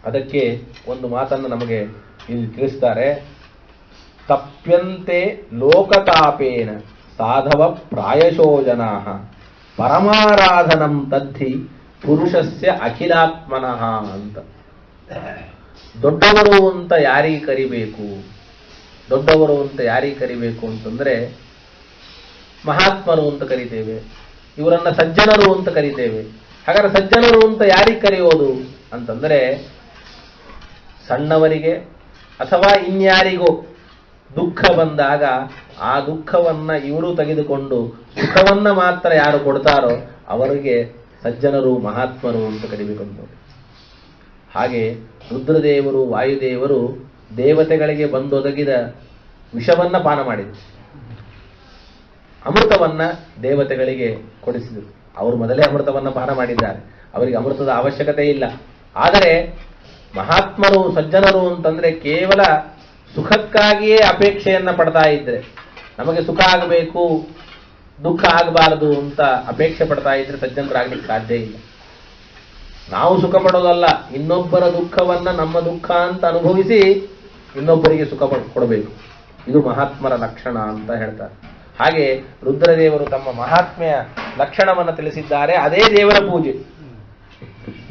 Speaker 1: ಅದಕ್ಕೆ ಒಂದು ಮಾತನ್ನು ನಮಗೆ ಇಲ್ಲಿ ತಿಳಿಸ್ತಾರೆ. ತಪ್ಯಂತೆ ಲೋಕತಾಪೇನ ಸಾಧವ ಪ್ರಾಯಶೋ ಜನಾಃ ಪರಮಾರಾಧನಂ ತದ್ಧಿ ಪುರುಷಸ್ಯ ಅಖಿಲಾತ್ಮನಃ ಅಂತ. ದೊಡ್ಡವರು ಅಂತ ಯಾರಿಗೆ ಕರಿಬೇಕು? ದೊಡ್ಡವರು ಅಂತ ಯಾರಿಗೆ ಕರಿಬೇಕು ಅಂತಂದ್ರೆ, ಮಹಾತ್ಮರು ಅಂತ ಕರಿತೇವೆ, ಇವರನ್ನ ಸಜ್ಜನರು ಅಂತ ಕರಿತೇವೆ. ಹಾಗಾದ್ರೆ ಸಜ್ಜನರು ಅಂತ ಯಾರಿಗೆ ಕರೆಯೋದು ಅಂತಂದ್ರೆ, ಸಣ್ಣವರಿಗೆ ಅಥವಾ ಇನ್ಯಾರಿಗೋ ದುಃಖ ಬಂದಾಗ ಆ ದುಃಖವನ್ನ ಇವರು ತೆಗೆದುಕೊಂಡು ಸುಖವನ್ನ ಮಾತ್ರ ಯಾರು ಕೊಡ್ತಾರೋ ಅವರಿಗೆ ಸಜ್ಜನರು ಮಹಾತ್ಮರು ಅಂತ ಕರಿಬೇಕಂತ. ಹಾಗೆ ರುದ್ರದೇವರು ವಾಯುದೇವರು ದೇವತೆಗಳಿಗೆ ಬಂದೊದಗಿದ ವಿಷವನ್ನ ಪಾನ ಮಾಡಿದರು, ಅಮೃತವನ್ನ ದೇವತೆಗಳಿಗೆ ಕೊಡಿಸಿದರು. ಅವರು ಮೊದಲೇ ಅಮೃತವನ್ನ ಪಾನ ಮಾಡಿದ್ದಾರೆ, ಅವರಿಗೆ ಅಮೃತದ ಅವಶ್ಯಕತೆ ಇಲ್ಲ. ಆದರೆ ಮಹಾತ್ಮರು ಸಜ್ಜನರು ಅಂತಂದ್ರೆ ಕೇವಲ ಸುಖಕ್ಕಾಗಿಯೇ ಅಪೇಕ್ಷೆಯನ್ನ ಪಡ್ತಾ ಇದ್ರೆ, ನಮಗೆ ಸುಖ ಆಗಬೇಕು ದುಃಖ ಆಗಬಾರದು ಅಂತ ಅಪೇಕ್ಷೆ ಪಡ್ತಾ ಇದ್ರೆ ಸಜ್ಜನರಾಗ್ಲಿಕ್ಕೆ ಸಾಧ್ಯ ಇಲ್ಲ. ನಾವು ಸುಖ ಪಡೋದಲ್ಲ, ಇನ್ನೊಬ್ಬರ ದುಃಖವನ್ನ ನಮ್ಮ ದುಃಖ ಅಂತ ಅನುಭವಿಸಿ ಇನ್ನೊಬ್ಬರಿಗೆ ಸುಖ ಕೊಡಬೇಕು. ಇದು ಮಹಾತ್ಮರ ಲಕ್ಷಣ ಅಂತ ಹೇಳ್ತಾರೆ. ಹಾಗೆ ರುದ್ರದೇವರು ತಮ್ಮ ಮಹಾತ್ಮೆಯ ಲಕ್ಷಣವನ್ನು ತಿಳಿಸಿದ್ದಾರೆ. ಅದೇ ದೇವರ ಪೂಜೆ.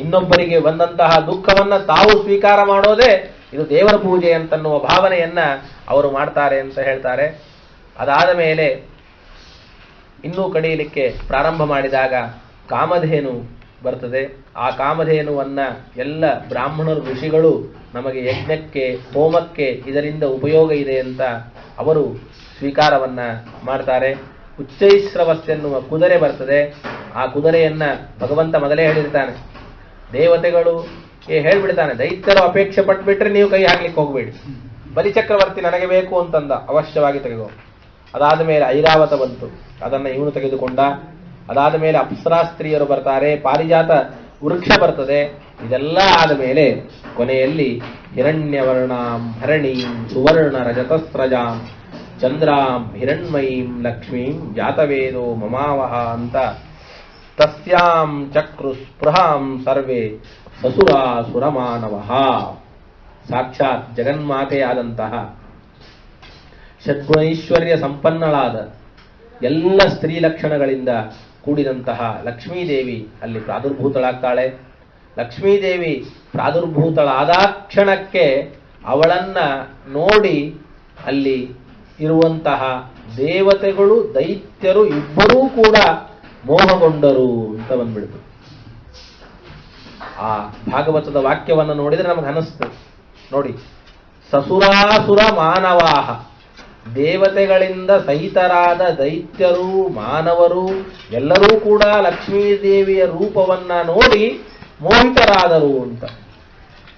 Speaker 1: ಇನ್ನೊಬ್ಬರಿಗೆ ಬಂದಂತಹ ದುಃಖವನ್ನ ತಾವು ಸ್ವೀಕಾರ ಮಾಡೋದೇ ಇದು ದೇವರ ಪೂಜೆ ಅಂತನ್ನುವ ಭಾವನೆಯನ್ನ ಅವರು ಮಾಡ್ತಾರೆ ಅಂತ ಹೇಳ್ತಾರೆ. ಅದಾದ ಮೇಲೆ ಇನ್ನೂ ಕಡಿಯಲಿಕ್ಕೆ ಪ್ರಾರಂಭ ಮಾಡಿದಾಗ ಕಾಮಧೇನು ಬರ್ತದೆ. ಆ ಕಾಮಧೇನುವನ್ನ ಎಲ್ಲ ಬ್ರಾಹ್ಮಣರು ಋಷಿಗಳು ನಮಗೆ ಯಜ್ಞಕ್ಕೆ ಹೋಮಕ್ಕೆ ಇದರಿಂದ ಉಪಯೋಗ ಇದೆ ಅಂತ ಅವರು ಸ್ವೀಕಾರವನ್ನ ಮಾಡ್ತಾರೆ. ಉಚ್ಚೈಸ್ರವಸ್ಸೆನ್ನುವ ಕುದುರೆ ಬರ್ತದೆ. ಆ ಕುದುರೆಯನ್ನ ಭಗವಂತ ಮೊದಲೇ ಹೇಳಿರ್ತಾನೆ. ದೇವತೆಗಳು ಹೇಳ್ಬಿಡ್ತಾನೆ, ದೈತ್ಯರು ಅಪೇಕ್ಷೆ ಪಟ್ಬಿಟ್ರೆ ನೀವು ಕೈ ಹಾಕ್ಲಿಕ್ಕೆ ಹೋಗ್ಬೇಡಿ, ಬಲಿಚಕ್ರವರ್ತಿ ನನಗೆ ಬೇಕು ಅಂತಂದ, ಅವಶ್ಯವಾಗಿ ತೆಗೆದು. ಅದಾದ ಮೇಲೆ ಐರಾವತ ಬಂತು, ಅದನ್ನ ಇವನು ತೆಗೆದುಕೊಂಡ. ಅದಾದ ಮೇಲೆ ಅಪ್ಸರಾಸ್ತ್ರೀಯರು ಬರ್ತಾರೆ, ಪಾರಿಜಾತ ವೃಕ್ಷ ಬರ್ತದೆ. ಇದೆಲ್ಲ ಆದ ಮೇಲೆ ಕೊನೆಯಲ್ಲಿ ಹಿರಣ್ಯವರ್ಣಾಂ ಹರಣೀಂ ಸುವರ್ಣ ರಜತಸ್ರಜಾಂ ಚಂದ್ರಾಂ ಹಿರಣ್ಮಯೀಂ ಲಕ್ಷ್ಮೀಂ ಜಾತವೇದೋ ಮಮಾವಹ ಅಂತ ತಸ್ಯಾಂ ಚಕ್ರು ಸ್ಪೃಹಾಂ ಸರ್ವೇ ಸಸುರಾಸುರಮಾನವಃ. ಸಾಕ್ಷಾತ್ ಜಗನ್ಮಾತೆಯಾದಂತಹ ಷಡ್ಗುಣೈಶ್ವರ್ಯ ಸಂಪನ್ನಳಾದ ಎಲ್ಲ ಸ್ತ್ರೀ ಲಕ್ಷಣಗಳಿಂದ ಕೂಡಿದಂತಹ ಲಕ್ಷ್ಮೀದೇವಿ ಅಲ್ಲಿ ಪ್ರಾದುರ್ಭೂತಳಾಗ್ತಾಳೆ. ಲಕ್ಷ್ಮೀದೇವಿ ಪ್ರಾದುರ್ಭೂತಳಾದ ಕ್ಷಣಕ್ಕೆ ಅವಳನ್ನ ನೋಡಿ ಅಲ್ಲಿ ಇರುವಂತಹ ದೇವತೆಗಳು ದೈತ್ಯರು ಇಬ್ಬರೂ ಕೂಡ ಮೋಹಗೊಂಡರು ಅಂತ ಬಂದ್ಬಿಡ್ತು. ಆ ಭಾಗವತದ ವಾಕ್ಯವನ್ನು ನೋಡಿದ್ರೆ ನಮಗೆ ಅನಿಸ್ತದೆ ನೋಡಿ, ಸಸುರಾಸುರ ಮಾನವಾಹ, ದೇವತೆಗಳಿಂದ ಸಹಿತರಾದ ದೈತ್ಯರು ಮಾನವರು ಎಲ್ಲರೂ ಕೂಡ ಲಕ್ಷ್ಮೀದೇವಿಯ ರೂಪವನ್ನ ನೋಡಿ ಮೋಹಿತರಾದರು ಅಂತ.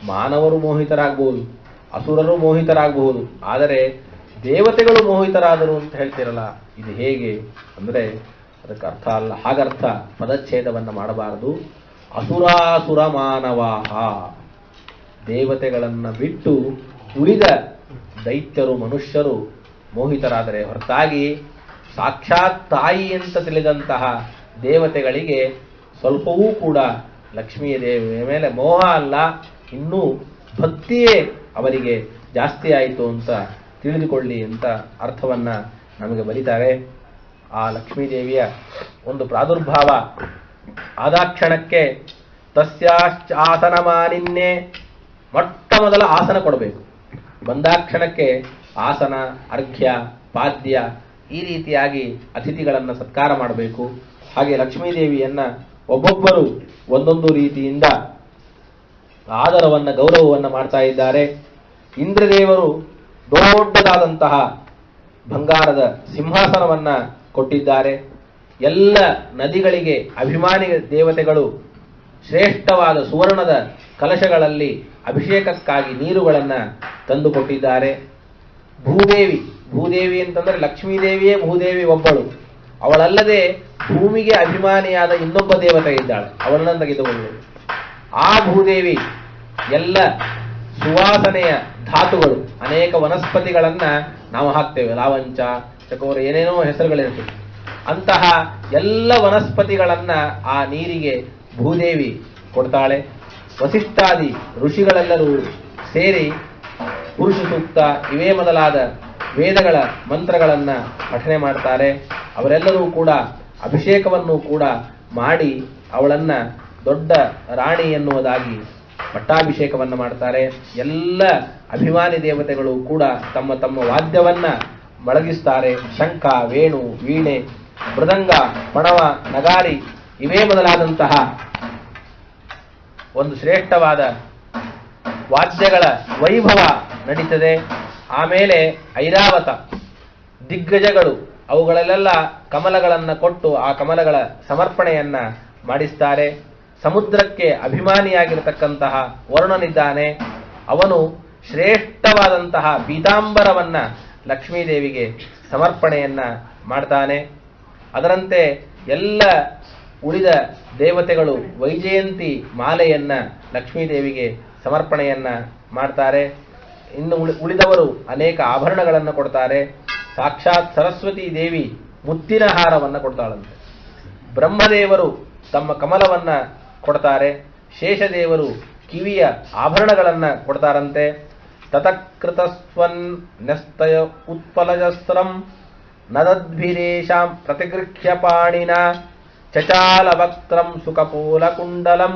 Speaker 1: ಮಾನವರು ಮೋಹಿತರಾಗಬಹುದು, ಅಸುರರು ಮೋಹಿತರಾಗಬಹುದು, ಆದರೆ ದೇವತೆಗಳು ಮೋಹಿತರಾದರು ಅಂತ ಹೇಳ್ತಿರಲ್ಲ, ಇದು ಹೇಗೆ ಅಂದ್ರೆ ಅದಕ್ಕೆ ಅರ್ಥ ಅಲ್ಲ. ಹಾಗರ್ಥ ಪದಚ್ಛೇದವನ್ನ ಮಾಡಬಾರದು. ಅಸುರಾಸುರ ಮಾನವಾಹ, ದೇವತೆಗಳನ್ನ ಬಿಟ್ಟು ಉಳಿದ ದೈತ್ಯರು ಮನುಷ್ಯರು ಮೋಹಿತರಾದರೆ ಹೊರತಾಗಿ ಸಾಕ್ಷಾತ್ ತಾಯಿ ಅಂತ ತಿಳಿದಂತಹ ದೇವತೆಗಳಿಗೆ ಸ್ವಲ್ಪವೂ ಕೂಡ ಲಕ್ಷ್ಮೀ ದೇವಿಯ ಮೇಲೆ ಮೋಹ ಅಲ್ಲ, ಇನ್ನೂ ಭಕ್ತಿಯೇ ಅವರಿಗೆ ಜಾಸ್ತಿ ಆಯಿತು ಅಂತ ತಿಳಿದುಕೊಳ್ಳಿ ಅಂತ ಅರ್ಥವನ್ನ ನಮಗೆ ಬರೀತಾರೆ. ಆ ಲಕ್ಷ್ಮೀದೇವಿಯ ಒಂದು ಪ್ರಾದುರ್ಭಾವ ಆದಾಕ್ಷಣಕ್ಕೆ ತಸ್ಯಾಶ್ಚಾಸನ ಮಾನಿನ್ಯೆ, ಮೊಟ್ಟ ಮೊದಲ ಆಸನ ಕೊಡಬೇಕು. ಬಂದಾಕ್ಷಣಕ್ಕೆ ಆಸನ, ಅರ್ಘ್ಯ, ಪಾದ್ಯ ಈ ರೀತಿಯಾಗಿ ಅತಿಥಿಗಳನ್ನು ಸತ್ಕಾರ ಮಾಡಬೇಕು. ಹಾಗೆ ಲಕ್ಷ್ಮೀದೇವಿಯನ್ನ ಒಬ್ಬೊಬ್ಬರು ಒಂದೊಂದು ರೀತಿಯಿಂದ ಆದರವನ್ನ ಗೌರವವನ್ನ ಮಾಡ್ತಾ ಇದ್ದಾರೆ. ಇಂದ್ರದೇವರು ದೊಡ್ಡದಾದಂತಹ ಬಂಗಾರದ ಸಿಂಹಾಸನವನ್ನ ಕೊಟ್ಟಿದ್ದಾರೆ. ಎಲ್ಲ ನದಿಗಳಿಗೆ ಅಭಿಮಾನಿ ದೇವತೆಗಳು ಶ್ರೇಷ್ಠವಾದ ಸುವರ್ಣದ ಕಲಶಗಳಲ್ಲಿ ಅಭಿಷೇಕಕ್ಕಾಗಿ ನೀರುಗಳನ್ನ ತಂದು ಕೊಟ್ಟಿದ್ದಾರೆ. ಭೂದೇವಿ ಅಂತಂದ್ರೆ ಲಕ್ಷ್ಮೀದೇವಿಯೇ ಭೂದೇವಿ ಒಬ್ಬಳು. ಅವಳಲ್ಲದೆ ಭೂಮಿಗೆ ಅಭಿಮಾನಿಯಾದ ಇನ್ನೊಬ್ಬ ದೇವತೆ ಇದ್ದಾಳೆ, ಅವಳನ್ನ ತೆಗೆದುಕೊಳ್ಳು. ಆ ಭೂದೇವಿ ಎಲ್ಲ ಸುವಾಸನೆಯ ಧಾತುಗಳು, ಅನೇಕ ವನಸ್ಪತಿಗಳನ್ನ ನಾವು ಹಾಕ್ತೇವೆ, ಲಾವಂಚ, ಚಕೋರ, ಏನೇನೋ ಹೆಸರುಗಳಿರ್ತವೆ. ಅಂತಹ ಎಲ್ಲ ವನಸ್ಪತಿಗಳನ್ನ ಆ ನೀರಿಗೆ ಭೂದೇವಿ ಕೊಡ್ತಾಳೆ. ವಸಿಷ್ಠಾದಿ ಋಷಿಗಳೆಲ್ಲರೂ ಸೇರಿ ಪುರುಷ ಸೂಕ್ತ ಇವೇ ಮೊದಲಾದ ವೇದಗಳ ಮಂತ್ರಗಳನ್ನ ಪಠನೆ ಮಾಡ್ತಾರೆ. ಅವರೆಲ್ಲರೂ ಕೂಡ ಅಭಿಷೇಕವನ್ನು ಕೂಡ ಮಾಡಿ ಅವಳನ್ನ ದೊಡ್ಡ ರಾಣಿ ಎನ್ನುವುದಾಗಿ ಪಟ್ಟಾಭಿಷೇಕವನ್ನು ಮಾಡ್ತಾರೆ. ಎಲ್ಲ ಅಭಿಮಾನಿ ದೇವತೆಗಳು ಕೂಡ ತಮ್ಮ ತಮ್ಮ ವಾದ್ಯವನ್ನ ಮೊಳಗಿಸ್ತಾರೆ. ಶಂಖ, ವೇಣು, ವೀಣೆ, ಮೃದಂಗ, ಪಣವ, ನಗಾರಿ ಇವೇ ಮೊದಲಾದಂತಹ ಒಂದು ಶ್ರೇಷ್ಠವಾದ ವಾದ್ಯಗಳ ವೈಭವ ನಡೀತದೆ. ಆಮೇಲೆ ಐರಾವತ ದಿಗ್ಗಜಗಳು ಅವುಗಳಲ್ಲೆಲ್ಲ ಕಮಲಗಳನ್ನು ಕೊಟ್ಟು ಆ ಕಮಲಗಳ ಸಮರ್ಪಣೆಯನ್ನ ಮಾಡಿಸ್ತಾರೆ. ಸಮುದ್ರಕ್ಕೆ ಅಭಿಮಾನಿಯಾಗಿರತಕ್ಕಂತಹ ವರುಣನಿದ್ದಾನೆ, ಅವನು ಶ್ರೇಷ್ಠವಾದಂತಹ ಪೀತಾಂಬರವನ್ನ ಲಕ್ಷ್ಮೀದೇವಿಗೆ ಸಮರ್ಪಣೆಯನ್ನ ಮಾಡ್ತಾನೆ. ಅದರಂತೆ ಎಲ್ಲ ಉಳಿದ ದೇವತೆಗಳು ವೈಜಯಂತಿ ಮಾಲೆಯನ್ನ ಲಕ್ಷ್ಮೀದೇವಿಗೆ ಸಮರ್ಪಣೆಯನ್ನ ಮಾಡ್ತಾರೆ. ಇನ್ನು ಉಳಿದವರು ಅನೇಕ ಆಭರಣಗಳನ್ನು ಕೊಡ್ತಾರೆ. ಸಾಕ್ಷಾತ್ ಸರಸ್ವತಿ ದೇವಿ ಮುತ್ತಿನ ಹಾರವನ್ನ ಕೊಡ್ತಾಳಂತೆ. ಬ್ರಹ್ಮದೇವರು ತಮ್ಮ ಕಮಲವನ್ನ ಕೊಡ್ತಾರೆ. ಶೇಷದೇವರು ಕಿವಿಯ ಆಭರಣಗಳನ್ನ ಕೊಡ್ತಾರಂತೆ. ತತಕೃತಸ್ವನ್ ನ್ಯಸ್ತಯ ಉತ್ಪಲಜಸ್ತ್ರಂ ನದದ್ಭಿರೇಶಾಂ ಪ್ರತಿಗೃಹ್ಯ ಪಾಣಿನ ಚಚಾಲವಕ್ತ್ರಂ ಸುಕಪೋಲಕುಂಡಲಂ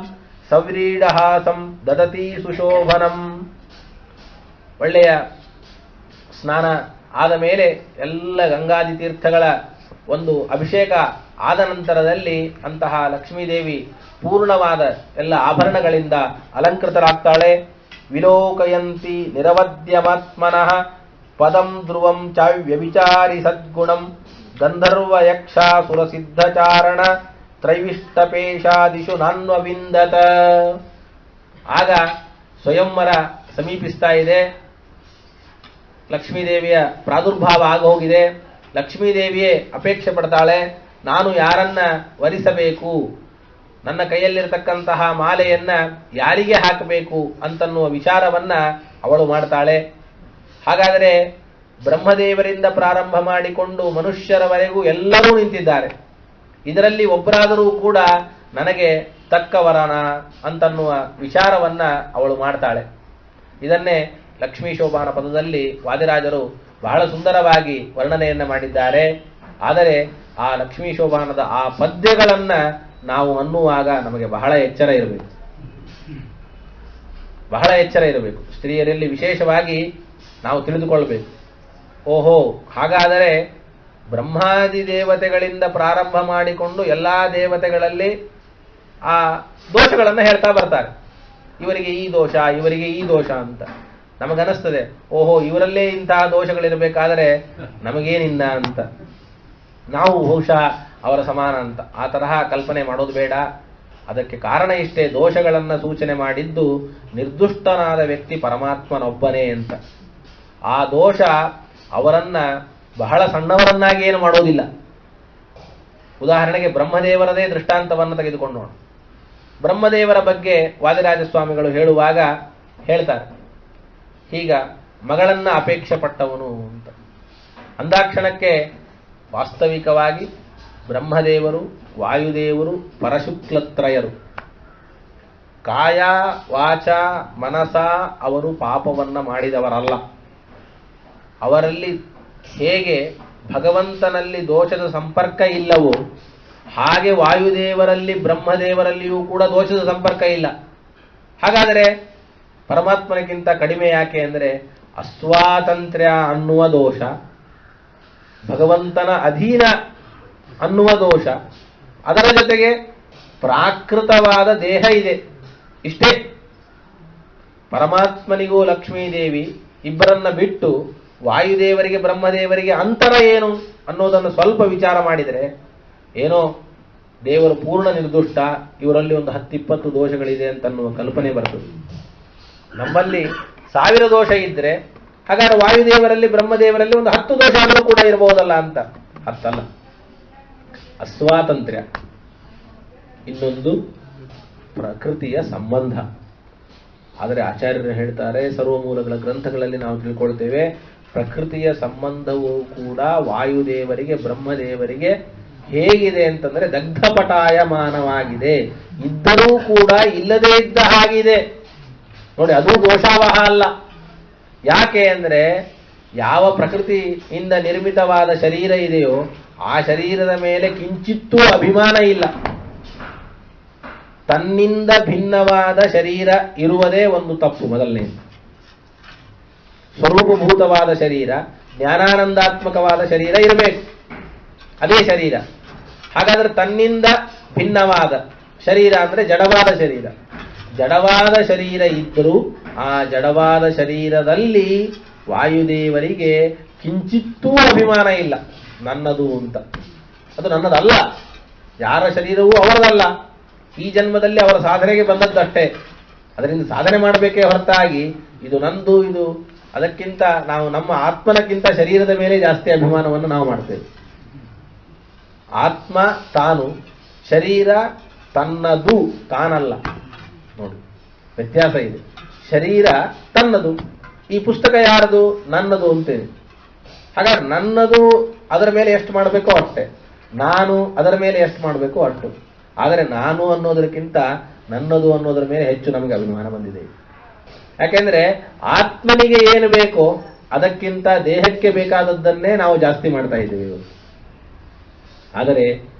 Speaker 1: ಸವ್ರೀಡಹಾಸಂ ದದತಿ ಸುಶೋಭನಂ. ಒಳ್ಳೆಯ ಸ್ನಾನ ಆದ ಮೇಲೆ ಎಲ್ಲ ಗಂಗಾದಿ ತೀರ್ಥಗಳ ಒಂದು ಅಭಿಷೇಕ ಆದ ನಂತರದಲ್ಲಿ ಅಂತಹ ಲಕ್ಷ್ಮೀದೇವಿ ಪೂರ್ಣವಾದ ಎಲ್ಲ ಆಭರಣಗಳಿಂದ ಅಲಂಕೃತರಾಗ್ತಾಳೆ. ವಿಲೋಕಯಂತಿ ನಿರವದ್ಯಮಾತ್ಮನಃ ಪದಂ ಧ್ರುವಂ ಚಾವ್ಯವಿಚಾರಿ ಸದ್ಗುಣಂ ಗಂಧರ್ವ ಯಕ್ಷಾಸುರ ಸಿದ್ಧಚಾರಣ ತ್ರೈವಿಷ್ಟಪೇಶಾದಿಷು ನಾನ್ವವಿಂದತ. ಆಗ ಸ್ವಯಂವರ ಸಮೀಪಿಸ್ತಾ ಇದೆ. ಲಕ್ಷ್ಮೀದೇವಿಯ ಪ್ರಾದುರ್ಭಾವ ಆಗೋಗಿದೆ. ಲಕ್ಷ್ಮೀದೇವಿಯೇ ಅಪೇಕ್ಷೆ ಪಡ್ತಾಳೆ, ನಾನು ಯಾರನ್ನ ವರಿಸಬೇಕು, ನನ್ನ ಕೈಯಲ್ಲಿರತಕ್ಕಂತಹ ಮಾಲೆಯನ್ನ ಯಾರಿಗೆ ಹಾಕಬೇಕು ಅಂತನ್ನುವ ವಿಚಾರವನ್ನ ಅವಳು ಮಾಡ್ತಾಳೆ. ಹಾಗಾದರೆ ಬ್ರಹ್ಮದೇವರಿಂದ ಪ್ರಾರಂಭ ಮಾಡಿಕೊಂಡು ಮನುಷ್ಯರವರೆಗೂ ಎಲ್ಲರೂ ನಿಂತಿದ್ದಾರೆ. ಇದರಲ್ಲಿ ಒಬ್ಬರಾದರೂ ಕೂಡ ನನಗೆ ತಕ್ಕವರನ ಅಂತನ್ನುವ ವಿಚಾರವನ್ನ ಅವಳು ಮಾಡ್ತಾಳೆ. ಇದನ್ನೇ ಲಕ್ಷ್ಮೀ ಶೋಭಾನ ಪದದಲ್ಲಿ ವಾದಿರಾಜರು ಬಹಳ ಸುಂದರವಾಗಿ ವರ್ಣನೆಯನ್ನ ಮಾಡಿದ್ದಾರೆ. ಆದರೆ ಆ ಲಕ್ಷ್ಮೀ ಶೋಭಾನದ ಆ ಪದ್ಯಗಳನ್ನ ನಾವು ಅನ್ನುವಾಗ ನಮಗೆ ಬಹಳ ಎಚ್ಚರ ಇರಬೇಕು, ಬಹಳ ಎಚ್ಚರ ಇರಬೇಕು. ಸ್ತ್ರೀಯರಲ್ಲಿ ವಿಶೇಷವಾಗಿ ನಾವು ತಿಳಿದುಕೊಳ್ಬೇಕು. ಓಹೋ, ಹಾಗಾದರೆ ಬ್ರಹ್ಮಾದಿ ದೇವತೆಗಳಿಂದ ಪ್ರಾರಂಭ ಮಾಡಿಕೊಂಡು ಎಲ್ಲಾ ದೇವತೆಗಳಲ್ಲಿ ಆ ದೋಷಗಳನ್ನು ಹೇಳ್ತಾ ಬರ್ತಾರೆ. ಇವರಿಗೆ ಈ ದೋಷ, ಇವರಿಗೆ ಈ ದೋಷ ಅಂತ ನಮಗನಿಸ್ತದೆ. ಓಹೋ, ಇವರಲ್ಲೇ ಇಂತಹ ದೋಷಗಳಿರಬೇಕಾದರೆ ನಮಗೇನಿಲ್ಲ ಅಂತ, ನಾವು ಬಹುಶಃ ಅವರ ಸಮಾನ ಅಂತ ಆ ತರಹ ಕಲ್ಪನೆ ಮಾಡೋದು ಬೇಡ. ಅದಕ್ಕೆ ಕಾರಣ ಇಷ್ಟೇ, ದೋಷಗಳನ್ನು ಸೂಚನೆ ಮಾಡಿದ್ದು ನಿರ್ದುಷ್ಟನಾದ ವ್ಯಕ್ತಿ ಪರಮಾತ್ಮನೊಬ್ಬನೇ ಅಂತ. ಆ ದೋಷ ಅವರನ್ನ ಬಹಳ ಸಣ್ಣವರನ್ನಾಗಿ ಏನು ಮಾಡೋದಿಲ್ಲ. ಉದಾಹರಣೆಗೆ ಬ್ರಹ್ಮದೇವರದೇ ದೃಷ್ಟಾಂತವನ್ನು ತೆಗೆದುಕೊಂಡೋಣ. ಬ್ರಹ್ಮದೇವರ ಬಗ್ಗೆ ವಾದಿರಾಜ ಸ್ವಾಮಿಗಳು ಹೇಳುವಾಗ ಹೇಳ್ತಾರೆ, ಹೀಗ ಮಗಳನ್ನ ಅಪೇಕ್ಷೆ ಪಟ್ಟವನು ಅಂತ ಅಂದಾಕ್ಷಣಕ್ಕೆ ವಾಸ್ತವಿಕವಾಗಿ ಬ್ರಹ್ಮದೇವರು, ವಾಯುದೇವರು, ಪರಶುಕ್ಲತ್ರಯರು ಕಾಯ ವಾಚ ಮನಸ ಅವರು ಪಾಪವನ್ನ ಮಾಡಿದವರಲ್ಲ. ಅವರಲ್ಲಿ ಹೇಗೆ ಭಗವಂತನಲ್ಲಿ ದೋಷದ ಸಂಪರ್ಕ ಇಲ್ಲವೋ ಹಾಗೆ ವಾಯುದೇವರಲ್ಲಿ ಬ್ರಹ್ಮದೇವರಲ್ಲಿಯೂ ಕೂಡ ದೋಷದ ಸಂಪರ್ಕ ಇಲ್ಲ. ಹಾಗಾದರೆ ಪರಮಾತ್ಮನಿಗಿಂತ ಕಡಿಮೆ ಯಾಕೆ ಅಂದರೆ ಅಸ್ವಾತಂತ್ರ್ಯ ಅನ್ನುವ ದೋಷ, ಭಗವಂತನ ಅಧೀನ ಅನ್ನುವ ದೋಷ, ಅದರ ಜೊತೆಗೆ ಪ್ರಾಕೃತವಾದ ದೇಹ ಇದೆ. ಇಷ್ಟೇ. ಪರಮಾತ್ಮನಿಗೂ ಲಕ್ಷ್ಮೀದೇವಿ ಇಬ್ಬರನ್ನ ಬಿಟ್ಟು ವಾಯುದೇವರಿಗೆ ಬ್ರಹ್ಮದೇವರಿಗೆ ಅಂತರ ಏನು ಅನ್ನೋದನ್ನು ಸ್ವಲ್ಪ ವಿಚಾರ ಮಾಡಿದರೆ ಏನೋ ದೇವರು ಪೂರ್ಣ ನಿರ್ದುಷ್ಟ, ಇವರಲ್ಲಿ ಒಂದು 10-20 ದೋಷಗಳಿದೆ ಅಂತನ್ನುವ ಕಲ್ಪನೆ ಬರ್ತದೆ. ನಮ್ಮಲ್ಲಿ 1000 ದೋಷ ಇದ್ರೆ ಹಾಗಾದ್ರೆ ವಾಯುದೇವರಲ್ಲಿ ಬ್ರಹ್ಮದೇವರಲ್ಲಿ ಒಂದು 10 ದೋಷ ಆದರೂ ಕೂಡ ಇರಬಹುದಲ್ಲ ಅಂತ. ಅರ್ಥಲ್ಲ. ಅಸ್ವಾತಂತ್ರ್ಯ, ಇನ್ನೊಂದು ಪ್ರಕೃತಿಯ ಸಂಬಂಧ. ಆದರೆ ಆಚಾರ್ಯರು ಹೇಳ್ತಾರೆ, ಸರ್ವಮೂಲಗಳ ಗ್ರಂಥಗಳಲ್ಲಿ ನಾವು ತಿಳ್ಕೊಳ್ತೇವೆ, ಪ್ರಕೃತಿಯ ಸಂಬಂಧವೂ ಕೂಡ ವಾಯುದೇವರಿಗೆ ಬ್ರಹ್ಮದೇವರಿಗೆ ಹೇಗಿದೆ ಅಂತಂದ್ರೆ ದಗ್ಧಪಟಾಯಮಾನವಾಗಿದೆ. ಇದ್ದರೂ ಕೂಡ ಇಲ್ಲದೇ ಇದ್ದ ಹಾಗಿದೆ ನೋಡಿ. ಅದು ದೋಷಾವಹ ಅಲ್ಲ. ಯಾಕೆ ಅಂದ್ರೆ ಯಾವ ಪ್ರಕೃತಿಯಿಂದ ನಿರ್ಮಿತವಾದ ಶರೀರ ಇದೆಯೋ ಆ ಶರೀರದ ಮೇಲೆ ಕಿಂಚಿತ್ತೂ ಅಭಿಮಾನ ಇಲ್ಲ. ತನ್ನಿಂದ ಭಿನ್ನವಾದ ಶರೀರ ಇರುವುದೇ ಒಂದು ತಪ್ಪು. ಮೊದಲನೇ ಸ್ವರೂಪಭೂತವಾದ ಶರೀರ, ಜ್ಞಾನಾನಂದಾತ್ಮಕವಾದ ಶರೀರ ಇರಬೇಕು, ಅದೇ ಶರೀರ. ಹಾಗಾದ್ರೆ ತನ್ನಿಂದ ಭಿನ್ನವಾದ ಶರೀರ ಅಂದ್ರೆ ಜಡವಾದ ಶರೀರ. ಜಡವಾದ ಶರೀರ ಇದ್ದರೂ ಆ ಜಡವಾದ ಶರೀರದಲ್ಲಿ ವಾಯುದೇವರಿಗೆ ಕಿಂಚಿತ್ತೂ ಅಭಿಮಾನ ಇಲ್ಲ, ನನ್ನದು ಅಂತ. ಅದು ನನ್ನದಲ್ಲ, ಯಾರ ಶರೀರವೂ ಅವರದಲ್ಲ. ಈ ಜನ್ಮದಲ್ಲಿ ಅವರ ಸಾಧನೆಗೆ ಬಂದದ್ದಷ್ಟೇ. ಅದರಿಂದ ಸಾಧನೆ ಮಾಡಬೇಕೇ ಹೊರತಾಗಿ ಇದು ನಂದು, ಇದು ಅದಕ್ಕಿಂತ ನಾವು ನಮ್ಮ ಆತ್ಮನಕ್ಕಿಂತ ಶರೀರದ ಮೇಲೆ ಜಾಸ್ತಿ ಅಭಿಮಾನವನ್ನು ನಾವು ಮಾಡ್ತೇವೆ. ಆತ್ಮ ತಾನು, ಶರೀರ ತನ್ನದು, ತಾನಲ್ಲ. ನೋಡಿ ವ್ಯತ್ಯಾಸ ಇದೆ. ಶರೀರ ತನ್ನದು, ಈ ಪುಸ್ತಕ ಯಾರದು? ನನ್ನದು ಅಂತೇಳಿ. ಹಾಗಾದ್ರೆ ನನ್ನದು ಅದರ ಮೇಲೆ ಎಷ್ಟು ಮಾಡಬೇಕೋ ಅಷ್ಟೇ, ನಾನು ಅದರ ಮೇಲೆ ಎಷ್ಟು ಮಾಡಬೇಕೋ ಅಷ್ಟು. ಆದರೆ ನಾನು ಅನ್ನೋದಕ್ಕಿಂತ ನನ್ನದು ಅನ್ನೋದರ ಮೇಲೆ ಹೆಚ್ಚು ನಮಗೆ ಅಭಿಮಾನ ಬಂದಿದೆ. ಯಾಕೆಂದ್ರೆ ಆತ್ಮನಿಗೆ ಏನು ಬೇಕೋ ಅದಕ್ಕಿಂತ ದೇಹಕ್ಕೆ ಬೇಕಾದದ್ದನ್ನೇ ನಾವು ಜಾಸ್ತಿ ಮಾಡ್ತಾ ಇದ್ದೇವೆ ಇವತ್ತು. ಆದರೆ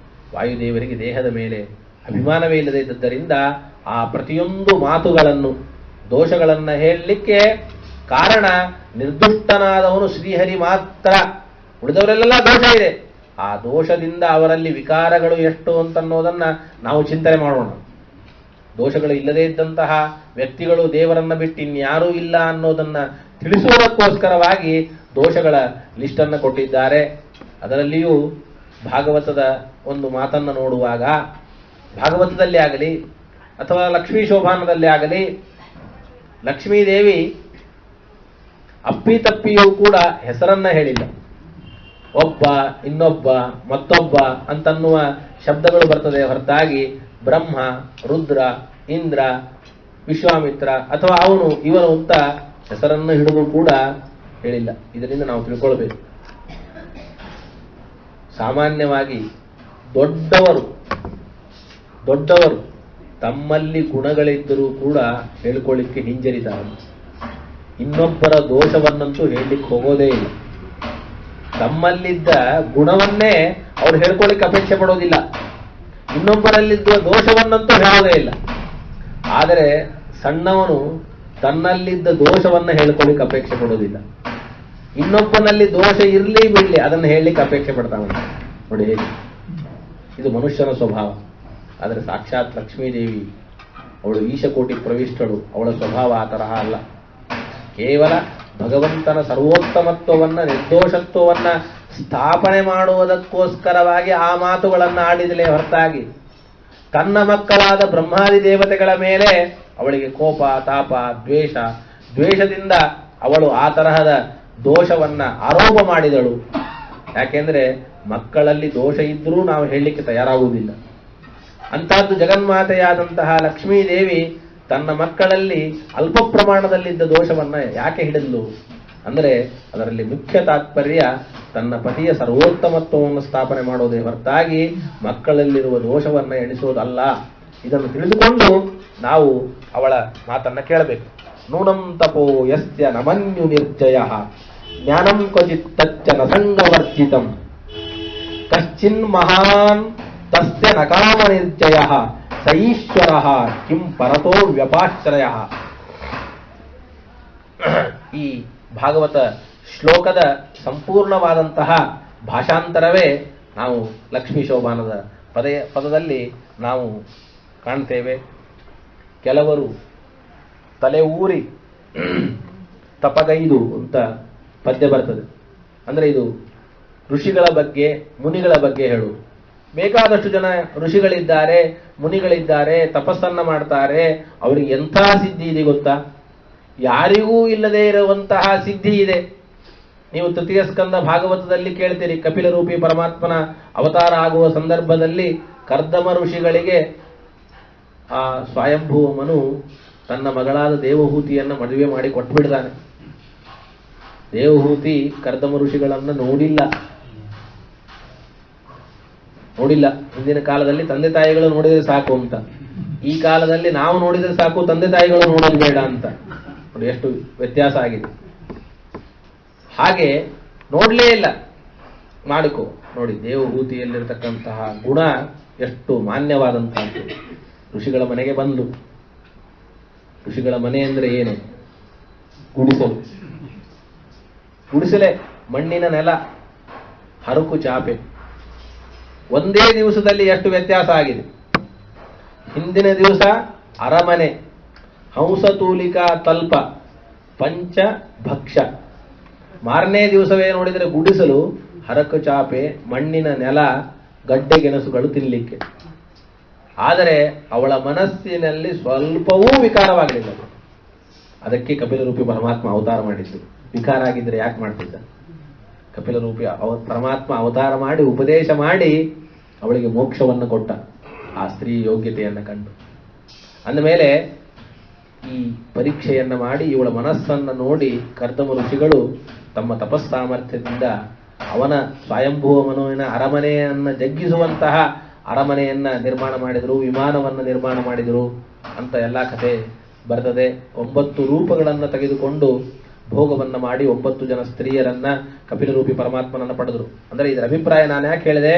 Speaker 1: ವಾಯುದೇವರಿಗೆ ದೇಹದ ಮೇಲೆ ಅಭಿಮಾನವೇ ಇಲ್ಲದೆ ಇದ್ದದ್ದರಿಂದ ಆ ಪ್ರತಿಯೊಂದು ಮಾತುಗಳನ್ನು ದೋಷಗಳನ್ನು ಹೇಳಲಿಕ್ಕೆ ಕಾರಣ ನಿರ್ದುಷ್ಟನಾದವನು ಶ್ರೀಹರಿ ಮಾತ್ರ. ಉಳಿದವರೆಲ್ಲ ದೋಷ ಇದೆ. ಆ ದೋಷದಿಂದ ಅವರಲ್ಲಿ ವಿಕಾರಗಳು ಎಷ್ಟು ಅಂತನ್ನೋದನ್ನ ನಾವು ಚಿಂತನೆ ಮಾಡೋಣ. ದೋಷಗಳು ಇಲ್ಲದೇ ಇದ್ದಂತಹ ವ್ಯಕ್ತಿಗಳು ದೇವರನ್ನ ಬಿಟ್ಟು ಇನ್ಯಾರೂ ಇಲ್ಲ ಅನ್ನೋದನ್ನ ತಿಳಿಸುವುದಕ್ಕೋಸ್ಕರವಾಗಿ ದೋಷಗಳ ಲಿಸ್ಟನ್ನು ಕೊಟ್ಟಿದ್ದಾರೆ. ಅದರಲ್ಲಿಯೂ ಭಾಗವತದ ಒಂದು ಮಾತನ್ನು ನೋಡುವಾಗ, ಭಾಗವತದಲ್ಲಿ ಆಗಲಿ ಅಥವಾ ಲಕ್ಷ್ಮೀ ಶೋಭಾನದಲ್ಲಿ ಆಗಲಿ, ಲಕ್ಷ್ಮೀದೇವಿ ಅಪ್ಪಿತಪ್ಪಿಯೂ ಕೂಡ ಹೆಸರನ್ನ ಹೇಳಿಲ್ಲ. ಒಬ್ಬ, ಇನ್ನೊಬ್ಬ, ಮತ್ತೊಬ್ಬ ಅಂತನ್ನುವ ಶಬ್ದಗಳು ಬರ್ತದೆ ಹೊರತಾಗಿ ಬ್ರಹ್ಮ, ರುದ್ರ, ಇಂದ್ರ, ವಿಶ್ವಾಮಿತ್ರ ಅಥವಾ ಅವನು ಇವನು ಅಂತ ಹೆಸರನ್ನು ಹಿಡಿದು ಕೂಡ ಹೇಳಿಲ್ಲ. ಇದರಿಂದ ನಾವು ತಿಳ್ಕೊಳ್ಬೇಕು, ಸಾಮಾನ್ಯವಾಗಿ ದೊಡ್ಡವರು ತಮ್ಮಲ್ಲಿ ಗುಣಗಳಿದ್ದರೂ ಕೂಡ ಹೇಳ್ಕೊಳ್ಳಿಕ್ಕೆ ಹಿಂಜರಿತಾರೆ. ಇನ್ನೊಬ್ಬರ ದೋಷವನ್ನಂತೂ ಹೇಳಲಿಕ್ಕೆ ಹೋಗೋದೇ ಇಲ್ಲ. ತಮ್ಮಲ್ಲಿದ್ದ ಗುಣವನ್ನೇ ಅವ್ರು ಹೇಳ್ಕೊಳ್ಳಿಕ್ಕೆ ಅಪೇಕ್ಷೆ ಪಡೋದಿಲ್ಲ, ಇನ್ನೊಬ್ಬರಲ್ಲಿದ್ದ ದೋಷವನ್ನಂತೂ ಹೇಳೋದೇ ಇಲ್ಲ. ಆದರೆ ಸಣ್ಣವನು ತನ್ನಲ್ಲಿದ್ದ ದೋಷವನ್ನ ಹೇಳ್ಕೊಳ್ಳಿಕ್ಕೆ ಅಪೇಕ್ಷೆ ಪಡೋದಿಲ್ಲ. ಇನ್ನೊಬ್ಬನಲ್ಲಿ ದೋಷ ಇರಲಿ ಬಿಡಲಿ ಅದನ್ನು ಹೇಳಲಿಕ್ಕೆ ಅಪೇಕ್ಷೆ ಪಡ್ತಾವ. ನೋಡಿ ಹೇಗೆ ಇದು ಮನುಷ್ಯನ ಸ್ವಭಾವ. ಆದರೆ ಸಾಕ್ಷಾತ್ ಲಕ್ಷ್ಮೀದೇವಿ ಅವಳು ಈಶಕೋಟಿ ಪ್ರವಿಷ್ಟಳು. ಅವಳ ಸ್ವಭಾವ ಆ ತರಹ ಅಲ್ಲ. ಕೇವಲ ಭಗವಂತನ ಸರ್ವೋತ್ತಮತ್ವವನ್ನ, ನಿರ್ದೋಷತ್ವವನ್ನ ಸ್ಥಾಪನೆ ಮಾಡುವುದಕ್ಕೋಸ್ಕರವಾಗಿ ಆ ಮಾತುಗಳನ್ನು ಆಡಿದಲೇ ಹೊರತಾಗಿ ತನ್ನ ಮಕ್ಕಳಾದ ಬ್ರಹ್ಮಾದಿ ದೇವತೆಗಳ ಮೇಲೆ ಅವಳಿಗೆ ಕೋಪ, ತಾಪ, ದ್ವೇಷದಿಂದ ಅವಳು ಆ ತರಹದ ದೋಷವನ್ನ ಆರೋಪ ಮಾಡಿದಳು. ಯಾಕೆಂದ್ರೆ ಮಕ್ಕಳಲ್ಲಿ ದೋಷ ಇದ್ರೂ ನಾವು ಹೇಳಲಿಕ್ಕೆ ತಯಾರಾಗುವುದಿಲ್ಲ. ಅಂತಹದ್ದು ಜಗನ್ಮಾತೆಯಾದಂತಹ ಲಕ್ಷ್ಮೀದೇವಿ ತನ್ನ ಮಕ್ಕಳಲ್ಲಿ ಅಲ್ಪ ಪ್ರಮಾಣದಲ್ಲಿದ್ದ ದೋಷವನ್ನ ಯಾಕೆ ಹಿಡಿದ್ಲು ಅಂದರೆ ಅದರಲ್ಲಿ ಮುಖ್ಯ ತಾತ್ಪರ್ಯ ತನ್ನ ಪತಿಯ ಸರ್ವೋತ್ತಮತ್ವವನ್ನು ಸ್ಥಾಪನೆ ಮಾಡೋದೇ ಹೊರತಾಗಿ ಮಕ್ಕಳಲ್ಲಿರುವ ದೋಷವನ್ನ ಎಣಿಸೋದಲ್ಲ. ಇದನ್ನು ತಿಳಿದುಕೊಂಡು ನಾವು ಅವಳ ಮಾತನ್ನ ಕೇಳಬೇಕು. ನೂನಂ ತಪೋ ಯಸ್ಯ ನಮನ್ಯು ನಿರ್ಜಯ ಜ್ಞಾನಂ ಕ್ವಚಿತ್ ತಚ್ಚ ನ ಸಂಗವರ್ಜಿತಂ ಕಶ್ಚಿನ್ ಮಹಾನ್ ತಸ್ಯ ನಕಾಮ ನಿರ್ಜಯ ಸೈಶ್ವರ ಕಿಂ ಪರತೋ ವ್ಯಪಾಶ್ರಯ. ಈ ಭಾಗವತ ಶ್ಲೋಕದ ಸಂಪೂರ್ಣವಾದಂತಹ ಭಾಷಾಂತರವೇ ನಾವು ಲಕ್ಷ್ಮೀ ಶೋಭಾನದ ಪದದಲ್ಲಿ ನಾವು ಕಾಣ್ತೇವೆ. ಕೆಲವರು ತಲೆ ಊರಿ ತಪಗೈದು ಅಂತ ಪದ್ಯ ಬರ್ತದೆ. ಅಂದ್ರೆ ಇದು ಋಷಿಗಳ ಬಗ್ಗೆ, ಮುನಿಗಳ ಬಗ್ಗೆ ಹೇಳುವುದು. ಬೇಕಾದಷ್ಟು ಜನ ಋಷಿಗಳಿದ್ದಾರೆ, ಮುನಿಗಳಿದ್ದಾರೆ, ತಪಸ್ಸನ್ನ ಮಾಡ್ತಾರೆ. ಅವರಿಗೆ ಎಂಥ ಸಿದ್ಧಿ ಇದೆ ಗೊತ್ತಾ? ಯಾರಿಗೂ ಇಲ್ಲದೆ ಇರುವಂತಹ ಸಿದ್ಧಿ ಇದೆ. ನೀವು ತೃತೀಯ ಸ್ಕಂದ ಭಾಗವತದಲ್ಲಿ ಕೇಳ್ತೀರಿ, ಕಪಿಲ ರೂಪಿ ಪರಮಾತ್ಮನ ಅವತಾರ ಆಗುವ ಸಂದರ್ಭದಲ್ಲಿ ಕರ್ದಮ ಋಷಿಗಳಿಗೆ ಆ ಸ್ವಯಂಭೂವಮನು ತನ್ನ ಮಗಳಾದ ದೇವಹೂತಿಯನ್ನು ಮದುವೆ ಮಾಡಿ ಕೊಟ್ಬಿಡ್ತಾನೆ. ದೇವಹೂತಿ ಕರ್ದಮ ಋಷಿಗಳನ್ನ ನೋಡಿಲ್ಲ. ಹಿಂದಿನ ಕಾಲದಲ್ಲಿ ತಂದೆ ತಾಯಿಗಳು ನೋಡಿದ್ರೆ ಸಾಕು ಅಂತ, ಈ ಕಾಲದಲ್ಲಿ ನಾವು ನೋಡಿದ್ರೆ ಸಾಕು, ತಂದೆ ತಾಯಿಗಳು ನೋಡೋದು ಬೇಡ ಅಂತ. ನೋಡಿ ಎಷ್ಟು ವ್ಯತ್ಯಾಸ ಆಗಿದೆ. ಹಾಗೆ ನೋಡ್ಲೇ ಇಲ್ಲ ಮಾಡಿಕೋ. ನೋಡಿ ದೇವಹೂತಿಯಲ್ಲಿರ್ತಕ್ಕಂತಹ ಗುಣ ಎಷ್ಟು ಮಾನ್ಯವಾದಂತಹದ್ದು. ಋಷಿಗಳ ಮನೆಗೆ ಬಂದು, ಋಷಿಗಳ ಮನೆ ಅಂದ್ರೆ ಏನು? ಗುಡಿಸಲೇ, ಮಣ್ಣಿನ ನೆಲ, ಹರಕು ಚಾಪೆ. ಒಂದೇ ದಿವಸದಲ್ಲಿ ಎಷ್ಟು ವ್ಯತ್ಯಾಸ ಆಗಿದೆ. ಹಿಂದಿನ ದಿವಸ ಅರಮನೆ, ಹಂಸತೂಲಿಕಾ ತಲ್ಪ, ಪಂಚ ಭಕ್ಷ. ಮಾರನೇ ದಿವಸವೇ ನೋಡಿದರೆ ಗುಡಿಸಲು, ಹರಕು ಚಾಪೆ, ಮಣ್ಣಿನ ನೆಲ, ಗಡ್ಡೆ ಗೆಣಸುಗಳು ತಿನ್ನಲಿಕ್ಕೆ. ಆದರೆ ಅವಳ ಮನಸ್ಸಿನಲ್ಲಿ ಸ್ವಲ್ಪವೂ ವಿಕಾರವಾಗಲಿಲ್ಲ. ಅದಕ್ಕೆ ಕಪಿಲ ರೂಪಿ ಪರಮಾತ್ಮ ಅವತಾರ ಮಾಡಿದ್ದು. ವಿಕಾರ ಆಗಿದ್ರೆ ಯಾಕೆ ಮಾಡ್ತಿದ್ದ? ಕಪಿಲ ರೂಪಿ ಪರಮಾತ್ಮ ಅವತಾರ ಮಾಡಿ ಉಪದೇಶ ಮಾಡಿ ಅವಳಿಗೆ ಮೋಕ್ಷವನ್ನು ಕೊಟ್ಟ, ಆ ಸ್ತ್ರೀ ಯೋಗ್ಯತೆಯನ್ನು ಕಂಡು. ಅಂದಮೇಲೆ ಈ ಪರೀಕ್ಷೆಯನ್ನ ಮಾಡಿ ಇವಳ ಮನಸ್ಸನ್ನು ನೋಡಿ ಕರ್ದಮ ಋಷಿಗಳು ತಮ್ಮ ತಪಸ್ಸಾಮರ್ಥ್ಯದಿಂದ ಅವನ ಸ್ವಯಂಭೂವ ಮನುವಿನ ಅರಮನೆಯನ್ನು ಜಗ್ಗಿಸುವಂತಹ ಅರಮನೆಯನ್ನ ನಿರ್ಮಾಣ ಮಾಡಿದರು, ವಿಮಾನವನ್ನು ನಿರ್ಮಾಣ ಮಾಡಿದರು ಅಂತ ಎಲ್ಲ ಕಥೆ ಬರ್ತದೆ. 9 ರೂಪಗಳನ್ನು ತೆಗೆದುಕೊಂಡು ಭೋಗವನ್ನ ಮಾಡಿ 9 ಜನ ಸ್ತ್ರೀಯರನ್ನ ಕಪಿಲರೂಪಿ ಪರಮಾತ್ಮನನ್ನ ಪಡೆದರು. ಅಂದ್ರೆ ಇದರ ಅಭಿಪ್ರಾಯ ನಾನು ಯಾಕೆ ಹೇಳಿದೆ,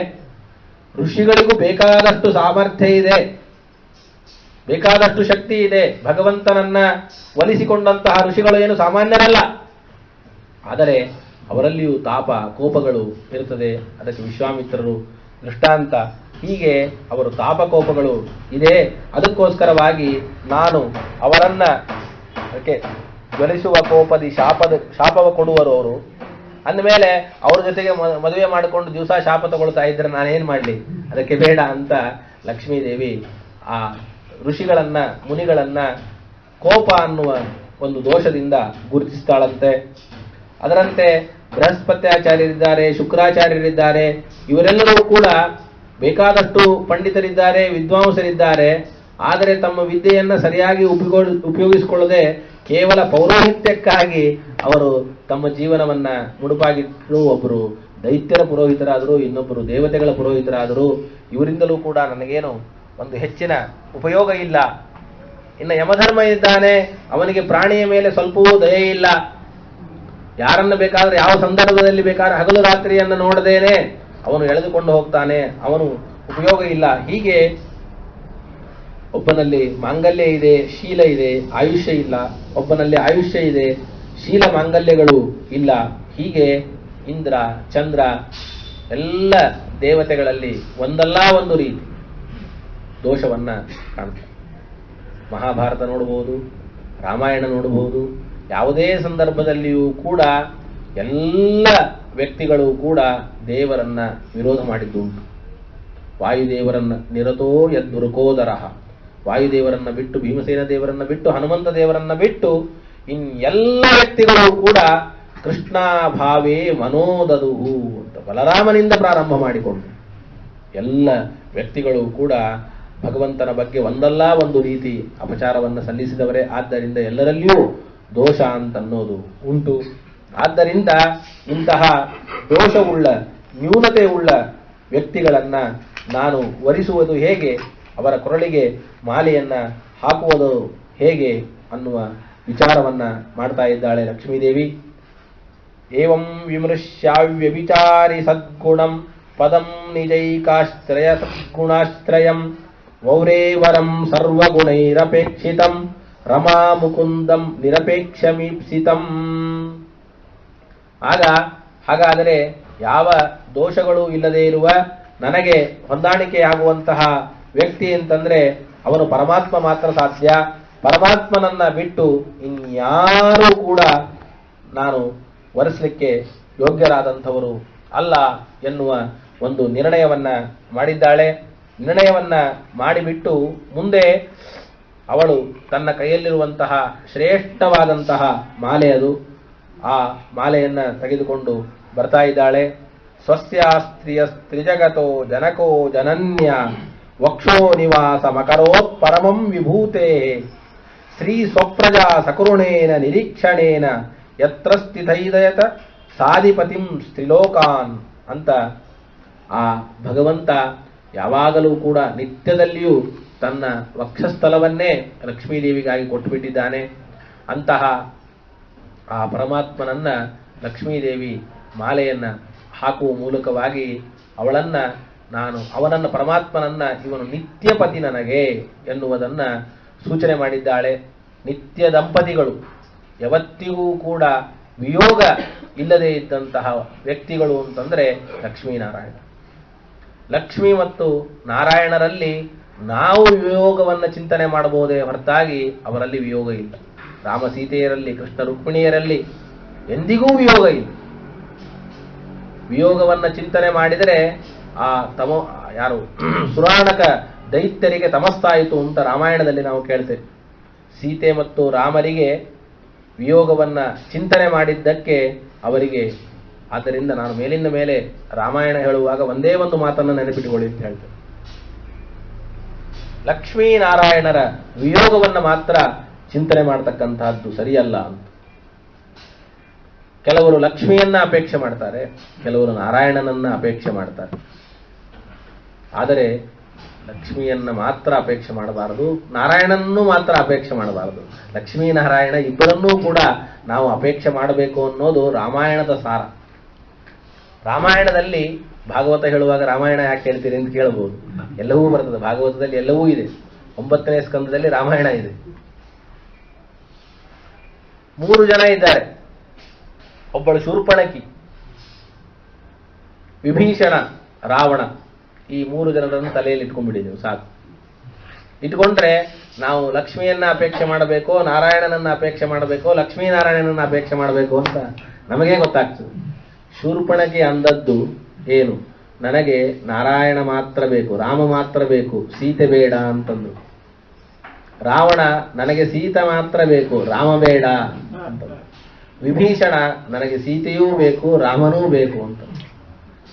Speaker 1: ಋಷಿಗಳಿಗೂ ಬೇಕಾದಷ್ಟು ಸಾಮರ್ಥ್ಯ ಇದೆ, ಬೇಕಾದಷ್ಟು ಶಕ್ತಿ ಇದೆ. ಭಗವಂತನನ್ನ ಒಲಿಸಿಕೊಂಡಂತಹ ಋಷಿಗಳು ಏನು ಸಾಮಾನ್ಯರಲ್ಲ. ಆದರೆ ಅವರಲ್ಲಿಯೂ ತಾಪ ಕೋಪಗಳು ಇರುತ್ತದೆ. ಅದಕ್ಕೆ ವಿಶ್ವಾಮಿತ್ರರು ದೃಷ್ಟಾಂತ. ಹೀಗೆ ಅವರು ತಾಪಕೋಪಗಳು ಇದೆ. ಅದಕ್ಕೋಸ್ಕರವಾಗಿ ನಾನು ಅವರನ್ನ ಅದಕ್ಕೆ ಜ್ವಲಿಸುವ ಕೋಪದಿ ಶಾಪವ ಕೊಡುವರು ಅವರು. ಅಂದಮೇಲೆ ಅವ್ರ ಜೊತೆಗೆ ಮದುವೆ ಮಾಡಿಕೊಂಡು ದಿವಸ ಶಾಪ ತಗೊಳ್ತಾ ಇದ್ರೆ ನಾನೇನ್ ಮಾಡಲಿ, ಅದಕ್ಕೆ ಬೇಡ ಅಂತ ಲಕ್ಷ್ಮೀದೇವಿ ಆ ಋಷಿಗಳನ್ನ ಮುನಿಗಳನ್ನ ಕೋಪ ಅನ್ನುವ ಒಂದು ದೋಷದಿಂದ ಗುರುತಿಸ್ತಾಳಂತೆ. ಅದರಂತೆ ಬೃಹಸ್ಪತ್ಯಾಚಾರ್ಯರಿದ್ದಾರೆ, ಶುಕ್ರಾಚಾರ್ಯರಿದ್ದಾರೆ, ಇವರೆಲ್ಲರೂ ಕೂಡ ಬೇಕಾದಷ್ಟು ಪಂಡಿತರಿದ್ದಾರೆ, ವಿದ್ವಾಂಸರಿದ್ದಾರೆ. ಆದರೆ ತಮ್ಮ ವಿದ್ಯೆಯನ್ನ ಸರಿಯಾಗಿ ಉಪಯೋಗಿಸಿಕೊಳ್ಳದೆ ಕೇವಲ ಪೌರೋಹಿತ್ಯಕ್ಕಾಗಿ ಅವರು ತಮ್ಮ ಜೀವನವನ್ನ ಮುಡುಪಾಗಿಟ್ಟರು. ಒಬ್ಬರು ದೈತ್ಯರ ಪುರೋಹಿತರಾದರು, ಇನ್ನೊಬ್ಬರು ದೇವತೆಗಳ ಪುರೋಹಿತರಾದರು. ಇವರಿಂದಲೂ ಕೂಡ ನನಗೇನು ಒಂದು ಹೆಚ್ಚಿನ ಉಪಯೋಗ ಇಲ್ಲ. ಇನ್ನು ಯಮಧರ್ಮ ಇದ್ದಾನೆ, ಅವನಿಗೆ ಪ್ರಾಣಿಯ ಮೇಲೆ ಸ್ವಲ್ಪವೂ ದಯೆ ಇಲ್ಲ. ಯಾರನ್ನ ಬೇಕಾದ್ರೆ ಯಾವ ಸಂದರ್ಭದಲ್ಲಿ ಬೇಕಾದ್ರೆ ಹಗಲು ರಾತ್ರಿಯನ್ನು ನೋಡದೇನೆ ಅವನು ಎಳೆದುಕೊಂಡು ಹೋಗ್ತಾನೆ, ಅವನು ಉಪಯೋಗ ಇಲ್ಲ. ಹೀಗೆ ಒಬ್ಬನಲ್ಲಿ ಮಾಂಗಲ್ಯ ಇದೆ, ಶೀಲ ಇದೆ, ಆಯುಷ್ಯ ಇಲ್ಲ. ಒಬ್ಬನಲ್ಲಿ ಆಯುಷ್ಯ ಇದೆ, ಶೀಲ ಮಾಂಗಲ್ಯಗಳು ಇಲ್ಲ. ಹೀಗೆ ಇಂದ್ರ ಚಂದ್ರ ಎಲ್ಲ ದೇವತೆಗಳಲ್ಲಿ ಒಂದಲ್ಲ ಒಂದು ರೀತಿ ದೋಷವನ್ನ ಕಾಣ್ತಾರೆ. ಮಹಾಭಾರತ ನೋಡಬಹುದು, ರಾಮಾಯಣ ನೋಡಬಹುದು. ಯಾವುದೇ ಸಂದರ್ಭದಲ್ಲಿಯೂ ಕೂಡ ಎಲ್ಲ ವ್ಯಕ್ತಿಗಳು ಕೂಡ ದೇವರನ್ನ ವಿರೋಧ ಮಾಡಿದ್ದುಂಟು. ವಾಯುದೇವರನ್ನ ನಿರತೋ ಯದ್ದುರುಕೋದರ, ವಾಯುದೇವರನ್ನ ಬಿಟ್ಟು, ಭೀಮಸೇನ ದೇವರನ್ನ ಬಿಟ್ಟು, ಹನುಮಂತ ದೇವರನ್ನ ಬಿಟ್ಟು ಎಲ್ಲ ವ್ಯಕ್ತಿಗಳು ಕೂಡ ಕೃಷ್ಣಾಭಾವೇ ಮನೋದದುಹು ಅಂತ ಬಲರಾಮನಿಂದ ಪ್ರಾರಂಭ ಮಾಡಿಕೊಂಡು ಎಲ್ಲ ವ್ಯಕ್ತಿಗಳು ಕೂಡ ಭಗವಂತನ ಬಗ್ಗೆ ಒಂದಲ್ಲ ಒಂದು ರೀತಿ ಅಪಚಾರವನ್ನು ಸಲ್ಲಿಸಿದವರೇ. ಆದ್ದರಿಂದ ಎಲ್ಲರಲ್ಲಿಯೂ ದೋಷ ಅಂತನ್ನೋದು ಉಂಟು. ಆದ್ದರಿಂದ ಇಂತಹ ದೋಷವುಳ್ಳ ನ್ಯೂನತೆ ಉಳ್ಳ ವ್ಯಕ್ತಿಗಳನ್ನ ನಾನು ವರಿಸುವುದು ಹೇಗೆ, ಅವರ ಕೊರಳಿಗೆ ಮಾಲೆಯನ್ನ ಹಾಕುವುದು ಹೇಗೆ ಅನ್ನುವ ವಿಚಾರವನ್ನ ಮಾಡ್ತಾ ಇದ್ದಾಳೆ ಲಕ್ಷ್ಮೀದೇವಿ. ಏವಂ ವಿಮೃಶ್ಯಾವ್ಯಭಿಚಾರಿ ಸದ್ಗುಣಂ ಪದಂ ನಿಜೈಕಾಶ್ರಯ ಸದ್ಗುಣಾಶ್ರಯಂ ವೌರೇವರಂ ಸರ್ವಗುಣೈರಪೇಕ್ಷಿತಂ ರಮಾ ಮುಕುಂದಂ ನಿರಪೇಕ್ಷಮೀಪ್ಸಿತಂ. ಹಾಗಾದರೆ ಯಾವ ದೋಷಗಳು ಇಲ್ಲದೆ ಇರುವ ನನಗೆ ಹೊಂದಾಣಿಕೆಯಾಗುವಂತಹ ವ್ಯಕ್ತಿ ಅಂತಂದ್ರೆ ಅವನು ಪರಮಾತ್ಮ ಮಾತ್ರ ಸಾಧ್ಯ. ಪರಮಾತ್ಮನನ್ನ ಬಿಟ್ಟು ಇನ್ಯಾರೂ ಕೂಡ ನಾನು ವರಿಸಲಿಕ್ಕೆ ಯೋಗ್ಯರಾದಂಥವರು ಅಲ್ಲ ಎನ್ನುವ ಒಂದು ನಿರ್ಣಯವನ್ನ ಮಾಡಿದ್ದಾಳೆ. ನಿರ್ಣಯವನ್ನ ಮಾಡಿಬಿಟ್ಟು ಮುಂದೆ ಅವಳು ತನ್ನ ಕೈಯಲ್ಲಿರುವಂತಹ ಶ್ರೇಷ್ಠವಾದಂತಹ ಮಾಲೆ, ಅದು ಆ ಮಾಲೆಯನ್ನ ತೆಗೆದುಕೊಂಡು ಬರ್ತಾ ಇದ್ದಾಳೆ. ಸ್ವಸ್ಯಾಸ್ತ್ರಿಯ ಸ್ತ್ರಿಜಗತೋ ಜನಕೋ ಜನನ್ಯ ವಕ್ಷೋ ನಿವಾಸ ಮಕರೋತ್ ಪರಮಂ ವಿಭೂತೆ ಶ್ರೀ ಸ್ವಪ್ರಜಾ ಸಕರುಣೇನ ನಿರೀಕ್ಷಣೇನ ಯತ್ರ ಸ್ಥಿತೈದಯತ ಸಾಧಿಪತಿಂ ಸ್ತ್ರಿಲೋಕಾನ್ ಅಂತ ಆ ಭಗವಂತ ಯಾವಾಗಲೂ ಕೂಡ ನಿತ್ಯದಲ್ಲಿಯೂ ತನ್ನ ವಕ್ಷಸ್ಥಲವನ್ನೇ ಲಕ್ಷ್ಮೀದೇವಿಗಾಗಿ ಕೊಟ್ಟುಬಿಟ್ಟಿದ್ದಾನೆ. ಅಂತಹ ಆ ಪರಮಾತ್ಮನನ್ನ ಲಕ್ಷ್ಮೀದೇವಿ ಮಾಲೆಯನ್ನ ಹಾಕುವ ಮೂಲಕವಾಗಿ ಅವನನ್ನ ಪರಮಾತ್ಮನನ್ನ ಇವನು ನಿತ್ಯಪತಿ ನನಗೆ ಎನ್ನುವುದನ್ನ ಸೂಚನೆ ಮಾಡಿದ್ದಾಳೆ. ನಿತ್ಯ ದಂಪತಿಗಳು, ಯಾವತ್ತಿಗೂ ಕೂಡ ವಿಯೋಗ ಇಲ್ಲದೆ ಇದ್ದಂತಹ ವ್ಯಕ್ತಿಗಳು ಅಂತಂದ್ರೆ ಲಕ್ಷ್ಮೀನಾರಾಯಣ. ಲಕ್ಷ್ಮಿ ಮತ್ತು ನಾರಾಯಣರಲ್ಲಿ ನಾವು ವಿಯೋಗವನ್ನು ಚಿಂತನೆ ಮಾಡಬಹುದೇ ಹೊರತಾಗಿ ಅವರಲ್ಲಿ ವಿಯೋಗ ಇಲ್ಲ. ರಾಮ ಸೀತೆಯರಲ್ಲಿ, ಕೃಷ್ಣ ರುಕ್ಮಿಣಿಯರಲ್ಲಿ ಎಂದಿಗೂ ವಿಯೋಗ ಇಲ್ಲ. ವಿಯೋಗವನ್ನ ಚಿಂತನೆ ಮಾಡಿದರೆ ಆ ಸುರಾಣಕ ದೈತ್ಯರಿಗೆ ತಮಸ್ತಾಯಿತು ಅಂತ ರಾಮಾಯಣದಲ್ಲಿ ನಾವು ಕೇಳ್ತೇವೆ. ಸೀತೆ ಮತ್ತು ರಾಮರಿಗೆ ವಿಯೋಗವನ್ನ ಚಿಂತನೆ ಮಾಡಿದ್ದಕ್ಕೆ ಅವರಿಗೆ, ಆದ್ದರಿಂದ ನಾನು ಮೇಲಿಂದ ಮೇಲೆ ರಾಮಾಯಣ ಹೇಳುವಾಗ ಒಂದೇ ಒಂದು ಮಾತನ್ನು ನೆನಪಿಟ್ಟುಕೊಳ್ಳಿ ಅಂತ ಹೇಳ್ತೇನೆ. ಲಕ್ಷ್ಮೀನಾರಾಯಣರ ವಿಯೋಗವನ್ನ ಮಾತ್ರ ಚಿಂತನೆ ಮಾಡತಕ್ಕಂತಹದ್ದು ಸರಿಯಲ್ಲ ಅಂತ. ಕೆಲವರು ಲಕ್ಷ್ಮಿಯನ್ನ ಅಪೇಕ್ಷೆ ಮಾಡ್ತಾರೆ, ಕೆಲವರು ನಾರಾಯಣನನ್ನ ಅಪೇಕ್ಷೆ ಮಾಡ್ತಾರೆ. ಆದರೆ ಲಕ್ಷ್ಮಿಯನ್ನ ಮಾತ್ರ ಅಪೇಕ್ಷೆ ಮಾಡಬಾರದು, ನಾರಾಯಣನನ್ನು ಮಾತ್ರ ಅಪೇಕ್ಷೆ ಮಾಡಬಾರದು. ಲಕ್ಷ್ಮೀ ನಾರಾಯಣ ಇಬ್ಬರನ್ನೂ ಕೂಡ ನಾವು ಅಪೇಕ್ಷೆ ಮಾಡಬೇಕು ಅನ್ನೋದು ರಾಮಾಯಣದ ಸಾರ. ರಾಮಾಯಣದಲ್ಲಿ ಭಾಗವತ ಹೇಳುವಾಗ ರಾಮಾಯಣ ಯಾಕೆ ಹೇಳ್ತೀರಿ ಅಂತ ಕೇಳಬಹುದು. ಎಲ್ಲವೂ ಬರ್ತದೆ ಭಾಗವತದಲ್ಲಿ, ಎಲ್ಲವೂ ಇದೆ. 9ನೇ ಸ್ಕಂದದಲ್ಲಿ ರಾಮಾಯಣ ಇದೆ. 3 ಜನ ಇದ್ದಾರೆ. ಒಬ್ಬಳು ಶೂರ್ಪಣಕಿ, ವಿಭೀಷಣ, ರಾವಣ. ಈ 3 ಜನರನ್ನು ತಲೆಯಲ್ಲಿ ಇಟ್ಕೊಂಡ್ಬಿಡಿ ನೀವು, ಸಾಕು. ಇಟ್ಕೊಂಡ್ರೆ ನಾವು ಲಕ್ಷ್ಮಿಯನ್ನ ಅಪೇಕ್ಷೆ ಮಾಡಬೇಕೋ ನಾರಾಯಣನನ್ನ ಅಪೇಕ್ಷೆ ಮಾಡಬೇಕೋ ಲಕ್ಷ್ಮೀನಾರಾಯಣನನ್ನ ಅಪೇಕ್ಷೆ ಮಾಡಬೇಕು ಅಂತ ನಮಗೇ ಗೊತ್ತಾಗ್ತದೆ. ಶೂರ್ಪಣಕಿ ಅಂದದ್ದು ಏನು? ನನಗೆ ನಾರಾಯಣ ಮಾತ್ರ ಬೇಕು, ರಾಮ ಮಾತ್ರ ಬೇಕು, ಸೀತೆ ಬೇಡ ಅಂತಂದು. ರಾವಣ ನನಗೆ ಸೀತೆ ಮಾತ್ರ ಬೇಕು, ರಾಮ ಬೇಡ ಅಂತ. ವಿಭೀಷಣ ನನಗೆ ಸೀತೆಯೂ ಬೇಕು, ರಾಮನೂ ಬೇಕು ಅಂತ.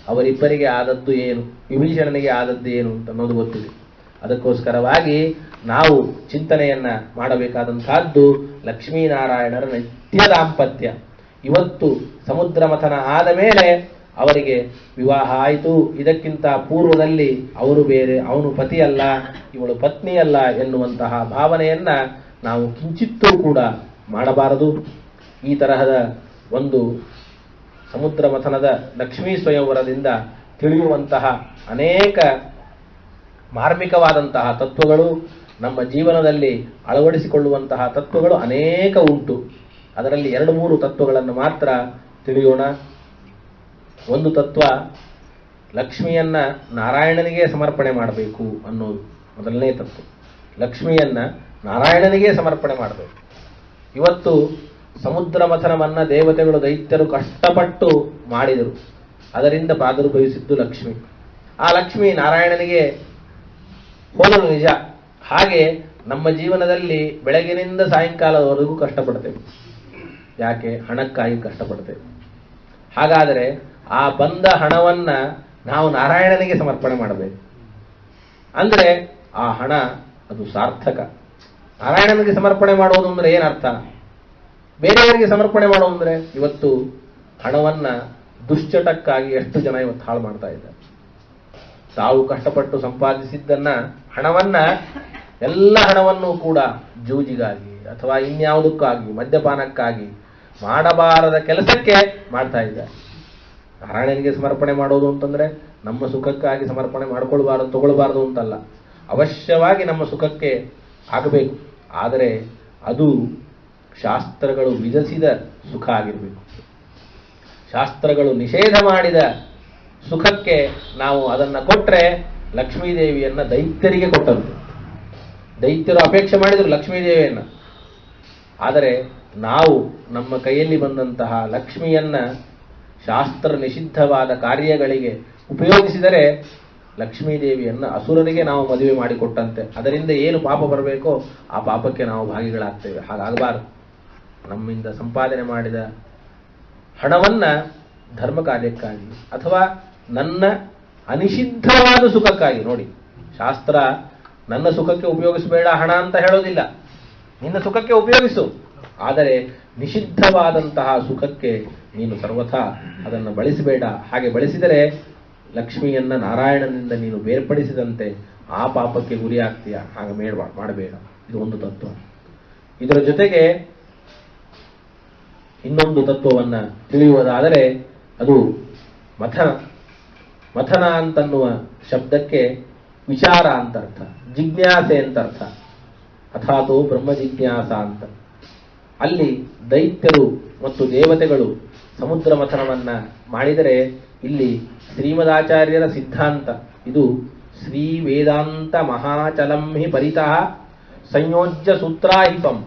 Speaker 1: ಅವರಿಬ್ಬರಿಗೆ ಆದದ್ದು ಏನು, ವಿಭೀಷಣನಿಗೆ ಆದದ್ದು ಏನು ಅಂತ ಅನ್ನೋದು ಗೊತ್ತಿದೆ. ಅದಕ್ಕೋಸ್ಕರವಾಗಿ ನಾವು ಚಿಂತನೆಯನ್ನ ಮಾಡಬೇಕಾದಂತಹದ್ದು ಲಕ್ಷ್ಮೀನಾರಾಯಣರ ನಿತ್ಯ ದಾಂಪತ್ಯ. ಇವತ್ತು ಸಮುದ್ರ ಮಥನ ಆದ ಮೇಲೆ ಅವರಿಗೆ ವಿವಾಹ ಆಯಿತು. ಇದಕ್ಕಿಂತ ಪೂರ್ವದಲ್ಲಿ ಅವರು ಬೇರೆ, ಅವನು ಪತಿಯಲ್ಲ, ಇವಳು ಪತ್ನಿಯಲ್ಲ ಎನ್ನುವಂತಹ ಭಾವನೆಯನ್ನ ನಾವು ಕಿಂಚಿತ್ತೂ ಕೂಡ ಮಾಡಬಾರದು. ಈ ತರಹದ ಒಂದು ಸಮುದ್ರ ಮಥನದ ಲಕ್ಷ್ಮೀ ಸ್ವಯಂವರದಿಂದ ತಿಳಿಯುವಂತಹ ಅನೇಕ ಮಾರ್ಮಿಕವಾದಂತಹ ತತ್ವಗಳು, ನಮ್ಮ ಜೀವನದಲ್ಲಿ ಅಳವಡಿಸಿಕೊಳ್ಳುವಂತಹ ತತ್ವಗಳು ಅನೇಕ ಉಂಟು. ಅದರಲ್ಲಿ 2-3 ತತ್ವಗಳನ್ನು ಮಾತ್ರ ತಿಳಿಯೋಣ. ಒಂದು ತತ್ವ, ಲಕ್ಷ್ಮಿಯನ್ನ ನಾರಾಯಣನಿಗೆ ಸಮರ್ಪಣೆ ಮಾಡಬೇಕು ಅನ್ನೋದು ಮೊದಲನೇ ತತ್ವ. ಲಕ್ಷ್ಮಿಯನ್ನ ನಾರಾಯಣನಿಗೆ ಸಮರ್ಪಣೆ ಮಾಡಬೇಕು. ಇವತ್ತು ಸಮುದ್ರ ಮಥನವನ್ನ ದೇವತೆಗಳು ದೈತ್ಯರು ಕಷ್ಟಪಟ್ಟು ಮಾಡಿದರು. ಅದರಿಂದ ಪ್ರಾದುರ್ಭವಿಸಿದ್ದು ಲಕ್ಷ್ಮಿ. ಆ ಲಕ್ಷ್ಮಿ ನಾರಾಯಣನಿಗೆ ಹೋಲಲು ನಿಜ. ಹಾಗೆ ನಮ್ಮ ಜೀವನದಲ್ಲಿ ಬೆಳಗಿನಿಂದ ಸಾಯಂಕಾಲದವರೆಗೂ ಕಷ್ಟಪಡ್ತೇವೆ. ಯಾಕೆ? ಹಣಕ್ಕಾಗಿ ಕಷ್ಟಪಡ್ತೇವೆ. ಹಾಗಾದರೆ ಆ ಬಂದ ಹಣವನ್ನ ನಾವು ನಾರಾಯಣನಿಗೆ ಸಮರ್ಪಣೆ ಮಾಡಬೇಕು. ಅಂದ್ರೆ ಆ ಹಣ ಅದು ಸಾರ್ಥಕ. ನಾರಾಯಣನಿಗೆ ಸಮರ್ಪಣೆ ಮಾಡೋದು ಅಂದ್ರೆ ಏನರ್ಥ? ಬೇರೆಯವರಿಗೆ ಸಮರ್ಪಣೆ ಮಾಡೋದು ಅಂದ್ರೆ, ಇವತ್ತು ಹಣವನ್ನ ದುಶ್ಚಟಕ್ಕಾಗಿ ಎಷ್ಟು ಜನ ಇವತ್ತು ಹಾಳು ಮಾಡ್ತಾ ಇದ್ದಾರೆ. ತಾವು ಕಷ್ಟಪಟ್ಟು ಸಂಪಾದಿಸಿದ್ದನ್ನ, ಹಣವನ್ನ, ಎಲ್ಲ ಹಣವನ್ನು ಕೂಡ ಜೂಜಿಗಾಗಿ ಅಥವಾ ಇನ್ಯಾವುದಕ್ಕಾಗಿ, ಮದ್ಯಪಾನಕ್ಕಾಗಿ, ಮಾಡಬಾರದ ಕೆಲಸಕ್ಕೆ ಮಾಡ್ತಾ ಇದ್ದಾರೆ. ನಾರಾಯಣನಿಗೆ ಸಮರ್ಪಣೆ ಮಾಡೋದು ಅಂತಂದ್ರೆ ನಮ್ಮ ಸುಖಕ್ಕಾಗಿ ಸಮರ್ಪಣೆ ಮಾಡ್ಕೊಳ್ಬಾರದು, ತಗೊಳ್ಬಾರದು ಅಂತಲ್ಲ. ಅವಶ್ಯವಾಗಿ ನಮ್ಮ ಸುಖಕ್ಕೆ ಆಗಬೇಕು. ಆದರೆ ಅದು ಶಾಸ್ತ್ರಗಳು ವಿಧಿಸಿದ ಸುಖ ಆಗಿರಬೇಕು. ಶಾಸ್ತ್ರಗಳು ನಿಷೇಧ ಮಾಡಿದ ಸುಖಕ್ಕೆ ನಾವು ಅದನ್ನು ಕೊಟ್ಟರೆ ಲಕ್ಷ್ಮೀದೇವಿಯನ್ನ ದೈತ್ಯರಿಗೆ ಕೊಟ್ಟಂತೆ. ದೈತ್ಯರು ಅಪೇಕ್ಷೆ ಮಾಡಿದರು ಲಕ್ಷ್ಮೀದೇವಿಯನ್ನ. ಆದರೆ ನಾವು ನಮ್ಮ ಕೈಯಲ್ಲಿ ಬಂದಂತಹ ಲಕ್ಷ್ಮಿಯನ್ನ ಶಾಸ್ತ್ರ ನಿಷಿದ್ಧವಾದ ಕಾರ್ಯಗಳಿಗೆ ಉಪಯೋಗಿಸಿದರೆ ಲಕ್ಷ್ಮೀದೇವಿಯನ್ನ ಅಸುರರಿಗೆ ನಾವು ಮದುವೆ ಮಾಡಿಕೊಟ್ಟಂತೆ. ಅದರಿಂದ ಏನು ಪಾಪ ಬರಬೇಕೋ ಆ ಪಾಪಕ್ಕೆ ನಾವು ಭಾಗಿಗಳಾಗ್ತೇವೆ. ಹಾಗಾಗಬಾರದು. ನಮ್ಮಿಂದ ಸಂಪಾದನೆ ಮಾಡಿದ ಹಣವನ್ನ ಧರ್ಮ ಕಾರ್ಯಕ್ಕಾಗಿ ಅಥವಾ ನನ್ನ ಅನಿಷಿದ್ಧವಾದ ಸುಖಕ್ಕಾಗಿ, ನೋಡಿ, ಶಾಸ್ತ್ರ ನನ್ನ ಸುಖಕ್ಕೆ ಉಪಯೋಗಿಸಬೇಡ ಹಣ ಅಂತ ಹೇಳೋದಿಲ್ಲ. ನಿನ್ನ ಸುಖಕ್ಕೆ ಉಪಯೋಗಿಸು, ಆದರೆ ನಿಷಿದ್ಧವಾದಂತಹ ಸುಖಕ್ಕೆ ನೀನು ಸರ್ವಥಾ ಅದನ್ನು ಬಳಸಬೇಡ. ಹಾಗೆ ಬಳಸಿದರೆ ಲಕ್ಷ್ಮಿಯನ್ನ ನಾರಾಯಣನಿಂದ ನೀನು ಬೇರ್ಪಡಿಸಿದಂತೆ ಆ ಪಾಪಕ್ಕೆ ಗುರಿಯಾಗ್ತೀಯ. ಹಾಗೆ ಮಾಡಬೇಡ. ಇದು ಒಂದು ತತ್ವ. ಇದರ ಜೊತೆಗೆ ಇನ್ನೊಂದು ತತ್ವವನ್ನ ತಿಳಿಯುವುದಾದರೆ ಅದು ಮಥನ. ಮಥನ ಅಂತನ್ನುವ ಶಬ್ದಕ್ಕೆ ವಿಚಾರ ಅಂತ ಅರ್ಥ, ಜಿಜ್ಞಾಸೆ ಅಂತ ಅರ್ಥ, ಅಥಾತೋ ಬ್ರಹ್ಮ ಜಿಜ್ಞಾಸ ಅಂತ. ಅಲ್ಲಿ ದೈತ್ಯರು ಮತ್ತು ದೇವತೆಗಳು ಸಮುದ್ರ ಮಥನವನ್ನ ಮಾಡಿದರೆ ಇಲ್ಲಿ ಶ್ರೀಮದಾಚಾರ್ಯರ ಸಿದ್ಧಾಂತ ಇದು ಶ್ರೀ ವೇದಾಂತ ಮಹಾಚಲಂ ಹಿ ಪರಿತಃ ಸಂಯೋಜ್ಯ ಸೂತ್ರಾಹಿಪಂ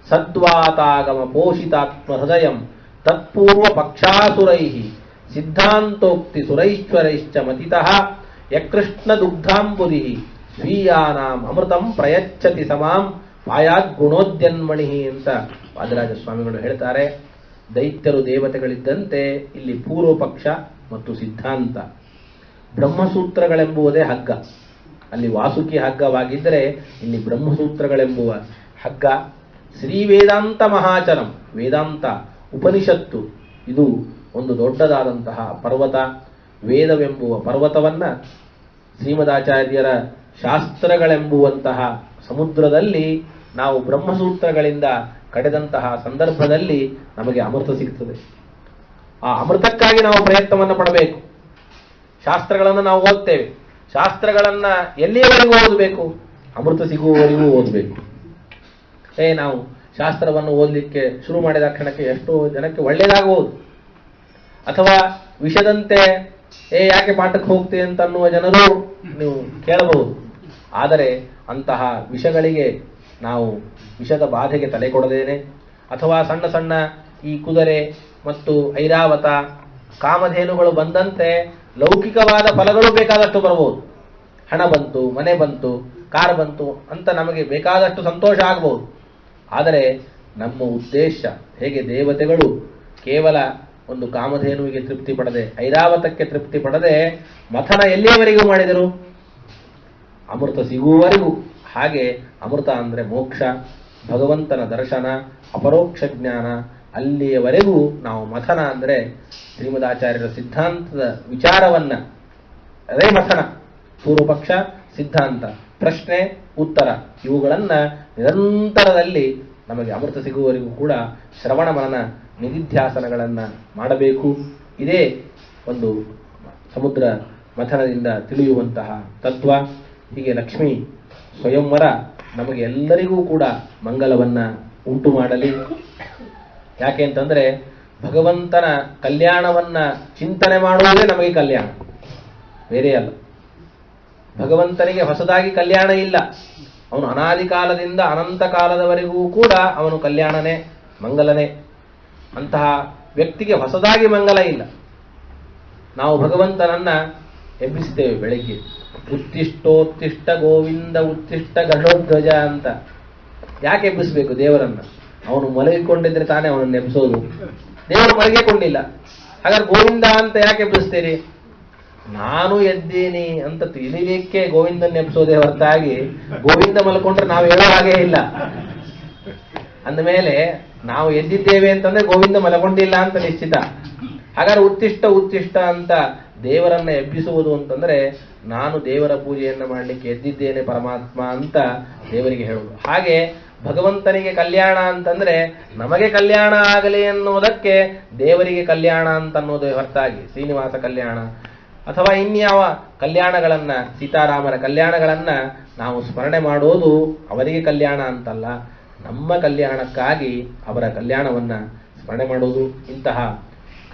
Speaker 1: ಸದ್ವಾತಾಗಮ ಪೋಷಿತಾತ್ಮ ಹೃದಯಂ ತತ್ಪೂರ್ವ ಪಕ್ಷಾಸುರೈ ಸಿದ್ಧಾಂತೋಕ್ತಿ ಸುರೈಶ್ವರೈಶ್ಚ ಮತಿತಃ ಯಕೃಷ್ಣ ದುಗ್ಧಾಂಬುಧಿ ಸ್ವೀಯಾನಾಂ ಅಮೃತಂ ಪ್ರಯಚ್ಛತಿ ಸಮಾಂ ಪಾಯಾದ್ ಗುಣೋದ್ಯನ್ಮಣಿ ಅಂತ ವಾದಿರಾಜ ಸ್ವಾಮಿಗಳು ಹೇಳ್ತಾರೆ. ದೈತ್ಯರು ದೇವತೆಗಳಿದ್ದಂತೆ ಇಲ್ಲಿ ಪೂರ್ವ ಪಕ್ಷ ಮತ್ತು ಸಿದ್ಧಾಂತ. ಬ್ರಹ್ಮಸೂತ್ರಗಳೆಂಬುವುದೇ ಹಗ್ಗ. ಅಲ್ಲಿ ವಾಸುಕಿ ಹಗ್ಗವಾಗಿದ್ದರೆ ಇಲ್ಲಿ ಬ್ರಹ್ಮಸೂತ್ರಗಳೆಂಬುವ ಹಗ್ಗ. ಶ್ರೀ ವೇದಾಂತ ಮಹಾಚಲಂ, ವೇದಾಂತ ಉಪನಿಷತ್ತು ಇದು ಒಂದು ದೊಡ್ಡದಾದಂತಹ ಪರ್ವತ. ವೇದವೆಂಬುವ ಪರ್ವತವನ್ನ ಶ್ರೀಮದಾಚಾರ್ಯರ ಶಾಸ್ತ್ರಗಳೆಂಬುವಂತಹ ಸಮುದ್ರದಲ್ಲಿ ನಾವು ಬ್ರಹ್ಮಸೂತ್ರಗಳಿಂದ ಕಡೆದಂತಹ ಸಂದರ್ಭದಲ್ಲಿ ನಮಗೆ ಅಮೃತ ಸಿಗ್ತದೆ. ಆ ಅಮೃತಕ್ಕಾಗಿ ನಾವು ಪ್ರಯತ್ನವನ್ನು ಪಡಬೇಕು. ಶಾಸ್ತ್ರಗಳನ್ನು ನಾವು ಓದ್ತೇವೆ. ಶಾಸ್ತ್ರಗಳನ್ನ ಎಲ್ಲಿಯವರೆಗೂ ಓದಬೇಕು? ಅಮೃತ ಸಿಗುವವರೆಗೂ ಓದಬೇಕು. ನಾವು ಶಾಸ್ತ್ರವನ್ನು ಓದಲಿಕ್ಕೆ ಶುರು ಮಾಡಿದ ಕ್ಷಣಕ್ಕೆ ಎಷ್ಟೋ ಜನಕ್ಕೆ ಒಳ್ಳೆಯದಾಗಬಹುದು. ಅಥವಾ ವಿಷದಂತೆ ಯಾಕೆ ಪಾಠಕ್ಕೆ ಹೋಗ್ತೀವಿ ಅಂತ ಅನ್ನುವ ಜನರು ನೀವು ಕೇಳಬಹುದು. ಆದರೆ ಅಂತಹ ವಿಷಗಳಿಗೆ ನಾವು ವಿಷದ ಬಾಧೆಗೆ ತಲೆ ಕೊಡದೇನೆ, ಅಥವಾ ಸಣ್ಣ ಸಣ್ಣ ಈ ಕುದುರೆ ಮತ್ತು ಐರಾವತ ಕಾಮಧೇನುಗಳು ಬಂದಂತೆ ಲೌಕಿಕವಾದ ಫಲಗಳು ಬೇಕಾದಷ್ಟು ಬರಬಹುದು. ಹಣ ಬಂತು, ಮನೆ ಬಂತು, ಕಾರ್ ಬಂತು ಅಂತ ನಮಗೆ ಬೇಕಾದಷ್ಟು ಸಂತೋಷ ಆಗಬಹುದು. ಆದರೆ ನಮ್ಮ ಉದ್ದೇಶ ಹೇಗೆ ದೇವತೆಗಳು ಕೇವಲ ಒಂದು ಕಾಮಧೇನುವಿಗೆ ತೃಪ್ತಿ ಪಡದೆ, ಐರಾವತಕ್ಕೆ ತೃಪ್ತಿ ಪಡದೆ ಮಥನ ಎಲ್ಲಿಯವರೆಗೂ ಮಾಡಿದರು? ಅಮೃತ ಸಿಗುವವರೆಗೂ. ಹಾಗೆ ಅಮೃತ ಅಂದರೆ ಮೋಕ್ಷ, ಭಗವಂತನ ದರ್ಶನ, ಅಪರೋಕ್ಷ ಜ್ಞಾನ, ಅಲ್ಲಿಯವರೆಗೂ ನಾವು ಮಥನ ಅಂದರೆ ಶ್ರೀಮದಾಚಾರ್ಯರ ಸಿದ್ಧಾಂತದ ವಿಚಾರವನ್ನ, ಅದೇ ಮಥನ, ಪೂರ್ವಪಕ್ಷ ಸಿದ್ಧಾಂತ, ಪ್ರಶ್ನೆ ಉತ್ತರ, ಇವುಗಳನ್ನ ನಿರಂತರದಲ್ಲಿ ನಮಗೆ ಅಮೃತ ಸಿಗುವವರೆಗೂ ಕೂಡ ಶ್ರವಣ ಮನನ ನಿಧಿಧ್ಯಾಸನಗಳನ್ನು ಮಾಡಬೇಕು. ಇದೇ ಒಂದು ಸಮುದ್ರ ಮಥನದಿಂದ ತಿಳಿಯುವಂತಹ ತತ್ವ. ಹೀಗೆ ಲಕ್ಷ್ಮೀ ಸ್ವಯಂವರ ನಮಗೆ ಎಲ್ಲರಿಗೂ ಕೂಡ ಮಂಗಲವನ್ನ ಉಂಟು ಮಾಡಲಿ. ಯಾಕೆ ಅಂತಂದ್ರೆ ಭಗವಂತನ ಕಲ್ಯಾಣವನ್ನ ಚಿಂತನೆ ಮಾಡುವುದೇ ನಮಗೆ ಕಲ್ಯಾಣ, ಬೇರೆ ಅಲ್ಲ. ಭಗವಂತನಿಗೆ ಹೊಸದಾಗಿ ಕಲ್ಯಾಣ ಇಲ್ಲ. ಅವನು ಅನಾದಿ ಕಾಲದಿಂದ ಅನಂತ ಕಾಲದವರೆಗೂ ಕೂಡ ಅವನು ಕಲ್ಯಾಣನೇ, ಮಂಗಲನೇ. ಅಂತಹ ವ್ಯಕ್ತಿಗೆ ಹೊಸದಾಗಿ ಮಂಗಲ ಇಲ್ಲ. ನಾವು ಭಗವಂತನನ್ನ ಎಬ್ಬಿಸ್ತೇವೆ ಬೆಳಗ್ಗೆ, ಉತ್ತಿಷ್ಟೋತ್ತಿಷ್ಟ ಗೋವಿಂದ ಉತ್ತಿಷ್ಟ ಗರುಡಧ್ವಜ ಅಂತ. ಯಾಕೆ ಎಬ್ಬಿಸ್ಬೇಕು ದೇವರನ್ನ? ಅವನು ಮಲಗಿಕೊಂಡಿದ್ರೆ ತಾನೇ ಅವನನ್ನು ಎಬ್ಬಿಸೋದು. ದೇವರು ಮಲಗಿಕೊಂಡಿಲ್ಲ, ಹಾಗಾದ್ರೆ ಗೋವಿಂದ ಅಂತ ಯಾಕೆ ಎಬ್ಬಿಸ್ತೀರಿ? ನಾನು ಎದ್ದೀನಿ ಅಂತ ತಿಳಿಲಿಕ್ಕೆ ಗೋವಿಂದನ್ ಎಬ್ಬಿಸೋದೇ ಹೊರತಾಗಿ ಗೋವಿಂದ ಮಲ್ಕೊಂಡ್ರೆ ನಾವು ಹೇಳೋ ಹಾಗೆ ಇಲ್ಲ. ಅಂದಮೇಲೆ ನಾವು ಎದ್ದಿದ್ದೇವೆ ಅಂತಂದ್ರೆ ಗೋವಿಂದ ಮಲಗೊಂಡಿಲ್ಲ ಅಂತ ನಿಶ್ಚಿತ. ಹಾಗಾದ್ರೆ ಉತ್ತಿಷ್ಟ ಉತ್ತಿಷ್ಟ ಅಂತ ದೇವರನ್ನ ಎಬ್ಬಿಸುವುದು ಅಂತಂದ್ರೆ ನಾನು ದೇವರ ಪೂಜೆಯನ್ನ ಮಾಡಲಿಕ್ಕೆ ಎದ್ದಿದ್ದೇನೆ ಪರಮಾತ್ಮ ಅಂತ ದೇವರಿಗೆ ಹೇಳುವುದು. ಹಾಗೆ ಭಗವಂತನಿಗೆ ಕಲ್ಯಾಣ ಅಂತಂದ್ರೆ ನಮಗೆ ಕಲ್ಯಾಣ ಆಗಲಿ ಅನ್ನೋದಕ್ಕೆ ದೇವರಿಗೆ ಕಲ್ಯಾಣ ಅಂತ ಅನ್ನೋದು ಹೊರತಾಗಿ ಶ್ರೀನಿವಾಸ ಕಲ್ಯಾಣ ಅಥವಾ ಇನ್ಯಾವ ಕಲ್ಯಾಣಗಳನ್ನ, ಸೀತಾರಾಮರ ಕಲ್ಯಾಣಗಳನ್ನ ನಾವು ಸ್ಮರಣೆ ಮಾಡೋದು ಅವರಿಗೆ ಕಲ್ಯಾಣ ಅಂತಲ್ಲ, ನಮ್ಮ ಕಲ್ಯಾಣಕ್ಕಾಗಿ ಅವರ ಕಲ್ಯಾಣವನ್ನ ಸ್ಮರಣೆ ಮಾಡೋದು. ಇಂತಹ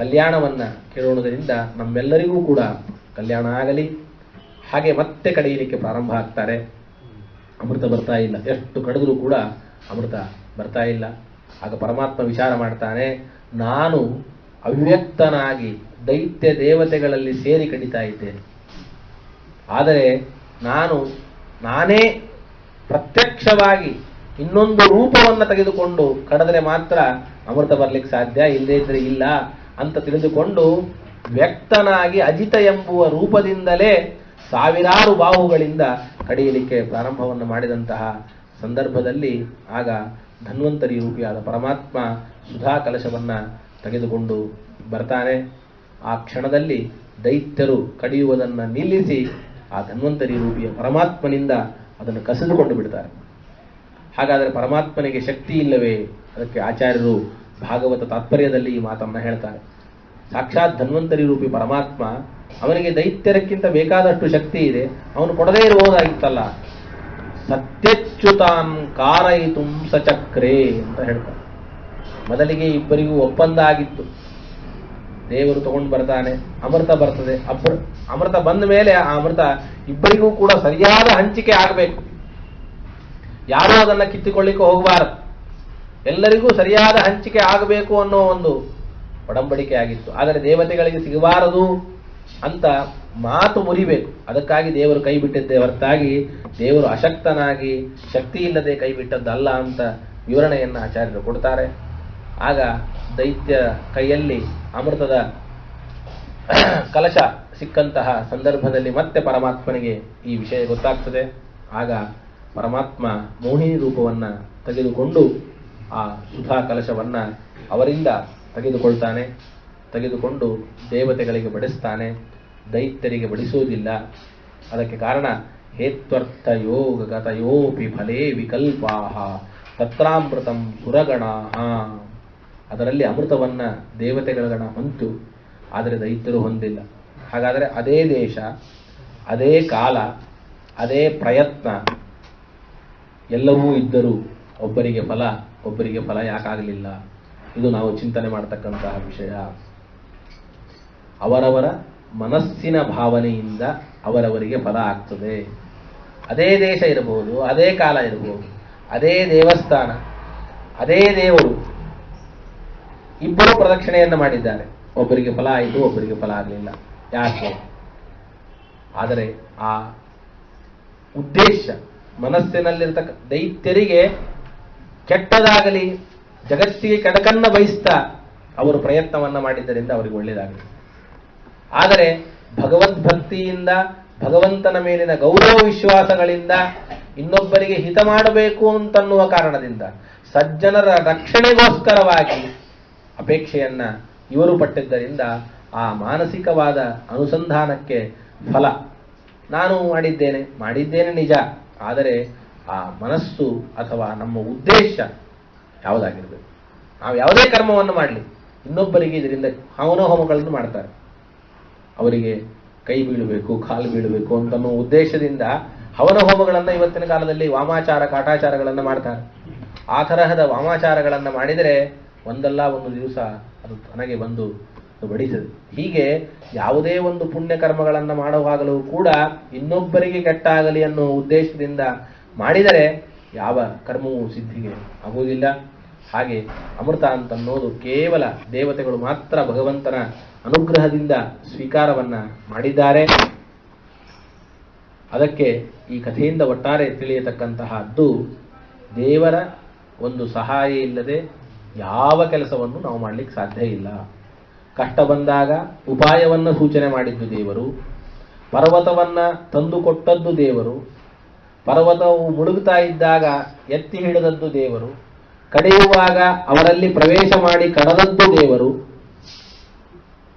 Speaker 1: ಕಲ್ಯಾಣವನ್ನ ಕೇಳೋಣದರಿಂದ ನಮ್ಮೆಲ್ಲರಿಗೂ ಕೂಡ ಕಲ್ಯಾಣ ಆಗಲಿ. ಹಾಗೆ ಮತ್ತೆ ಕಡಿಯಲಿಕ್ಕೆ ಪ್ರಾರಂಭ ಆಗ್ತಾರೆ. ಅಮೃತ ಬರ್ತಾ ಇಲ್ಲ, ಎಷ್ಟು ಕಡಿದ್ರೂ ಕೂಡ ಅಮೃತ ಬರ್ತಾ ಇಲ್ಲ. ಆಗ ಪರಮಾತ್ಮ ವಿಚಾರ ಮಾಡ್ತಾನೆ, ನಾನು ಅವ್ಯಕ್ತನಾಗಿ ದೈತ್ಯ ದೇವತೆಗಳಲ್ಲಿ ಸೇರಿ ಕಡಿತಾ ಇದ್ದೇನೆ. ಆದರೆ ನಾನೇ ಪ್ರತ್ಯಕ್ಷವಾಗಿ ಇನ್ನೊಂದು ರೂಪವನ್ನು ತೆಗೆದುಕೊಂಡು ಕಡಿದ್ರೆ ಮಾತ್ರ ಅಮೃತ ಬರ್ಲಿಕ್ಕೆ ಸಾಧ್ಯ, ಇಲ್ಲದೇ ಇದ್ರೆ ಇಲ್ಲ ಅಂತ ತಿಳಿದುಕೊಂಡು ವ್ಯಕ್ತನಾಗಿ ಅಜಿತ ಎಂಬುವ ರೂಪದಿಂದಲೇ ಸಾವಿರಾರು ಬಾಹುಗಳಿಂದ ಕಡಿಯಲಿಕ್ಕೆ ಪ್ರಾರಂಭವನ್ನು ಮಾಡಿದಂತಹ ಸಂದರ್ಭದಲ್ಲಿ ಆಗ ಧನ್ವಂತರಿ ರೂಪಿಯಾದ ಪರಮಾತ್ಮ ಸುಧಾ ಕಲಶವನ್ನ ತೆಗೆದುಕೊಂಡು ಬರ್ತಾನೆ. ಆ ಕ್ಷಣದಲ್ಲಿ ದೈತ್ಯರು ಕಡಿಯುವುದನ್ನು ನಿಲ್ಲಿಸಿ ಆ ಧನ್ವಂತರಿ ರೂಪಿಯ ಪರಮಾತ್ಮನಿಂದ ಅದನ್ನು ಕಸಿದುಕೊಂಡು ಬಿಡ್ತಾರೆ. ಹಾಗಾದರೆ ಪರಮಾತ್ಮನಿಗೆ ಶಕ್ತಿ ಇಲ್ಲವೇ? ಅದಕ್ಕೆ ಆಚಾರ್ಯರು ಭಾಗವತ ತಾತ್ಪರ್ಯದಲ್ಲಿ ಈ ಮಾತನ್ನ ಹೇಳ್ತಾರೆ. ಸಾಕ್ಷಾತ್ ಧನ್ವಂತರಿ ರೂಪಿ ಪರಮಾತ್ಮ, ಅವನಿಗೆ ದೈತ್ಯರಕ್ಕಿಂತ ಬೇಕಾದಷ್ಟು ಶಕ್ತಿ ಇದೆ, ಅವನು ಕೊಡದೇ ಇರಬಹುದಾಗಿತ್ತಲ್ಲ. ಸತ್ಯಚ್ಯುತಾನ್ ಕಾರಯಿತುಂ ಸಚಕ್ರೇ ಅಂತ ಹೇಳ್ತಾರೆ. ಮೊದಲಿಗೆ ಇಬ್ಬರಿಗೂ ಒಪ್ಪಂದ ಆಗಿತ್ತು, ದೇವರು ತಗೊಂಡು ಬರ್ತಾನೆ, ಅಮೃತ ಬರ್ತದೆ. ಅಮೃತ ಬಂದ ಮೇಲೆ ಆ ಅಮೃತ ಇಬ್ಬರಿಗೂ ಕೂಡ ಸರಿಯಾದ ಹಂಚಿಕೆ ಆಗಬೇಕು. ಯಾರೂ ಅದನ್ನ ಕಿತ್ತಿಕೊಳ್ಳಿಕ್ಕೆ ಹೋಗಬಾರದು, ಎಲ್ಲರಿಗೂ ಸರಿಯಾದ ಹಂಚಿಕೆ ಆಗಬೇಕು ಅನ್ನೋ ಒಂದು ಒಡಂಬಡಿಕೆ ಆಗಿತ್ತು. ಆದರೆ ದೇವತೆಗಳಿಗೆ ಸಿಗಬಾರದು ಅಂತ ಮಾತು ಮುರಿಬೇಕು. ಅದಕ್ಕಾಗಿ ದೇವರು ಕೈ ಬಿಟ್ಟಿದ್ದೇ ಹೊರತಾಗಿ ದೇವರು ಅಶಕ್ತನಾಗಿ ಶಕ್ತಿ ಇಲ್ಲದೆ ಕೈ ಬಿಟ್ಟದ್ದಲ್ಲ ಅಂತ ವಿವರಣೆಯನ್ನು ಆಚಾರ್ಯರು ಕೊಡ್ತಾರೆ. ಆಗ ದೈತ್ಯ ಕೈಯಲ್ಲಿ ಅಮೃತದ ಕಲಶ ಸಿಕ್ಕಂತಹ ಸಂದರ್ಭದಲ್ಲಿ ಮತ್ತೆ ಪರಮಾತ್ಮನಿಗೆ ಈ ವಿಷಯ ಗೊತ್ತಾಗ್ತದೆ. ಆಗ ಪರಮಾತ್ಮ ಮೋಹಿನಿ ರೂಪವನ್ನ ತೆಗೆದುಕೊಂಡು ಆ ಸುಧಾ ಕಲಶವನ್ನ ಅವರಿಂದ ತೆಗೆದುಕೊಳ್ತಾನೆ. ತೆಗೆದುಕೊಂಡು ದೇವತೆಗಳಿಗೆ ಬಡಿಸ್ತಾನೆ, ದೈತ್ಯರಿಗೆ ಬಡಿಸುವುದಿಲ್ಲ. ಅದಕ್ಕೆ ಕಾರಣ ಹೇತ್ವರ್ಥ ಯೋಗಗತಯೋಪಿ ಫಲೇ ವಿಕಲ್ಪಾ ತತ್ರಾಮೃತಂ ಸುರಗಣಾ. ಅದರಲ್ಲಿ ಅಮೃತವನ್ನ ದೇವತೆಗಳ ಗಣ ಹೊಂತು, ಆದರೆ ದೈತ್ಯರು ಹೊಂದಿಲ್ಲ. ಹಾಗಾದರೆ ಅದೇ ದೇಶ, ಅದೇ ಕಾಲ, ಅದೇ ಪ್ರಯತ್ನ ಎಲ್ಲವೂ ಇದ್ದರೂ ಒಬ್ಬರಿಗೆ ಫಲ ಯಾಕಾಗಲಿಲ್ಲ? ಇದು ನಾವು ಚಿಂತನೆ ಮಾಡತಕ್ಕಂತಹ ವಿಷಯ. ಅವರವರ ಮನಸ್ಸಿನ ಭಾವನೆಯಿಂದ ಅವರವರಿಗೆ ಫಲ ಆಗ್ತದೆ. ಅದೇ ದೇಶ ಇರಬಹುದು, ಅದೇ ಕಾಲ ಇರಬಹುದು, ಅದೇ ದೇವಸ್ಥಾನ, ಅದೇ ದೇವರು, ಇಬ್ಬರು ಪ್ರದಕ್ಷಿಣೆಯನ್ನು ಮಾಡಿದ್ದಾರೆ. ಒಬ್ಬರಿಗೆ ಫಲ ಆಯಿತು, ಒಬ್ಬರಿಗೆ ಫಲ ಆಗಲಿಲ್ಲ. ಯಾಕೆ? ಆದರೆ ಆ ಉದ್ದೇಶ ಮನಸ್ಸಿನಲ್ಲಿರ್ತಕ್ಕ ದೈತ್ಯರಿಗೆ ಕೆಟ್ಟದಾಗಲಿ, ಜಗತ್ತಿಗೆ ಕೆಡಕನ್ನ ಬಯಸ್ತಾ ಅವರು ಪ್ರಯತ್ನವನ್ನ ಮಾಡಿದ್ದರಿಂದ ಅವರಿಗೆ ಒಳ್ಳೆಯದಾಗಲಿ. ಆದರೆ ಭಗವದ್ಭಕ್ತಿಯಿಂದ, ಭಗವಂತನ ಮೇಲಿನ ಗೌರವ ವಿಶ್ವಾಸಗಳಿಂದ, ಇನ್ನೊಬ್ಬರಿಗೆ ಹಿತ ಮಾಡಬೇಕು ಅಂತನ್ನುವ ಕಾರಣದಿಂದ, ಸಜ್ಜನರ ರಕ್ಷಣೆಗೋಸ್ಕರವಾಗಿ ಅಪೇಕ್ಷೆಯನ್ನ ಇವರು ಪಟ್ಟಿದ್ದರಿಂದ ಆ ಮಾನಸಿಕವಾದ ಅನುಸಂಧಾನಕ್ಕೆ ಫಲ ನಾನು ಮಾಡಿದ್ದೇನೆ ನಿಜ. ಆದರೆ ಆ ಮನಸ್ಸು ಅಥವಾ ನಮ್ಮ ಉದ್ದೇಶ ಯಾವುದಾಗಿರಬೇಕು. ನಾವು ಯಾವುದೇ ಕರ್ಮವನ್ನು ಮಾಡಲಿ, ಇನ್ನೊಬ್ಬರಿಗೆ ಇದರಿಂದ ಹವನ ಹೋಮಗಳನ್ನು ಮಾಡ್ತಾರೆ. ಅವರಿಗೆ ಕೈ ಬೀಳಬೇಕು, ಕಾಲು ಬೀಳಬೇಕು ಅಂತನ್ನೋ ಉದ್ದೇಶದಿಂದ ಹವನ ಹೋಮಗಳನ್ನು ಇವತ್ತಿನ ಕಾಲದಲ್ಲಿ ವಾಮಾಚಾರ, ಕಾಟಾಚಾರಗಳನ್ನು ಮಾಡ್ತಾರೆ. ಆ ತರಹದ ವಾಮಾಚಾರಗಳನ್ನು ಮಾಡಿದರೆ ಒಂದಲ್ಲ ಒಂದು ದಿವಸ ಅದು ತನಗೆ ಬಂದು ಬಡಿಸದು. ಹೀಗೆ ಯಾವುದೇ ಒಂದು ಪುಣ್ಯ ಕರ್ಮಗಳನ್ನು ಮಾಡುವಾಗಲೂ ಕೂಡ ಇನ್ನೊಬ್ಬರಿಗೆ ಕೆಟ್ಟಾಗಲಿ ಅನ್ನೋ ಉದ್ದೇಶದಿಂದ ಮಾಡಿದರೆ ಯಾವ ಕರ್ಮವೂ ಸಿದ್ಧಿಗೆ ಆಗುವುದಿಲ್ಲ. ಹಾಗೆ ಅಮೃತ ಅಂತನ್ನೋದು ಕೇವಲ ದೇವತೆಗಳು ಮಾತ್ರ ಭಗವಂತನ ಅನುಗ್ರಹದಿಂದ ಸ್ವೀಕಾರವನ್ನ ಮಾಡಿದ್ದಾರೆ. ಅದಕ್ಕೆ ಈ ಕಥೆಯಿಂದ ಒಟ್ಟಾರೆ ತಿಳಿಯತಕ್ಕಂತಹದ್ದು, ದೇವರ ಒಂದು ಸಹಾಯ ಇಲ್ಲದೆ ಯಾವ ಕೆಲಸವನ್ನು ನಾವು ಮಾಡಲಿಕ್ಕೆ ಸಾಧ್ಯ ಇಲ್ಲ. ಕಷ್ಟ ಬಂದಾಗ ಉಪಾಯವನ್ನು ಸೂಚನೆ ಮಾಡಿದ್ದು ದೇವರು, ಪರ್ವತವನ್ನ ತಂದುಕೊಟ್ಟದ್ದು ದೇವರು, ಪರ್ವತವು ಮುಳುಗುತ್ತಾ ಇದ್ದಾಗ ಎತ್ತಿ ಹಿಡಿದದ್ದು ದೇವರು, ಕಡೆಯುವಾಗ ಅವರಲ್ಲಿ ಪ್ರವೇಶ ಮಾಡಿ ಕಡದದ್ದು ದೇವರು,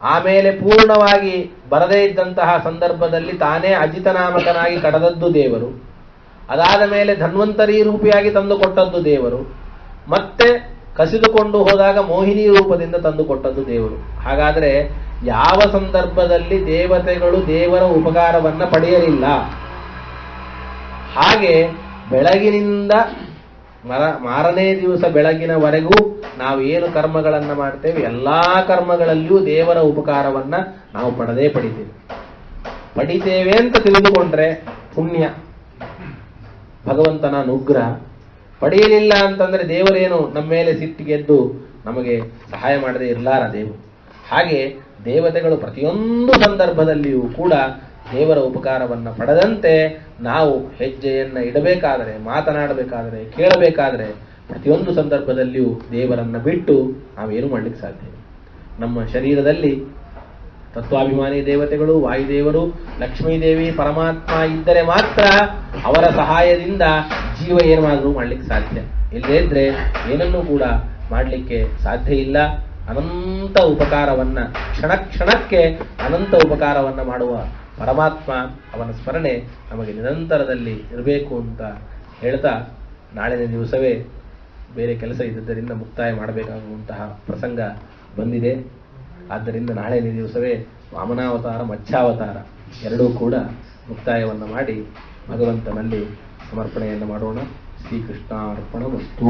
Speaker 1: ಆಮೇಲೆ ಪೂರ್ಣವಾಗಿ ಬರದೇ ಇದ್ದಂತಹ ಸಂದರ್ಭದಲ್ಲಿ ತಾನೇ ಅಜಿತನಾಮಕನಾಗಿ ಕಡದದ್ದು ದೇವರು, ಅದಾದ ಮೇಲೆ ಧನ್ವಂತರಿ ರೂಪಿಯಾಗಿ ತಂದುಕೊಟ್ಟದ್ದು ದೇವರು, ಮತ್ತೆ ಕಸಿದುಕೊಂಡು ಹೋದಾಗ ಮೋಹಿನಿ ರೂಪದಿಂದ ತಂದುಕೊಟ್ಟದ್ದು ದೇವರು. ಹಾಗಾದರೆ ಯಾವ ಸಂದರ್ಭದಲ್ಲಿ ದೇವತೆಗಳು ದೇವರ ಉಪಕಾರವನ್ನ ಪಡೆಯಲಿಲ್ಲ? ಹಾಗೆ ಬೆಳಗಿನಿಂದ ಮಾರನೇ ದಿವಸ ಬೆಳಗಿನವರೆಗೂ ನಾವು ಏನು ಕರ್ಮಗಳನ್ನು ಮಾಡ್ತೇವೆ, ಎಲ್ಲಾ ಕರ್ಮಗಳಲ್ಲಿಯೂ ದೇವರ ಉಪಕಾರವನ್ನ ನಾವು ಪಡಿತೇವೆ ಅಂತ ತಿಳಿದುಕೊಂಡ್ರೆ ಪುಣ್ಯ, ಭಗವಂತನ ಅನುಗ್ರಹ. ಪಡೆಯಲಿಲ್ಲ ಅಂತಂದ್ರೆ ದೇವರೇನು ನಮ್ಮ ಮೇಲೆ ಸಿಟ್ಟಿಗೆದ್ದು ನಮಗೆ ಸಹಾಯ ಮಾಡದೇ ಇರಲಾರ ದೇವರು. ಹಾಗೆ ದೇವತೆಗಳು ಪ್ರತಿಯೊಂದು ಸಂದರ್ಭದಲ್ಲಿಯೂ ಕೂಡ ದೇವರ ಉಪಕಾರವನ್ನ ಪಡೆದಂತೆ ನಾವು ಹೆಜ್ಜೆಯನ್ನ ಇಡಬೇಕಾದರೆ, ಮಾತನಾಡಬೇಕಾದರೆ, ಕೇಳಬೇಕಾದರೆ ಪ್ರತಿಯೊಂದು ಸಂದರ್ಭದಲ್ಲಿಯೂ ದೇವರನ್ನ ಬಿಟ್ಟು ನಾವೇನು ಮಾಡ್ಲಿಕ್ಕೆ ಸಾಧ್ಯ? ನಮ್ಮ ಶರೀರದಲ್ಲಿ ತತ್ವಾಭಿಮಾನಿ ದೇವತೆಗಳು, ವಾಯುದೇವರು, ಲಕ್ಷ್ಮೀದೇವಿ, ಪರಮಾತ್ಮ ಇದ್ದರೆ ಮಾತ್ರ ಅವರ ಸಹಾಯದಿಂದ ಜೀವ ಏನಾದರೂ ಮಾಡ್ಲಿಕ್ಕೆ ಸಾಧ್ಯ. ಇಲ್ಲದೇ ಇದ್ರೆ ಏನನ್ನೂ ಕೂಡ ಮಾಡಲಿಕ್ಕೆ ಸಾಧ್ಯ ಇಲ್ಲ. ಅನಂತ ಉಪಕಾರವನ್ನ, ಕ್ಷಣ ಕ್ಷಣಕ್ಕೆ ಅನಂತ ಉಪಕಾರವನ್ನ ಮಾಡುವ ಪರಮಾತ್ಮ, ಅವನ ಸ್ಮರಣೆ ನಮಗೆ ನಿರಂತರದಲ್ಲಿ ಇರಬೇಕು ಅಂತ ಹೇಳ್ತಾ, ನಾಳಿನ ದಿವಸವೇ ಬೇರೆ ಕೆಲಸ ಇದ್ದುದರಿಂದ ಮುಕ್ತಾಯ ಮಾಡಬೇಕಾಗುವಂತಹ ಪ್ರಸಂಗ ಬಂದಿದೆ. ಆದ್ದರಿಂದ ನಾಳಿನ ದಿವಸವೇ ವಾಮನಾವತಾರ, ಮತ್ಸ್ಯಾವತಾರ ಎರಡೂ ಕೂಡ ಮುಕ್ತಾಯವನ್ನು ಮಾಡಿ ಭಗವಂತನಲ್ಲಿ ಸಮರ್ಪಣೆಯನ್ನು ಮಾಡೋಣ. ಶ್ರೀಕೃಷ್ಣಾರ್ಪಣಮಸ್ತು.